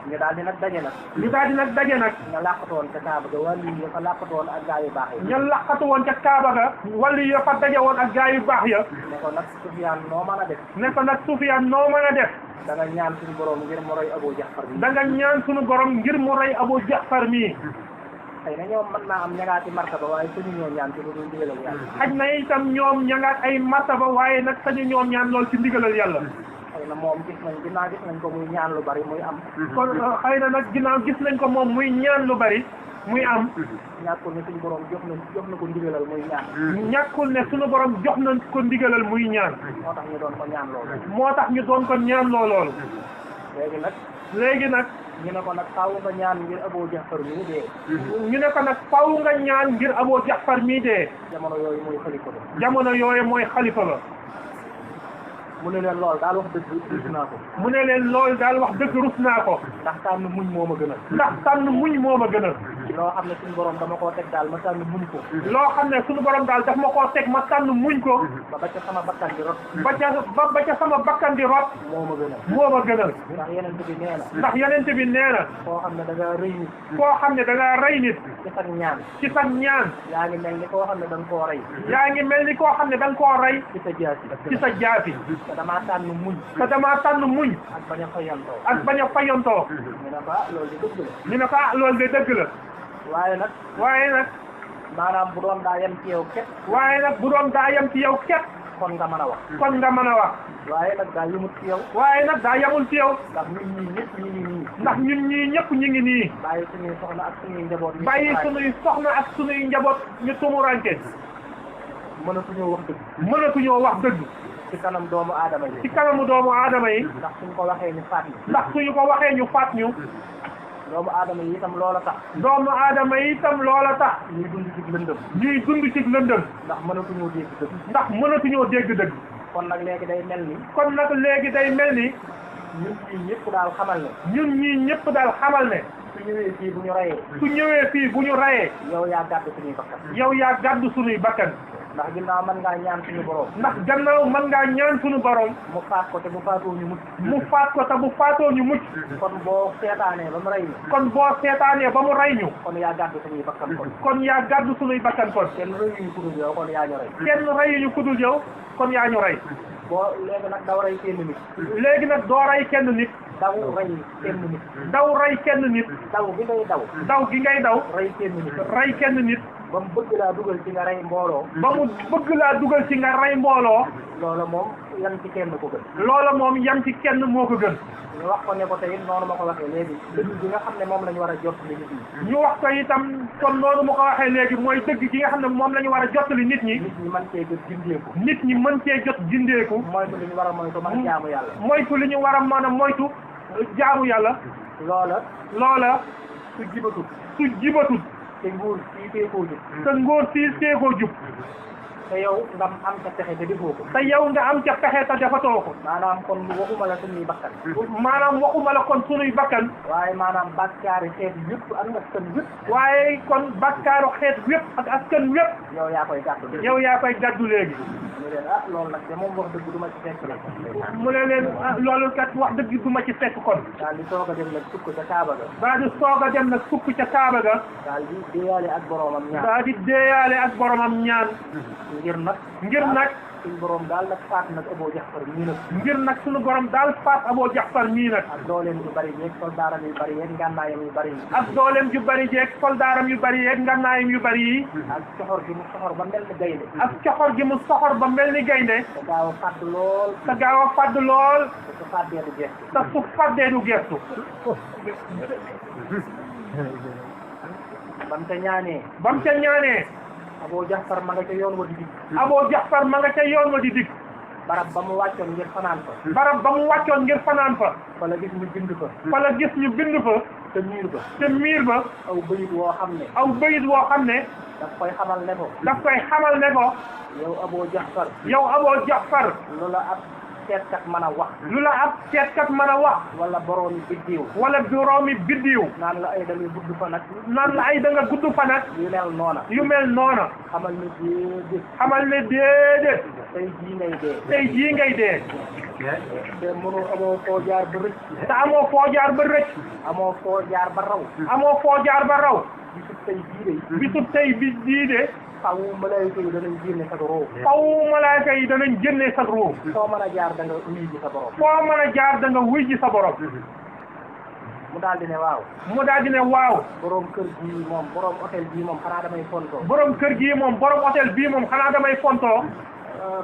ñu daal di nag daje nag ñu daal di nag daje nag ña làqatu woon ca Kaaba ga wàllu yi fa làqatu woon ak gaa yu baax yi ña laqatu woon ca Kaaba ga wala yo fa daje woon ak gaa yu baax ya ne ko nag Sufyaan noo mën a def ne ko nag Sufyaan noo mën a def da nga ñaan suñu borom ngir mu roy Abu Jaxfar bi da nga ñaan suñu borom ngir mu rey Abu Jaxfar mii xëy na ñoom mën naa am ñagaati martaba waaye suñu ñoo ñaan ci lu dul ndigalal yàlla xaj na itam ñoom ña ngaat ay martaba waaye nag sañu ñoom ñaan lool ci ndigalal yàlla xëy na moom gis nañ ko muy ñaan lu bari muy am kon xëy na nag ginnaaw gis nañ ko moom muy ñaan lu bari muy am ñàkkul ne suñu borom jox na ko ndigalal muy ñaan ñàkkul ne suñu borom jox nañ ko ndigalal muy ñaan moo tax ñu doon ko ñaan loolu moo tax ñu doon ko ñaan loolu léegi nag ñu ne ko nag faaw nga ñaan ngir Abu Jaxfar mii dee ñu ne ko nag faaw nga ñaan ngir Abu Jaxfar mii dee jamono yooyu mooy xalifa ba jamono yooyu mooy xalifa ba mu ne leen loolu daal wax dëgg rus naa ko mu ne leen loolu daal wax dëgg rus naa ko ndax tànn muñ moo ma gënal ndax tànn muñ moo ma gënal loo xam ne suñu borom dama koo teg daal ma tànn muñ ko loo xam ne suñu borom daal daf ma koo teg ma tànn muñ ko ba ca sama bakkan di rot ba ca sama bakkan di rot moo ma gënal moo ma gënal ndax yeneen bi nee na ndax yeneen bi nee na koo xam ne da ngaa rëy nit koo xam ne da ngaa rey nit ci sag ñaan ci sag ñaan yaa ngi mel ni koo xam ne da nga koo rey yaa ngi mel ni koo xam ne da nga koo rey ci sa jaasi ci sa jaasi te damaa tànn muñ te damaa tànn muñ ak bañ a fayantoo ak bañ a fayantoo ñu ne ko loolu di dëgg la ñu ne ko loolu de dëgg la waaye nag maanaam bu doon daa yem ci yow képp waaye nag bu doon daa yem ci yow képp kon nga mën a wax kon nga mën a wax waaye nag daa yemut ci yow waaye nag daa yemul ci yow ndax ñun ñii ñëpp ñu ngi nii ndax ñun ñii ñëpp ñu ngi nii bàyyi suñuy soxna ak suñuy njaboot bàyyi suñuy soxna ak suñuy njaboot ñu tumuranke mënatuñoo wax dëgg mënatuñoo wax dëgg ci kanam doomu aadama yi ci kanamu doomu aadama yi ndax suñ ko waxee ñu faat ñu ndax suñu ko waxee ñu faat ñu doomu aadama yi itam loola tax doomu aadama yi itam loola tax ñuy dund ci lëndëm ñuy dund ci lëndëm ndax mënatuñoo dégg dëgg ndax mënatuñoo dégg dëgg kon nag léegi day mel ni kon nag léegi day mel ni ñun ñii ñëpp daal xamal ne ñun ñii ñëpp daal xamal ne su ñëwee fii bu ñu rayee su ñëwee fii bu ñu rayee yow yaa gàddu suñuy bakkan yow yaa gàddu suñuy bakkan ndax ginnaaw mën ngaa ñaan suñu borom ndax gannaaw mën ngaa ñaan suñu borom mu faat ko te bu faatoo ñu mucc mu faat ko te bu faatoo ñu mucc kon boo seetaanee ba mu rey ñu kon boo seetaanee ba mu rey ñu kon yaa gàddu suñuy bakkan kon yaa gàddu suñuy bakkan kon kenn rëyuñu ku dul yow kon yaa ñu rey kenn reyuñu ku dul yow kon yaa ñu rey boo léegi nag daw rey kenn nit léegi nag doo rey kenn nit daw rey kenn nit daw rey kenn nit daw gi ngay daw daw gi ngay daw rey kenn nit rey kenn nit ba mu bëgg laa dugal ci nga rey mbooloo ba mu bëgg laa dugal ci nga rey mbooloo loola moom yan ci kenn ko gën loola moom yam ci kenn moo ko gën ñu wax ko ne ko tey noonu ma ko waxee léegi dëgg gi nga xam ne moom la ñu war a jot li nit ñi ñu wax ko itam kon noonu ma ko waxee léegi mooy dëgg gi nga xam ne moom la ñu war a jottali nit ñi nit ñi mën cee jot gindeeku nit ñi mën cee jot gindeeku moytu li ñu war a moytu mën jaamu yàlla moytu li ñu war a mën a moytu jaamu yàlla loola su jibatut te nguur sii teekoo jub te nguur sii teekoo jub te yow nga am ca pexe te defoo ko te yow nga am ca pexe te defatoo ko maanaam kon waxuma la suñuy bakkan maanaam waxuma la kon sunuy bakkan waaye maanaam bàkkaari xeet yëpp ak askan yëpp waaye kon bakkaaru xeet wépp ak askan wépp yow yaa koy gàddu yow yaa koy gàddu léegi mu leen loolu nag de moom wax dëgg du ma ci fekk nag mu ne leen loolu kat wax dëgg du ma ci fekk kon daal di soog a dem nag sukk ca Kaaba ga daa di soog a dem nag sukk ca Kaaba ga daal di déeyaale ak boroomam ñaan daa di déeyaale ak boromam ñaan ngir nag suñu borom daal nag faat nag Abu Jaxfar mii nag ngir nag suñu borom daal faat Abu Jaxfar mii nag ak dooleem yu bari yeeg soldaaram yu bari yeeg ngànnaayam yu bari yi ak dooleem yu bari yeeg soldaaram yu bari yeeg ngànnaayam yu bari yi ak coxor gi mu soxor ba mel ni gaynde ak coxor gi mu soxor ba mel ni gaynde te gaaw a fàdd lool te gaaw a fàdd lool te su fàddee du gestu te su fàddee du gestu bam te ñaanee bam ca ñaanee Abu Jaxfar ma nga ca yoon wa di dig Abu Jaxfar ma nga ca yoon wa di dig barab ba mu wàccoon ngir fanaan fa barab ba mu wàccoon ngir fanaan fa fa la gis ñu bind fa fa la gis ñu bind fa te miir ba te miir ba aw bëyit woo xam ne aw bayit woo xam ne daf koy xamal ne ko daf koy xamal ne ko yow Abu Jaxfar yow Abu Jaxfar lu la ab seetkat mën a wax lu la ab seetkat mën a wax wala boroomi biddiw wala boroomi biddiw naan la ay da ngay gudd fa nag naan la ay da nga gudd fa nag yu mel noona yu mel noona xamal ne déedéet xamal ne déedéet tey jii ngay dee tey jii ngay dee te mënoo amoo foo jaar ba rëcc te amoo foo jaar ba rëcc amoo foo jaar ba raw amoo foo jaar ba raw bisub tey jii de bisub tey bi dii de faw malaayika yi danañ génne sa roo faw malaaka yi danañ génnee sa ruu foo mën a jaar da nga uyu ji sa borom foo mën a jaar da nga wuy ji sa borom mu daal di ne waaw mu daal di ne waaw borom kër gii moom borom hôtel bii moom xanaa damay fontoo borom kër gii moom borom hôtel bii moom xanaa damay fontoo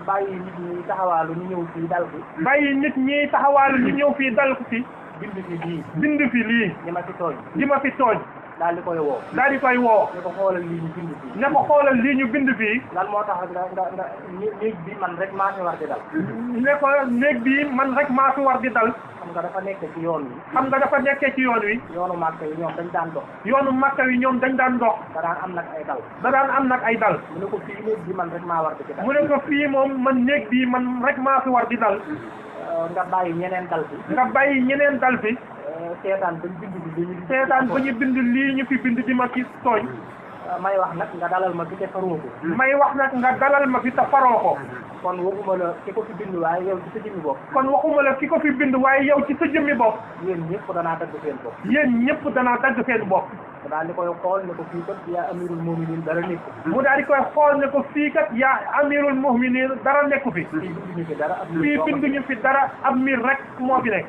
bàyyi nit ñi taxawaalu ñu ñëw fii dal fi bàyyi nit ñi taxawaalu ñu ñëw fii dal ko fi bind fi lii bind fi lii ñi ma fi tooñ di ma fi tooñ daal di koy woo daal di koy woo ñu ko xoolal lii ñu bind fii ne ko xoolal lii ñu bind fii lan moo tax nga néeg bi man rek maa fi war di dal ne ko néeg bii man rek maa fi war di dal xam nga dafa nekk ci yoon wi xam nga dafa nekkee ci yoon wi yoonu Màkka yi ñoom dañ daan dox yoonu Makka wi ñoom dañ daan dox da daan am nag ay dal da daan am nag ay dal mu ne ko fii néeg bi man rek maa war di ci dal mu ne ko fii moom man néeg bii man rek maa fi war di dal nga bàyyi ñeneen dal fi nga bàyyi ñeneen dal fi seetaan bañ bind bi li ñu seetaan ba ñu bind lii ñu fi bind di ma ci tooñ may wax nag nga dalal ma fi te faroo ko may wax nag nga dalal ma fi te faroo ko kon waxuma la ki ko fi bind waaye yow ci sa jëmmi bopp kon waxuma la ki ko fi bind waaye yow ci sa jëmmi bopp yéen ñëpp danaa dagg seen bopp yéen ñëpp danaa dagg seen bopp daal di koy xool ne ko fii kat yaa amirul mu'minin dara nekk mu daal di koy xool ne ko fii kat yaa amirul mu'minin dara nekku fi fii binduñu fi dara fii binduñu fi dara ab miir rek moo fi nekk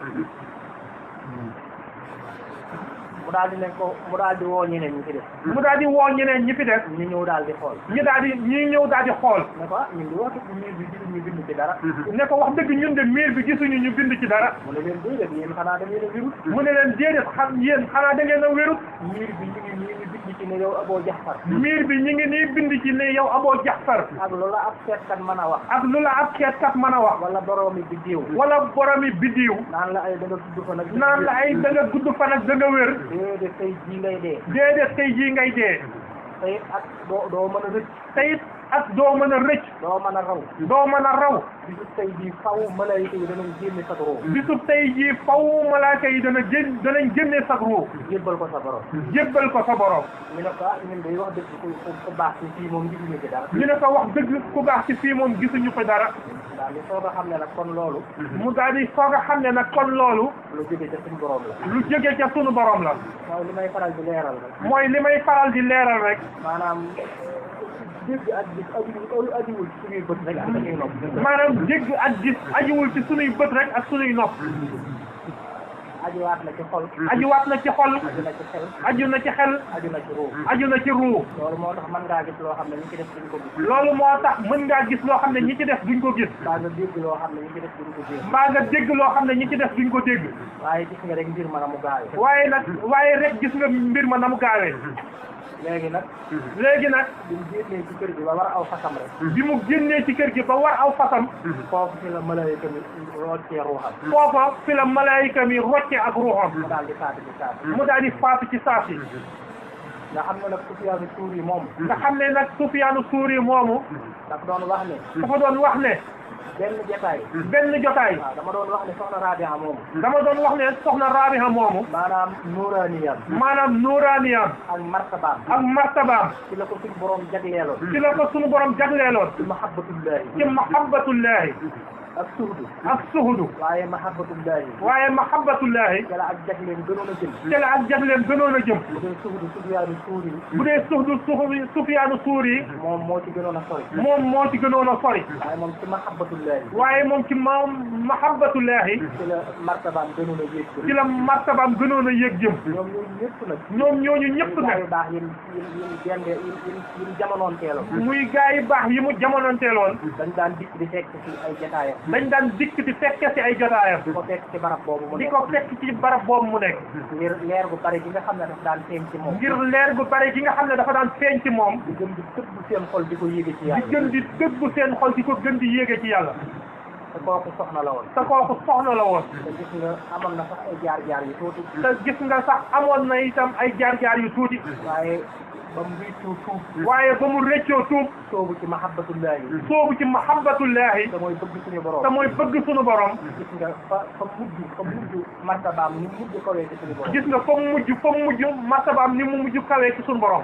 mu daal di ne ko mu daal di woo ñeneen ñi fi def mu daal di woo ñeneen ñi fi def ñu ñëw daal di xool ñu daal di ñi ñëw daal di xool ne ko ñun di wax miir bi gisuñu bind ci dara ne ko wax dëgg ñun de miir bi gisuñu ñu bind ci dara mu ne leen déedéet yéen xanaa da ngeen a wirut mu ne leen déedéet xam yéen xanaa da ngeen a wérut miir bi ñu ngi nii bind ci ne yow Abu Jaxfar miir bi ñu ngi nii bind ci ne yow Abu Jaxfar ak loola ab seetkat mën a wax ak lu la ab seetkat mën a wax wala boroomi bi diw wala boromi biddiw naan la ay da nga tudd fa nag naan la ay da nga gudd fan ak da nga wér déedéet tey jii ngay dee déedéet tey jii ngay dee tey ak doo mën a rëcc te it ak doo mën a rëcc doo mën a raw doo mën a raw bisu tey jii faw malaayika yi danañ génne sa roo bisub tey jii faw malaaka yi danañ génnee sa ruu jébbal ko sa borom jébbal ko sa borom ñu ne ko ñun day wax dëgg ku baax ci fii moom gisuñu ci dara ñu ne ko wax dëgg ku baax ci fii moom gisuñu fa dara daal di soog a xam ne nag kon loolu mu daal di soog a xam ne nag kon loolu lu jóge ca suñu borom la lu jóge ca sunu borom la mooy li may faral di leeral rek mooy li may faral di leeral rek maanaam dégg ak gis ajuwul ci suñuy bët rek ak suñuy nopp maanaam dégg ak gis ajuwul ci sunuy bët rek ak sunuy nopp ajuwaat na ci xol ajuwaat na ci xol aju na ci xel aju na ci xel aju na ci ruu aju na ci ruu loolu moo tax mën ngaa gis loo xam ne ñi ci def duñ ko gis loolu moo tax mën ngaa gis loo xam ne ñi ci def duñ ko gis mbaa nga dégg loo xam ne ñi ci def duñ ko dégg mbaa nga dégg loo xam ne ñi ci def duñ ko dégg waaye gis nga rek mbir ma na mu gaawee waaye rek gis nga mbir ma na mu gaawee léegi nag bi mu génnee ci kër gi ba war aw fasam rek bi mu génnee ci kër gi ba war aw fasam foofu fi la malaayika mi roccee ruuxam foofa fi la malaayika mi rocce ak ruuxam mu daal di faatu ci saasi mu daal di faatu ci saasi nga xam ne nag Sufyaanu Suuri moomu nga xam ne nag Sufyaanu Suuri moomu dafa doon wax ne dafa doon wax ne benn jotaay benn jotaay waaw dama doon wax ne soxna Rabiha moomu dama doon wax ne soxna Rabiha moomu maanaam nuuraaniyam maanaam nuuraaniyam ak martabaam ak martabaam ci la ko suñu borom jagleeloon ci la ko sunu borom jagleeloon ci mahabbatullahi ci mahabbatullahi ak suhudu ak suhudu waaye mahabbatullahi waaye mahabbatullahi ci la ak jagleen gënoon a jëm ci la ak jagleen gënoon a jëm bu dee suhudu Sufyaanu Suuri bu dee suhudu Sufyaanu Suuri moom moo ci gënoon a sori moom moo ci gënoon a sori waaye moom ci mahabbatullahi waaye moom ci mahabbatullahi ci la martabaam gënoon a yéeg ci la martabaam gënoon a yéeg jëm ñoom ñooñu ñëpp nag ñoom ñooñu ñëpp gaa nag yu baax yéen dende yéen jamonoon teeloon muy gaa yi baax yi mu jamononteeloon dañ daan dikk di fekk ci ay jotaayam dañ daan dikk di fekke ci ay jotaayam di ko fekk ci barab boobu mu di nekk ko fekk ci barab boobu mu nekk ngir leer gu bari gi nga xam ne daf daan feeñ ci moom ngir leer gu bare gi nga xam ne dafa daan feeñ ci moom di gën di tëbb seen xol di ko yéege ci di yàlla gën di dëggu seen xol di ko gën di yéege ci yàlla te kooku soxna la woon te kooku soxna la woon te gis nga amoon na sax ay jaar-jaar yu tuuti te gis nga sax amoon na itam ay jaar-jaar yu tuuti waaye ba mu rëccoo tuub waaye ba mu rëccoo tuub soobu ci mahabbatullahi soobu ci mahabbatullahi te mooy bëgg suñu borom te mooy bëgg sunu borom gis nga fa mujj martabaam ni mujj kawee ci suñu borom gis nga fa mu mujj martabaam ni mu mujj kawee ci sunu borom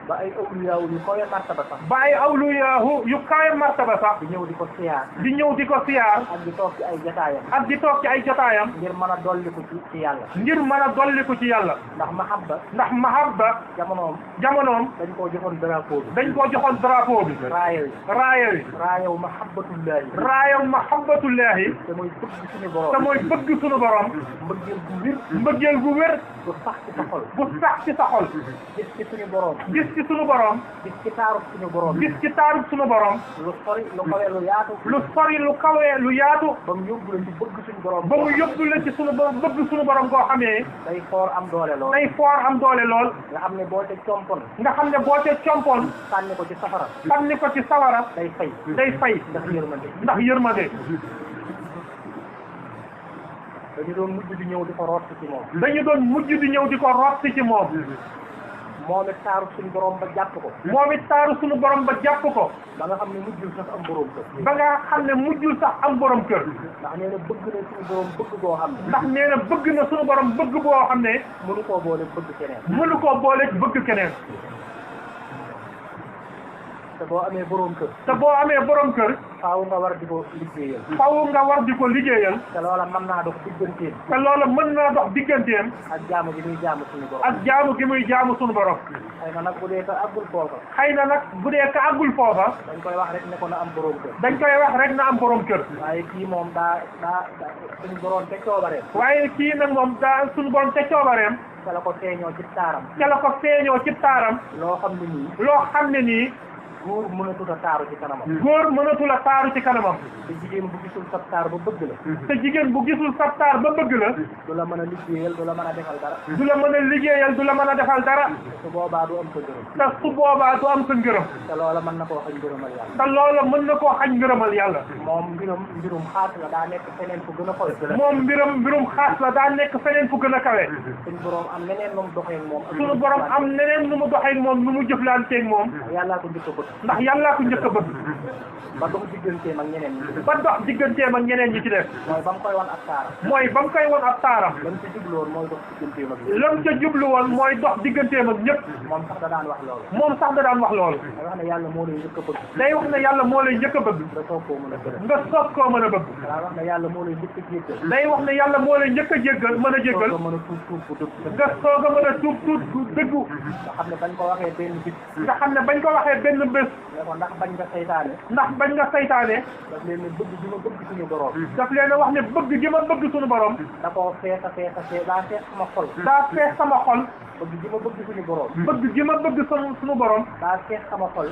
ba ay awliyaaw yu kawee martaba sax ba ay awliyaahu yu kawe martaba sax di ñëw di ko siyaar di ñëw di ko siyaar ak di toog ci ay jotaayam ak di toog ci ay jotaayam ngir mën a dolliku ci yàlla ngir mën a dolliku ci yàlla ndax ndax mahabba jamonoom dañ koo joxoon drapeau bi dañ koo joxoon drapeau bi raaya wi raayaw mahabbatullahi raayaw mahabbatullahi te mooy bëgg suñu te borom mooy bëgg sunu borom mbëggeel gu wér bu sax ci sa xol bu sax ci sa xol gis ci suñu borom gis ci sunu borom gis ci taarub suñu borom gis ci taarub sunu borom lu sori lu kawe lu yaatu lu sori lu kawe lu yaatu ba mu yóbbu leen ci bëgg suñu borom ba mu yóbbu la ci sunu borom bëgg sunu borom koo xamee day foor am doole lool day foor am doole lool nga xam ne boo te compon nga xam ne boo te compoon sànni ko ci safara sànni ko ci sawara day fay ndax yërmande dañu doon mujj di ñëw di ko root ci moom dañu doon mujj di ñëw di ko rotti ci moom moom it taaru suñu borom ba jàpp ko moom it taaru suñu borom ba jàpp ko ba nga xam ne mujjul sax am borom kër ba nga xam ne mujjul sax am borom kër ndax nee na bëgg na suñu borom bëgg goo xam ne ndax nee na bëgg na suñu borom bëgg boo xam ne mënu koo boole bëgg keneen mënu koo boole bëgg keneen te boo amee borom kër te boo amee borom kër faaw nga war di ko liggéeyal faaw nga war di ko liggéeyal te loola mën naa dox digganteem te loola mën naa dox digganteem ak jaamu gi muy jaamu suñu borom ak jaamu gi muy jaamu suñu borom xëy na nag bu dee ka àggul foofa xëy na nag bu dee ka àggul foofa dañ koy wax rek ne ko na am borom kër dañ koy wax rek na am borom kër waaye kii moom daa suñu borom te coobareem waaye kii nag moom daa suñu borom te coobareem ca la ko feeñoo ci taaram ca la ko feeñoo ci taaram loo xam ne nii góor mënatul a taaru ci kanamam góor mënatul a taaru ci kanamam te jigéen bu gisul sab taar ba bëgg la te jigéen bu gisul sab taar ba bëgg la du la mën a liggéeyal du la mën a defal dara du la mën a liggéeyal du la mën a defal dara su boobaa du am sa ngërëm te su boobaa du am sa ngërëm te loola mën na koo xañ ngërëmal yàlla te loola mën na koo xañ ngërëmal yàlla moom mbirum xaas la daa nekk feneen fu gën a xoy moom mbirum xaas la daa nekk feneen fu gën a kawe suñu borom am neneen nu mu doxee moom suñu borom am neneen nu mu doxee moom nu mu jëflanteeg moom yàllaa ko njëkk a bëgg ndax yàllaa ko njëkk a bëgg ba dox digganteem ak ñeneen ñi ba dox digganteem ak ñeneen ñi ci def mooy ba mu koy wan ab taaram mooy ba mu koy wan ab taaram lam ca jubluwoon mooy dox digganteem ak lam ca jublu woon mooy dox digganteem ak ñëpp moom sax da daan wax loolu moom sax da daan wax loolu day wax ne yàlla moo lay njëkk a bëgg day wax ne yàlla moo lay njëkk a bëgg nga soog koo mën a gërëm nga soog koo mën a bëgg daa wax ne yàlla moo lay njëkk a jéggal day wax ne yàlla moo lay njëkk a jéggal mën a jéggal nga mën a tuub bu dëgg nga soog a mën a tuub dëggu nga xam ne bañ ko waxee benn bis nga xam ne bañ ko waxee benn bés ne ko ndax bañ nga saytaane daf leen ne bëgg gi ma bëgg suñu borom daf leen a wax ne bëgg gi ma bëgg suñu borom da koo fees daa fees sama xol daa fees sama xol bëgg gi ma bëgg suñu borom bëgg gi ma bëgg suñu borom daa fees sama xol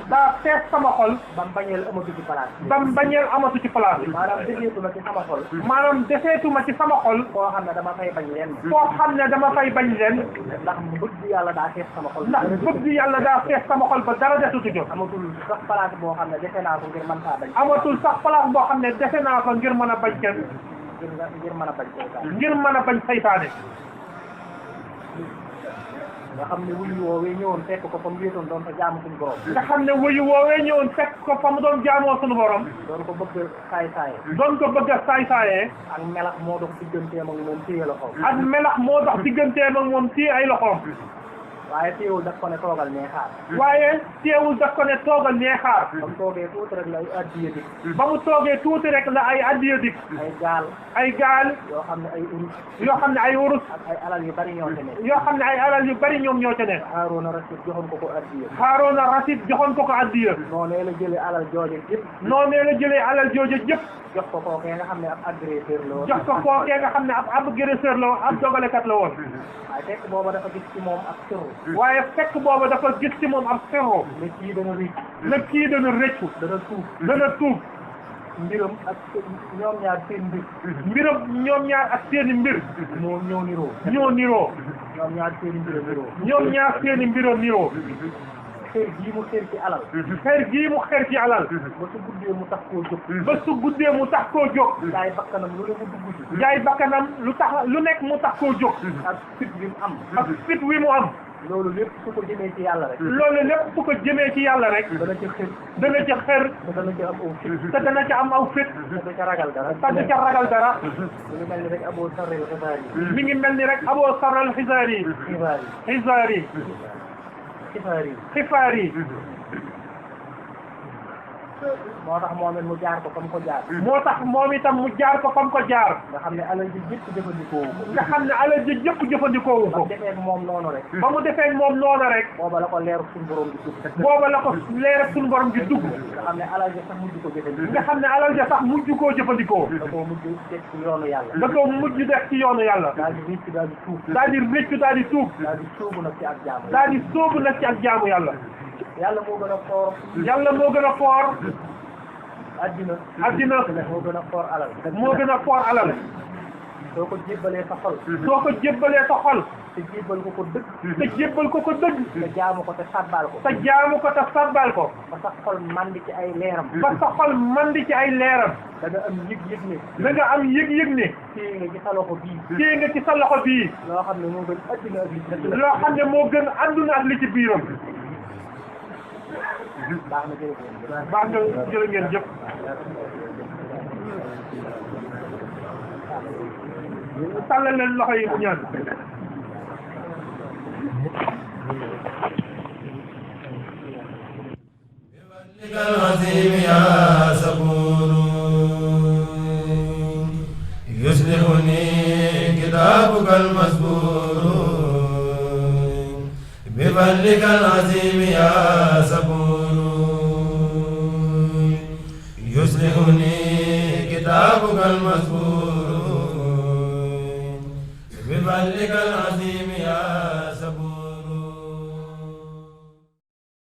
ba mbañeel amatu ci place ba mbañeel amatu ci place maanaam deseetuma ci sama xol maanaam deseetuma ci sama xol koo xam ne dama fay bañ leen koo xam ne dama fay bañ leen ndax bëgg yàlla daa fees sama xol ndax bëgg yàlla daa fees sama xol ba dara desutu jóg amatul sax place boo xam ne defe naa ko ngir mën faa bañ amatul sax place boo xam ne defe naa ko ngir mën a bañ kenn ngir mën a bañ saytaane ngir mën a bañ saytaane nga xam ne wuyu woowee ñëwoon fekk ko fa mu wéetoon doon fa jaamu suñu borom nga xam ne wuyu woowee ñëwoon fekk ko fa mu doon jaamoo suñu borom doon ko bëgg saay-saaye doon ko bëgg a saay-saayee ak melax moo dox digganteem ak moom téye la xaw ak melax moo dox digganteem ak moom ci ay loxoom waaye teewul daf ko ne toogal nee xaar waaye teewul daf ko ne toogal nee xaar ba mu toogee tuuti rek la ay addiya dik ba mu toogee tuuti rek la ay addiya dik ay gaal yoo xam ne ay urus yoo xam ne ay wurus ak ay alal yu bari ñoo ca ne yoo xam ne ay alal yu bari ñoom ñoo ca ne Haaruna Rasiid joxoon ko ko addiya Haaruna Rasiid joxoon ko ko addiya noonee la jëlee alal jooje yëpp noonee la jëlee alal jooje yëpp jox ko kookee nga xam ne ab agresseur la woon jox ko kookee nga xam ne ab agresseur la woon ab dogalekat la woon waaye fekk booba dafa gis ci moom ak sirru waaye fekk booba dafa gis ci moom ab sirru ne kii dana rëcc ne kii dana rëccu dana tuub mbiram ak ñoom ñaar seen mbir mbiram ñoom ñaar ak seeni mbir ñoo niroo ñoom ñaar seeni mbir niroo ñoom ñaar seeni mbiro niroo xeer gii mu xeer ci alal xeer gii mu xeer ci alal ba su guddee mu tax koo jóg ba su guddee mu tax koo jóg jaay bakkanam lu ne mu dugg ci jaay bakkanam lu nekk mu tax koo jóg ak fit bi mu am ak fit wi mu am loolu lépp su ko jëmee ci yàlla rek loolu lépp su ko jëmee ci yàlla rek dana ci xër dana ca xër te dana ci am aw fit te dana ca am aw fit te du ca ragal dara te du ca ragal dara mu ngi mel ni rek aboo sarrel xibaar yi mi ngi mel ni rek aboo saral xisaar yi xifaar yi moo tax moom it mu jaar ko fam ko jaar moo tax moom itam mu jaar ko fam ko jaar nga xam ne alal ji yëpp jëfandikoo wu ko nga xam ne alal ji yëpp jëfandikoo wu ba ko mu defee ak moom noonu rek ba mu defee moom noonu rek booba la ko leeru suñu borom di dugg booba la ko leer suñu borom di dugg nga xam ne alal ji sax mujj ko jëfandikoo nga xam ne alal ja sax mujj koo jëfandikoo da koo mujj teg ci yoonu yàlla da koo mujj def ci yoonu yàlla daal di rëcc daal di tuub daal di rëccu daal di tuub daal di sóobu nag ci ak jaamu daal di sóobu nag ci ak jaamu yàlla yàlla moo gën a foor yàlla moo gën a foor addina moo gën a foor alal moo gën a foor alal soo ko jébbalee sa xol soo ko jébbalee sa xol te jébbal ko ko dëgg te jébbal ko ko dëgg te jaamu ko te sàbbaal ko te jaamu ko te sabbal ko ba sa xol mandi ci ay leeram ba sa xol mandi ci ay leeram da nga am yëg-yëg ne da nga am yëg-yëg ne téye nga ci sa loxo bii téye nga ci sa loxo bii loo xam ne moo gën addina ak li ci dëkk loo xam ne moo gën adduna ak li ci biiram baax na jërëjëf baax na jërë ngeen jëf tàllal leen loxo yi mu ñaan العظيم يا صبور يصلحني كتابك المزبور بفضلك العظيم يا صبور يصلحني كتابك المزبور بفضلك العظيم يا صبور